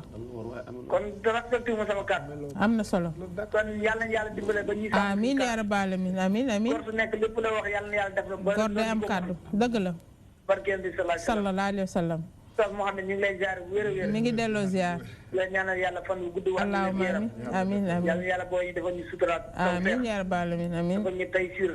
[SPEAKER 15] kon respecté ma sama kàddu.
[SPEAKER 2] am na solo.
[SPEAKER 15] kon yàlla na yàlla dimbale ba ñuy.
[SPEAKER 2] amiin yaa rabbal aalamiin amiin.
[SPEAKER 15] góor su nekk lépp la wax yàlla na yàlla def na.
[SPEAKER 2] góor day am kàddu dëgg la.
[SPEAKER 15] barkeel bi
[SPEAKER 2] sallallahu alayhi wa sallam.
[SPEAKER 15] Oustaz Mohamed ñu ngi lay ziar wér a wér.
[SPEAKER 2] mi ngi delloo ziar.
[SPEAKER 15] la ñaanal yàlla fan wu gudd.
[SPEAKER 2] allahumma amiin amiin.
[SPEAKER 15] yàlla yàlla boo ñu defal ñu suturaat.
[SPEAKER 2] amiin yaa rabbal aalamiin amiin.
[SPEAKER 15] defal ñu taysiir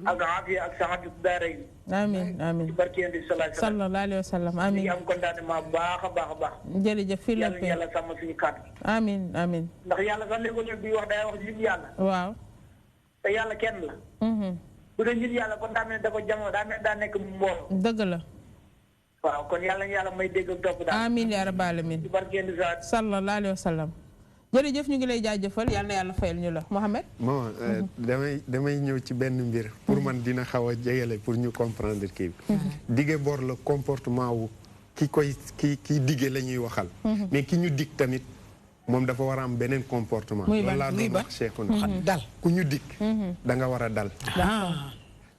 [SPEAKER 15] ak aafiya ak saxaatu daara yi.
[SPEAKER 2] amiin amiin.
[SPEAKER 15] barkeel bi
[SPEAKER 2] sallallahu alayhi wa sallam amiin.
[SPEAKER 15] ñu am contentement bu baax a baax a baax.
[SPEAKER 2] jërëjëf fii la
[SPEAKER 15] yàlla yàlla sàmm suñu kàddu.
[SPEAKER 2] amiin amiin.
[SPEAKER 15] ndax yàlla sax léegi bi wax day wax nit yàlla.
[SPEAKER 2] waaw.
[SPEAKER 15] te yàlla kenn la. bu dee nit yàlla kon daa mel ne da ko jamono daa nekk mbooloo.
[SPEAKER 2] dëgg la.
[SPEAKER 15] waaw kon yàlla yàlla may dégg ak topp daal.
[SPEAKER 2] amiin yaa rabbal aalamiin.
[SPEAKER 15] barkeel bi
[SPEAKER 2] sallallahu alayhi wa sallam. jërëjëf ñu ngi lay jaajëfal yal na yàlla fayal ñu la Mohamed.
[SPEAKER 3] bon damay ñëw ci benn mbir. pour man dina xaw a jegele pour ñu comprendre kii bi. dige bor la comportement wu ki dige la ñuy waxal. mais ki ñu dig tamit moom dafa war a am beneen comportement.
[SPEAKER 5] muy
[SPEAKER 3] ban muy ban dal ku ñu dig. da nga war a dal.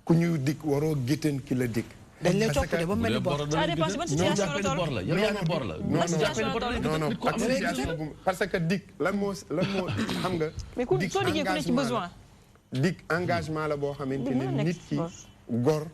[SPEAKER 3] ku ñu dig waroo gétteen ki la dig.
[SPEAKER 5] dañ lay topp de ba mel ni bor.
[SPEAKER 4] ça dépend si ban situation la toll la yow yaa ngi bor la.
[SPEAKER 3] non ak situation bu parce que dig lan moo xam nga.
[SPEAKER 6] mais ku soo diggee ku ne ci besoin.
[SPEAKER 3] dig engagement la boo xamante ne nit ki gor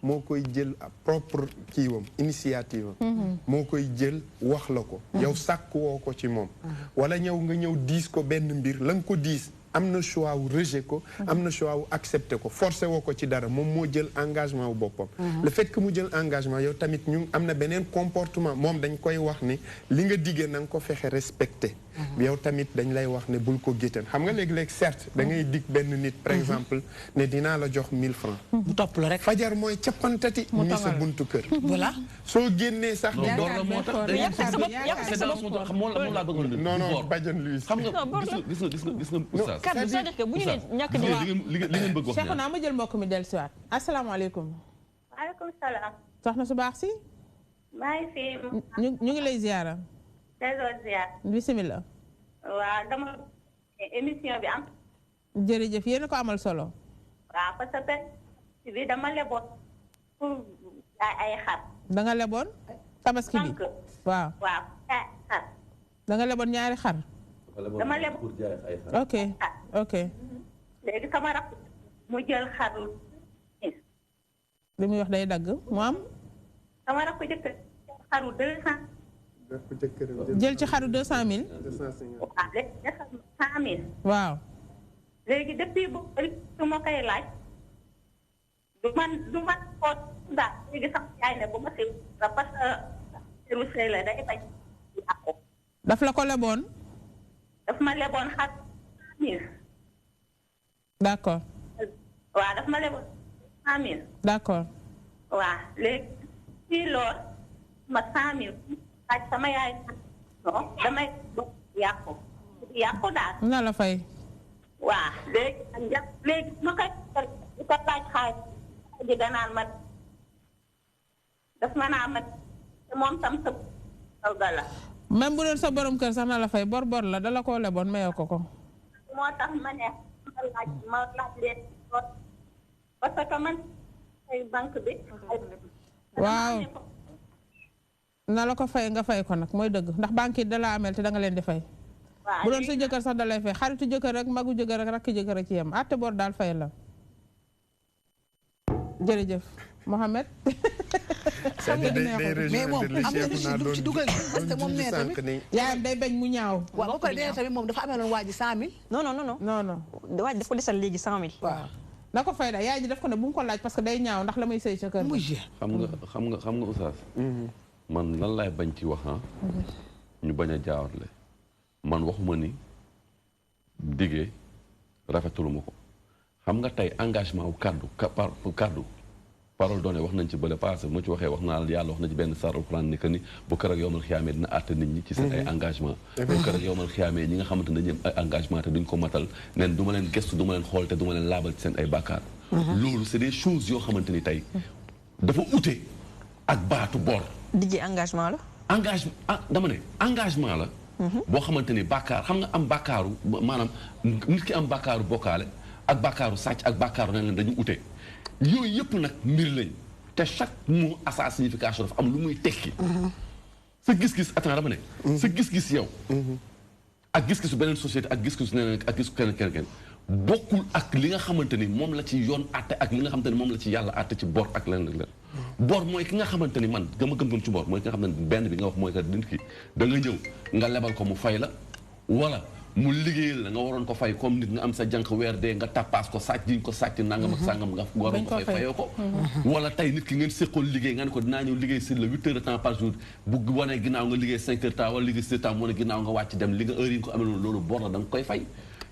[SPEAKER 3] moo koy jël propre kiiwam initiative am. moo koy jël wax la ko. yow sàkk woo ko ci moom. wala nga ñëw diis ko benn mbir la nga ko diis. am na choix wu rejet ko am na choix wu accepté ko forcé woo ko ci dara moom moo jël engagement wu boppam le fait que mu jël engagement yow tamit ñu am na beneen comportement moom dañ koy wax ne li nga diggee na nga ko fexe respecté yow tamit dañ lay wax ne bul ko géttan xam nga léegi-léeg certes da ngay dig benn nit par exemple ne dinaa la jox 1000 francs
[SPEAKER 5] mu topp la rek
[SPEAKER 3] fajar mooy cappantati mu sa buntu kër
[SPEAKER 5] voilà
[SPEAKER 3] soo génnee sax
[SPEAKER 4] non
[SPEAKER 3] non bajan luy
[SPEAKER 4] xam nga gis nga
[SPEAKER 6] kaddu c'est-à-dire que bu ñu nee ñàkk di
[SPEAKER 4] li ngeen bëgg wax
[SPEAKER 2] Cheikh naa ma jël mbokk mi dellu siwaat asalaamaaleykum.
[SPEAKER 16] maaleykum salaam.
[SPEAKER 2] soxna su baax si.
[SPEAKER 16] maa ngi fi.
[SPEAKER 2] ñu ngi lay ziara.
[SPEAKER 16] delloo ziar.
[SPEAKER 2] bisimilah.
[SPEAKER 16] waaw dama émission bi am.
[SPEAKER 2] jërëjëf yéen a ko amal solo.
[SPEAKER 16] waaw parce que bi dama leboon pour ay xar.
[SPEAKER 2] da nga leboon. tabaski bi waaw.
[SPEAKER 16] waaw ay xar.
[SPEAKER 2] da nga leboon ñaari xar.
[SPEAKER 16] dama leb.
[SPEAKER 2] ok ok.
[SPEAKER 16] léegi sama rakk mu jël xaru.
[SPEAKER 2] li muy wax day dagg mu am.
[SPEAKER 16] sama rakk jëkkër xaru 200.
[SPEAKER 2] jël ci xaru 200 000.
[SPEAKER 16] waaw léegi 100 000.
[SPEAKER 2] waaw.
[SPEAKER 16] léegi depuis bu su ma koy laaj du man xool daal léegi sax yaay ne bu ma si parce que lu sëy la day bañ yàqu.
[SPEAKER 2] daf la ko leboon.
[SPEAKER 16] daf ma leboon xar 100 000.
[SPEAKER 2] d'accord.
[SPEAKER 16] waaw daf ma leboon 100 000.
[SPEAKER 2] d'accord.
[SPEAKER 16] waaw léegi fii lool ma 100 000 laaj sama yaay non damay yàqu daal.
[SPEAKER 2] na la fay.
[SPEAKER 16] waaw léegi ma koy di ko laaj xaalis ji danaan ma daf ma naa ma moom tam sa la.
[SPEAKER 2] même bu doon sa borom kër sax na la fay bor la dala koo leboon mayoo ko ko.
[SPEAKER 16] moo tax ma ne ma laaj leen parce que man ay banque bi.
[SPEAKER 2] waaw na la ko fay nga fay ko nag mooy dëgg ndax banque yi da la amel te da nga leen di fay. bu doon sa jëkkër sax da lay fay xaritu jëkkër rek magu jëkkër rek rakki jëkkër rek ci yem àtte bor daal fay la. jërëjëf Mohamed.
[SPEAKER 5] mais moom am na lu ci dugal parce que moom nee tamit.
[SPEAKER 2] yaayam day bañ mu ñaaw.
[SPEAKER 5] waaw ba pare nee tamit moom dafa ameloon waa ji 100 000.
[SPEAKER 6] non. waa ji daf ko desal léegi 100 000.
[SPEAKER 5] waaw.
[SPEAKER 2] na ko fay da yaay ji daf ko ne bu mu ko laaj parce que day ñaaw ndax la may sëy sa kër.
[SPEAKER 4] xam nga Oustaz. man lan laay bañ ci wax ñu bañ a jaawale. man waxuma ni diggee rafetuluma ko xam nga tey engagement wu kaddu parole donnée wax nañ ci bële passé mu ci waxee wax naa yàlla wax na ci benn saar alxuraan ni que ni bu kër ak yowmal xiyaamee dina àtte nit ñi ci seen ay engagement bu kër ak yowmal xiyaamee ñi nga xamante ne dañu am ay engagement te duñ ko matal neen du ma leen gestu du ma leen xool te du ma leen laabal ci seen ay bàkkaar loolu c'est des choses yoo xamante ni tey dafa ute ak baatu bor
[SPEAKER 6] diggee engagement la
[SPEAKER 4] dama ne engagement la boo xamante ni bàkkaar xam nga am bàkkaaru maanaam nit ki am bàkkaaru bokkaale ak bàkkaaru sàcc ak bàkkaaru nen leen dañu ute yooyu yëpp nag mbir lañ te chaque mot a sa signification dafa am lu muy tekki sa gis-gis attends dama ne sa gis-gis yow ak gis-gisu beneen société ak gis-gisu neneen ak gis kenn bokkul ak li nga xamante ni moom la ci yoon àtte ak li nga xamante ni moom la ci yàlla àtte ci bor ak leneen ak leneen bor mooy ki nga xamante ni man gëm ci bor mooy ki nga xam ne benn bi nga wax mooy que nit ki da nga ñëw nga lebal ko mu fay la wala mu liggéeyal la nga waroon ko fay comme nit nga am sa jànq weer dee nga tappaas ko sàcc diñ ko sàcc nangam ak sàngam nga waroon ko fayoo ko wala tey nit ki ngeen séqoon liggéey nga ne ko dinaa ñëw liggéey sur le 8 heures de temps par jour bu wanee ginnaaw nga liggéey 5 heures temps wala liggéey 6 heures temps mu wane ginnaaw nga wàcc dem li nga heure yi nga ko amee loolu bor la da nga koy fay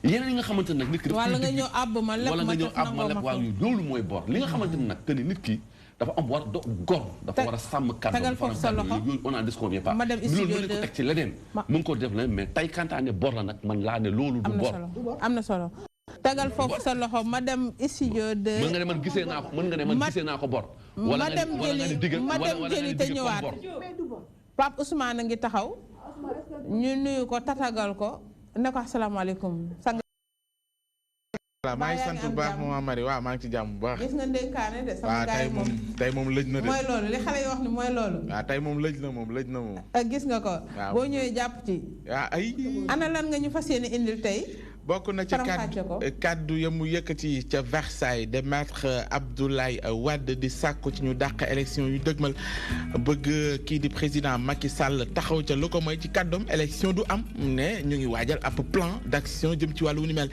[SPEAKER 4] yeneen yi nga xamante ne nag nit ki
[SPEAKER 2] wala nga ñëw àbb ma lépp
[SPEAKER 4] wala nga ñëw àbb ma lépp waaw loolu mooy bor li nga xamante ne nag que ni nit ki dafa am war gor dafa war a sàmm kàddu
[SPEAKER 2] tegal foofu sa loxo
[SPEAKER 4] yooyu on en disconvient pas loolu mën ko teg ci leneen mën ko def leneen mais tey kantaane bor la nag man laa ne loolu du bor
[SPEAKER 2] am na solo tegal foofu sa loxo ma dem studio de
[SPEAKER 4] mën nga ne man gisee naa ko mën nga ne man gisee naa ko bor
[SPEAKER 2] ma dem jëli te ñëwaat Pape Ousmane a ngi taxaw ñu nuyu ko tatagal ko ne ko asalaamaaleykum
[SPEAKER 17] waaw maa ngi sant bu baax Mama Marie waaw maa ngi ci jàmm bu baax.
[SPEAKER 2] gis nga ndénkaane de sama gars yi moom
[SPEAKER 17] tey moom lëj na de.
[SPEAKER 2] mooy loolu li xale yi wax ni mooy loolu.
[SPEAKER 17] waaw tey moom lëj na moom.
[SPEAKER 2] gis nga ko. boo ñëwee jàpp ci.
[SPEAKER 17] ay.
[SPEAKER 2] ana lan nga ñu fas yéene indil tey.
[SPEAKER 17] bokk na ci kaddu ya mu yëkkati ca Versailles de maître Abdoulaye Wade di sàkku ci ñu dàq élection yu dëgmal bëgg kii di président Macky Sall taxaw ca lu ko mooy ci kàddoom élection du am ne ñu ngi waajal ab plan d'action jëm ci wàllu ni mel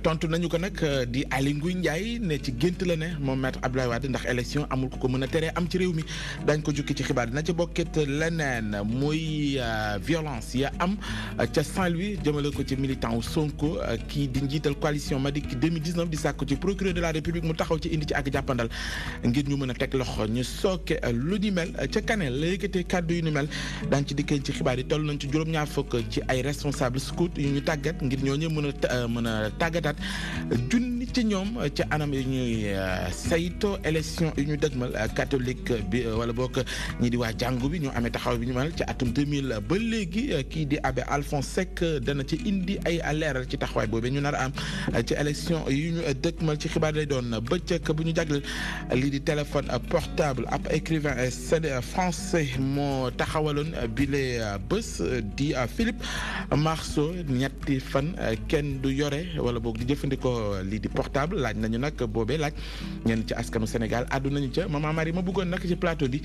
[SPEAKER 17] tontu nañu ko nag di Aly Ngouille Ndiaye ne ci gént la ne moom maître Abdoulaye Wade ndax élection amul ku ko mën a teree am ci réew mi dañ ko jukki ci xibaar dina ci bokkit leneen muy violence ya am ca Saint-Louis jëmale ko ci militant wu Sonko kii di njiital coalition Madik 2019 di sàkku ci procureur de la République mu taxaw ci indi ci ak jàppandal ngir ñu mën a teg loxo ñu sooke lu ni mel ca Kanel la yëkkatee kàddu yu ni mel daañu ci dikkee ci xibaar yi toll nañ ci juróom-ñaar fukk ci ay responsable scout yu ñu tàggat ngir ñooñu mën a tàggataat junni ci ñoom ci anam yi ñuy sayto élection yi ñu dëgmal catholique bi wala bokk ñi di waa jàngu bi ñu amee taxaw bi ñu mel ci atum 2000 ba léegi kii di abbé Alphonse Seck dana ci indi ay leeral ci taxawaay boobee ñu nar a am ci élection yi ñu dëgmal ci xibaar lay doon bëccëg bu ñu jagleel lii di téléphone portable ab écrivain français moo taxawaloon bile bés di Philippe Marceau ñetti fan kenn du yore wala boog di jëfandikoo lii di portable laaj nañu nag boobee laaj ñenn ci askanu Sénégal àddu nañu ca Maman Marie ma bëggoon nag ci plateau bi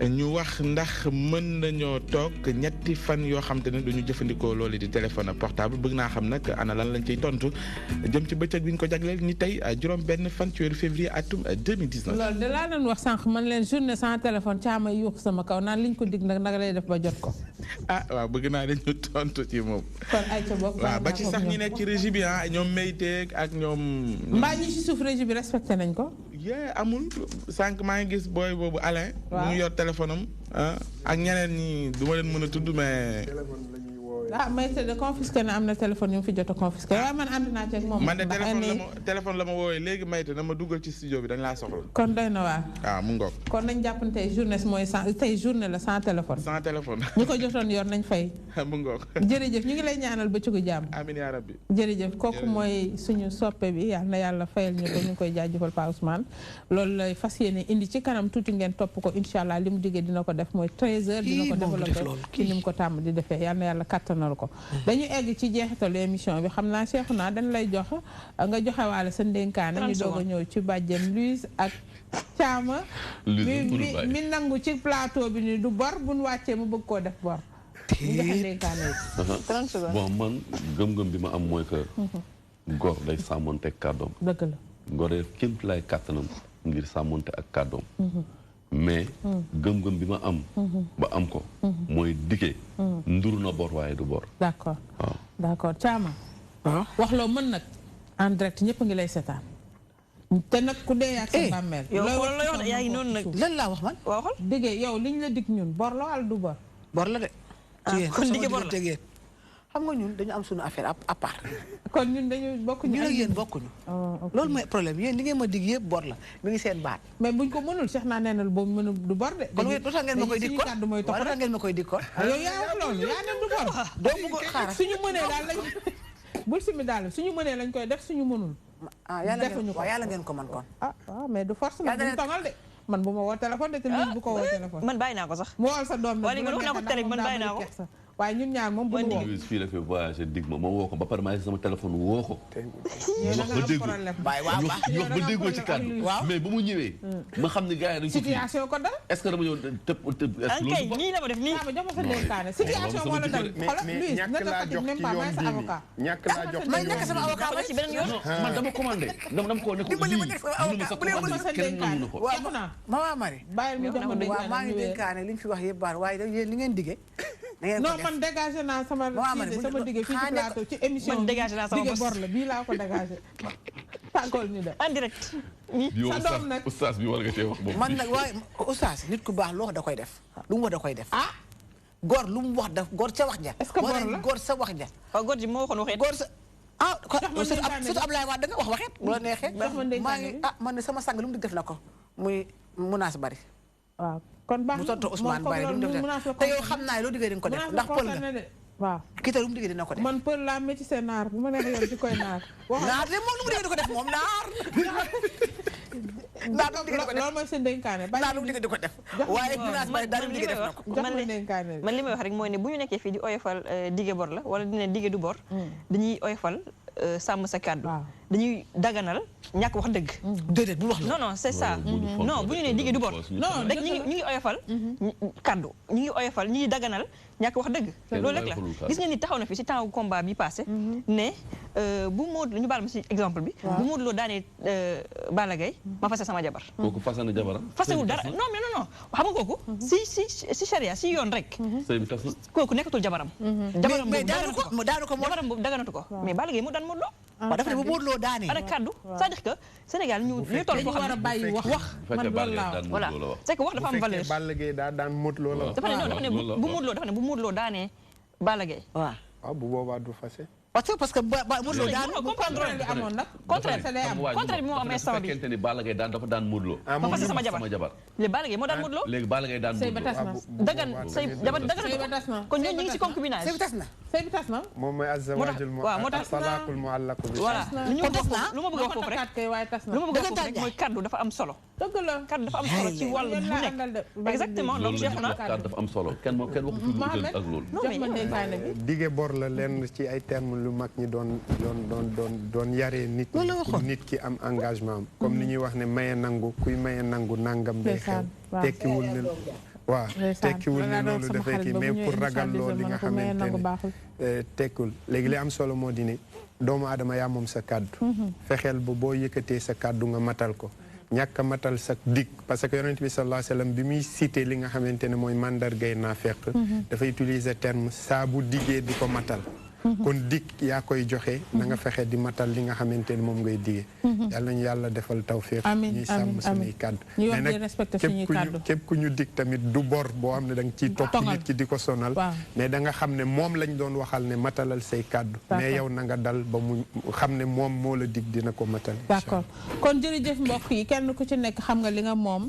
[SPEAKER 17] ñu wax ndax mën nañoo toog ñetti fan yoo xam te ne duñu jëfandikoo loolu di téléphone portable bëgg naa xam nag ana lan lañ ciy tontu jëm ci bëccëg bi ñu ko jagleel ni tey juróom benn fan ci weeru février atum 2019.
[SPEAKER 2] loolu de laa leen wax sànq man leen journée sans téléphone caama yuux sama kaw naan liñ ko dig nag naka lay def ba jot ko.
[SPEAKER 17] waaw bëgg naa dañu tontu ci moom.
[SPEAKER 2] kon ay ca bokk
[SPEAKER 17] waaw ba ci sax ñi nekk ci régie bi ñoom Mayteeg ak ñoom.
[SPEAKER 2] mbaa ñi ci suuf régie bi respecté nañ ko.
[SPEAKER 17] amul sànq maa ngi gis booy boobu Alain. mu ngi yor téléphone am ak ñeneen ñi du ma leen mën a tudd mais.
[SPEAKER 2] Mayte de confisqué na am na téléphone yu mu fi jot a confisqué waaye man ànd naa ci ak moom.
[SPEAKER 17] man de téléphone la ma woowee léegi Mayte na ma duggal ci studio bi dañ laa soxla.
[SPEAKER 2] kon doy na waar.
[SPEAKER 17] waaw mu ngoog.
[SPEAKER 2] kon nañ jàpp ne tey journée mooy tey journée la sans téléphone.
[SPEAKER 17] sans téléphone.
[SPEAKER 2] ñu ko jotoon yor nañ fay.
[SPEAKER 17] mu ngoog.
[SPEAKER 2] jërëjëf ñu ngi lay ñaanal bëccëgu jàmm.
[SPEAKER 17] amiin yaa rabbi.
[SPEAKER 2] jërëjëf kooku mooy suñu soppe bi yal na yàlla fayal ñu ko ñu ngi koy jaajëfal Pa Ousmane loolu lay fas yéene indi ci kanam tuuti ngeen topp ko incha allah li mu diggee dina ko def mooy 13h dina ko développé ci ni mu ko tàmm di defee yal na yàlla kattanal ko. dañu egg ci jeexitalu émission bi xam naa Cheikhouna dañ lay jox nga joxewaale sa ndénkaane ñu doog a ñëw ci bàjjen Louise ak Thiama mi nangu ci plateau bi ni du bor buñ wàccee mu bëgg koo def bor ñu joxe ndénkaane yi
[SPEAKER 4] bon man gëm-gëm bi ma am mooy que góor day sàmmonte ak kàddoom
[SPEAKER 2] dëgg la
[SPEAKER 4] góor day kémt lay kàttanam ngir sàmmonte ak kàddoom mais gëm-gëm bi ma am ba am ko mooy diggee nduru na bor waaye du bor
[SPEAKER 2] d'accord waaw d'accord Thiama wax loo mën nag en direct ñëpp a ngi lay seetaan te nag ku dee ak sa bàmmeel
[SPEAKER 5] yow looy wax yaa ngi noonu nag lan laa wax man
[SPEAKER 2] waxal diggee yow liñ la dig ñun bor la wala du bor
[SPEAKER 5] bor la de kon diggee bor la xam nga ñun dañu am suñu affaire à part
[SPEAKER 2] kon ñun dañu bokkuñu
[SPEAKER 5] ñun ak yéen bokkuñu loolu mooy problème yéen li ngeen ma dig yëpp bor la mi ngi seen baat
[SPEAKER 2] mais buñ ko mënul Cheikh naa neenal boobu mënul du bor de
[SPEAKER 5] kon lu tax ngeen ma koy dig kon
[SPEAKER 2] kàddu mooy topp
[SPEAKER 5] lu tax ngeen ma koy dig kon
[SPEAKER 2] yow yaa wax loolu yaa ne du bor
[SPEAKER 5] doo bëgg xaaral
[SPEAKER 2] suñu mënee daal lañ bul simi daal suñu mënee lañ koy def suñu mënul
[SPEAKER 5] yàlla ngeen ko man kon
[SPEAKER 2] waaw mais du force nag duñ tongal de man bu ma woo téléphone de te bu ko woo téléphone
[SPEAKER 6] man bàyyi naa ko sax
[SPEAKER 2] mu wool sa doom
[SPEAKER 6] wala wax na ko télé man bàyyi naa ko
[SPEAKER 2] waaye ñun ñaar moom bu ñu woo
[SPEAKER 4] fii la fi voyagé dig ma woo ko ba pare maa ngi sama téléphone woo ko ñu wax ba déggoo ci kàddu mais ba mu ñëwee ma xam ne gars yi dañ ko
[SPEAKER 2] situation ko dal
[SPEAKER 4] est-ce que dama ñëw tëb
[SPEAKER 6] kay nii la ma def nii
[SPEAKER 2] jox ma sa dénkaane situation moo la dal xoolal Louise na ta fatik même pas may sa avocat
[SPEAKER 5] may nekk sama avocat ba ci beneen yoon
[SPEAKER 4] man dama commandé dama ko ne ko lii mënuma sa commandé kenn nangu na ko
[SPEAKER 5] Maman Marie
[SPEAKER 2] bàyyil mu jox ma dénkaane
[SPEAKER 5] maa ngi dénkaane li ñu fi wax yëpp baar waaye yéen li ngeen diggee
[SPEAKER 2] non man dégagé naa sama digge fii ci plateau ci émission
[SPEAKER 6] man dégagé naa sama
[SPEAKER 2] digge bor la bii laa ko dégagé tàggool ñu de
[SPEAKER 6] en direct
[SPEAKER 2] sa doom nag
[SPEAKER 4] oustaz bi war nga cee wax boobu
[SPEAKER 5] man nag waaye oustaz nit ku baax loo wax da koy def lu mu wax da koy def góor lu mu wax daf góor ca wax ja
[SPEAKER 2] est-ce que bor la
[SPEAKER 5] góor sa wax ja
[SPEAKER 6] waaw góor ji moo waxoon waxeet
[SPEAKER 5] góor sa surtout Ablaye Wade da nga wax waxeet bu la neexee maa ngi man ne sama sang lu mu dig def na ko muy munaas bari
[SPEAKER 2] waaw kon baax
[SPEAKER 5] mu tontu Ousmane Bari lu mu def te yow xam naa loo diggee di nga ko def ndax pël nga
[SPEAKER 2] waaw
[SPEAKER 5] kii te lu mu diggee dina ko def
[SPEAKER 2] man pël laa métissé naar bu ma neexee yow di koy naar
[SPEAKER 5] naar de moom lu mu diggee di ko def moom naar
[SPEAKER 2] loolu mooy seen dénkaane
[SPEAKER 5] naar lu mu diggee di ko def waaye munaas Bari daal lu mu diggee def na ko
[SPEAKER 6] man li may wax rek mooy ne bu ñu nekkee fii di oyofal dige bor la wala dina dige du bor dañuy oyofal sàmm sa kàddu dañuy daganal ñàkk wax dëgg
[SPEAKER 5] déedéet bu wax la
[SPEAKER 6] non c'est ça non bu ñu nee dige du bor non rek ñu ngi oyofal kàddu ñu ngi oyofal ñu ngi daganal ñàkk wax dëgg loolu rek la gis nga ni taxaw na fi si temps combat bi passé ne bu Modou ñu baal ma si exemple bi bu Modou Lo daanee Balla Gaye ma fase sama jabar
[SPEAKER 4] kooku fase na jabaram
[SPEAKER 6] fasewul dara non mais non xam nga kooku si charia si yoon rek kooku nekkatul jabaram jabaram boobu daganatu ko mais Balla Gaye mu daan Modou Lo
[SPEAKER 5] waaw dafa ne bu Modou Lo daanee
[SPEAKER 6] ana kaddu c'est-à-dire que Sénégal ñu toll foo xam ne
[SPEAKER 2] bàyyi wax man loolu laa
[SPEAKER 6] voilà c'est que wax dafa am valeur
[SPEAKER 3] Balla Gaye daa daan Modou Lo la
[SPEAKER 6] dafa ne bu Modou Lo daanee Balla Gaye
[SPEAKER 5] waaw
[SPEAKER 3] bu boobaa du fase
[SPEAKER 5] parce que Modou Lo daan
[SPEAKER 2] contraire bi amoon nag contraire
[SPEAKER 6] bi moo am instant bi
[SPEAKER 4] fekkente ni Balla Gaye daan dafa daan Modou Lo
[SPEAKER 6] ma fas sama jabar léegi Balla Gaye moo daan Modou Lo
[SPEAKER 4] léegi Balla Gaye daan Modou Lo
[SPEAKER 6] dagan say jabar dagan kon ñooñu ñu ngi ci concubinage
[SPEAKER 5] sëy bi tas na
[SPEAKER 3] moom mooy azzawaajul talaaqul mu'allaq bi
[SPEAKER 6] voilà lu ma bëgg a wax foofu rek lu ma bëgg a wax foofu rek mooy kaddu dafa am solo
[SPEAKER 2] dëgg la
[SPEAKER 6] kaddu dafa am solo ci wàllu bu nekk exactement loolu jeex na
[SPEAKER 4] kaddu dafa am solo kenn waxu fi lu ak loolu
[SPEAKER 3] dige bor la lenn ci ay termes lu mag ñi doon yaree nit ki am engagement am comme ni ñuy wax ne maye nangu kuy maye nangu nangam day xew tekkiwul ne waaw tekkiwul ne loolu dafay kii mais pour ragal loolu li nga xamante ne tekkul léegi li am solo moo di ne doomu aadama yaa moom sa kàddu fexeel ba boo yëkkatee sa kàddu nga matal ko ñàkk a matal sa dig parce que yonent bi sallallahu alayhi wa sallam bi muy cité li nga xamante ne mooy mandargay naafeq dafa utiliser terme saa bu diggee di ko matal kon dig yaa koy joxe na nga fexe di matal li nga xamante ne moom ngay digee yàlla nañu yàlla defal tawfiq ñuy sàmm suñuy kàddu mais nag képp ku ñu dig tamit du bor boo xam ne da nga ciy topp nit ki di ko sonal mais da nga xam ne moom lañ doon waxal ne matalal say kàddu mais yow na nga dal ba mu xam ne moom moo la dig dina ko matal
[SPEAKER 2] d'accord kon jërëjëf mbokk yi kenn ku ci nekk xam nga li nga moom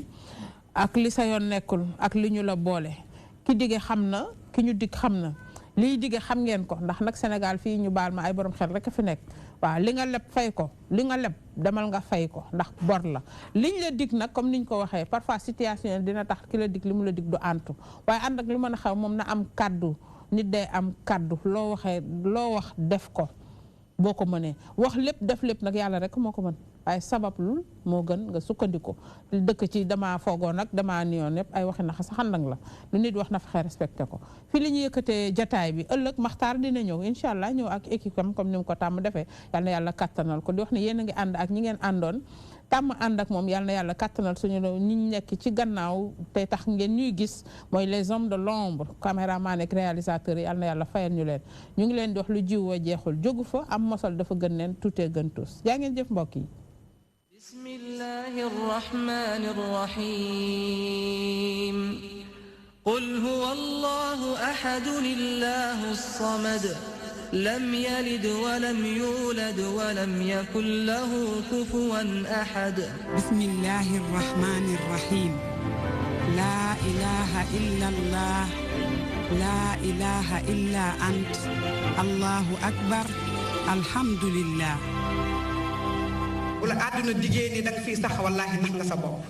[SPEAKER 2] ak li sa yoon nekkul ak li ñu la boole ki dige xam na ki ñu dig xam na liy dige xam ngeen ko ndax nag Sénégal fii ñu baal ma ay borom xel rek a fi nekk waaw li nga leb fay ko li nga leb demal nga fay ko ndax bor la liñ la dig nag comme niñ ko waxee parfois situation dina tax ki la dig li mu la dig du antu waaye ànd ak li mën a xew moom na am kaddu nit day am kaddu loo wax def ko boo ko mënee wax lépp def lépp nag yàlla rek moo ko mën waaye sabablul moo gën nga sukkandiku dëkk ci dama foogoo nag dama niyoon yëpp ay waxi naxa saxandang la lu nit wax na fexe respecté ko fii li ñu yëkkatee jataay bi ëllëg maxtaar dina ñëw incha allah ñëw ak équipe am comme ni mu ko tàmm defee yal na yàlla kattanal ko di wax ne yéen a ngi ànd ak ñi ngeen àndoon tàmm ànd ak moom yal na yàlla kattanal suñu ñi nekk ci gannaaw te tax ngeen ñuy gis mooy les hommes de l'ombre caméraman ak réalisateurs yi yal na yàlla fayal ñu leen ñu ngi leen di wax lu jiwoo jeexul jógu fa am mosal dafa gën neen tuutee gën tuus yaa ngeen jëf mbokk yi
[SPEAKER 18] بسم الله الرحمن الرحيم قل هو الله أحد الله الصمد لم يلد ولم يولد ولم يكن له كفوا أحد
[SPEAKER 19] بسم الله الرحمن الرحيم لا إله إلا الله لا إله إلا أنت الله أكبر الحمد لله
[SPEAKER 20] wala àdduna diggée ni danga fii sax wallaahi nax nga sa bopp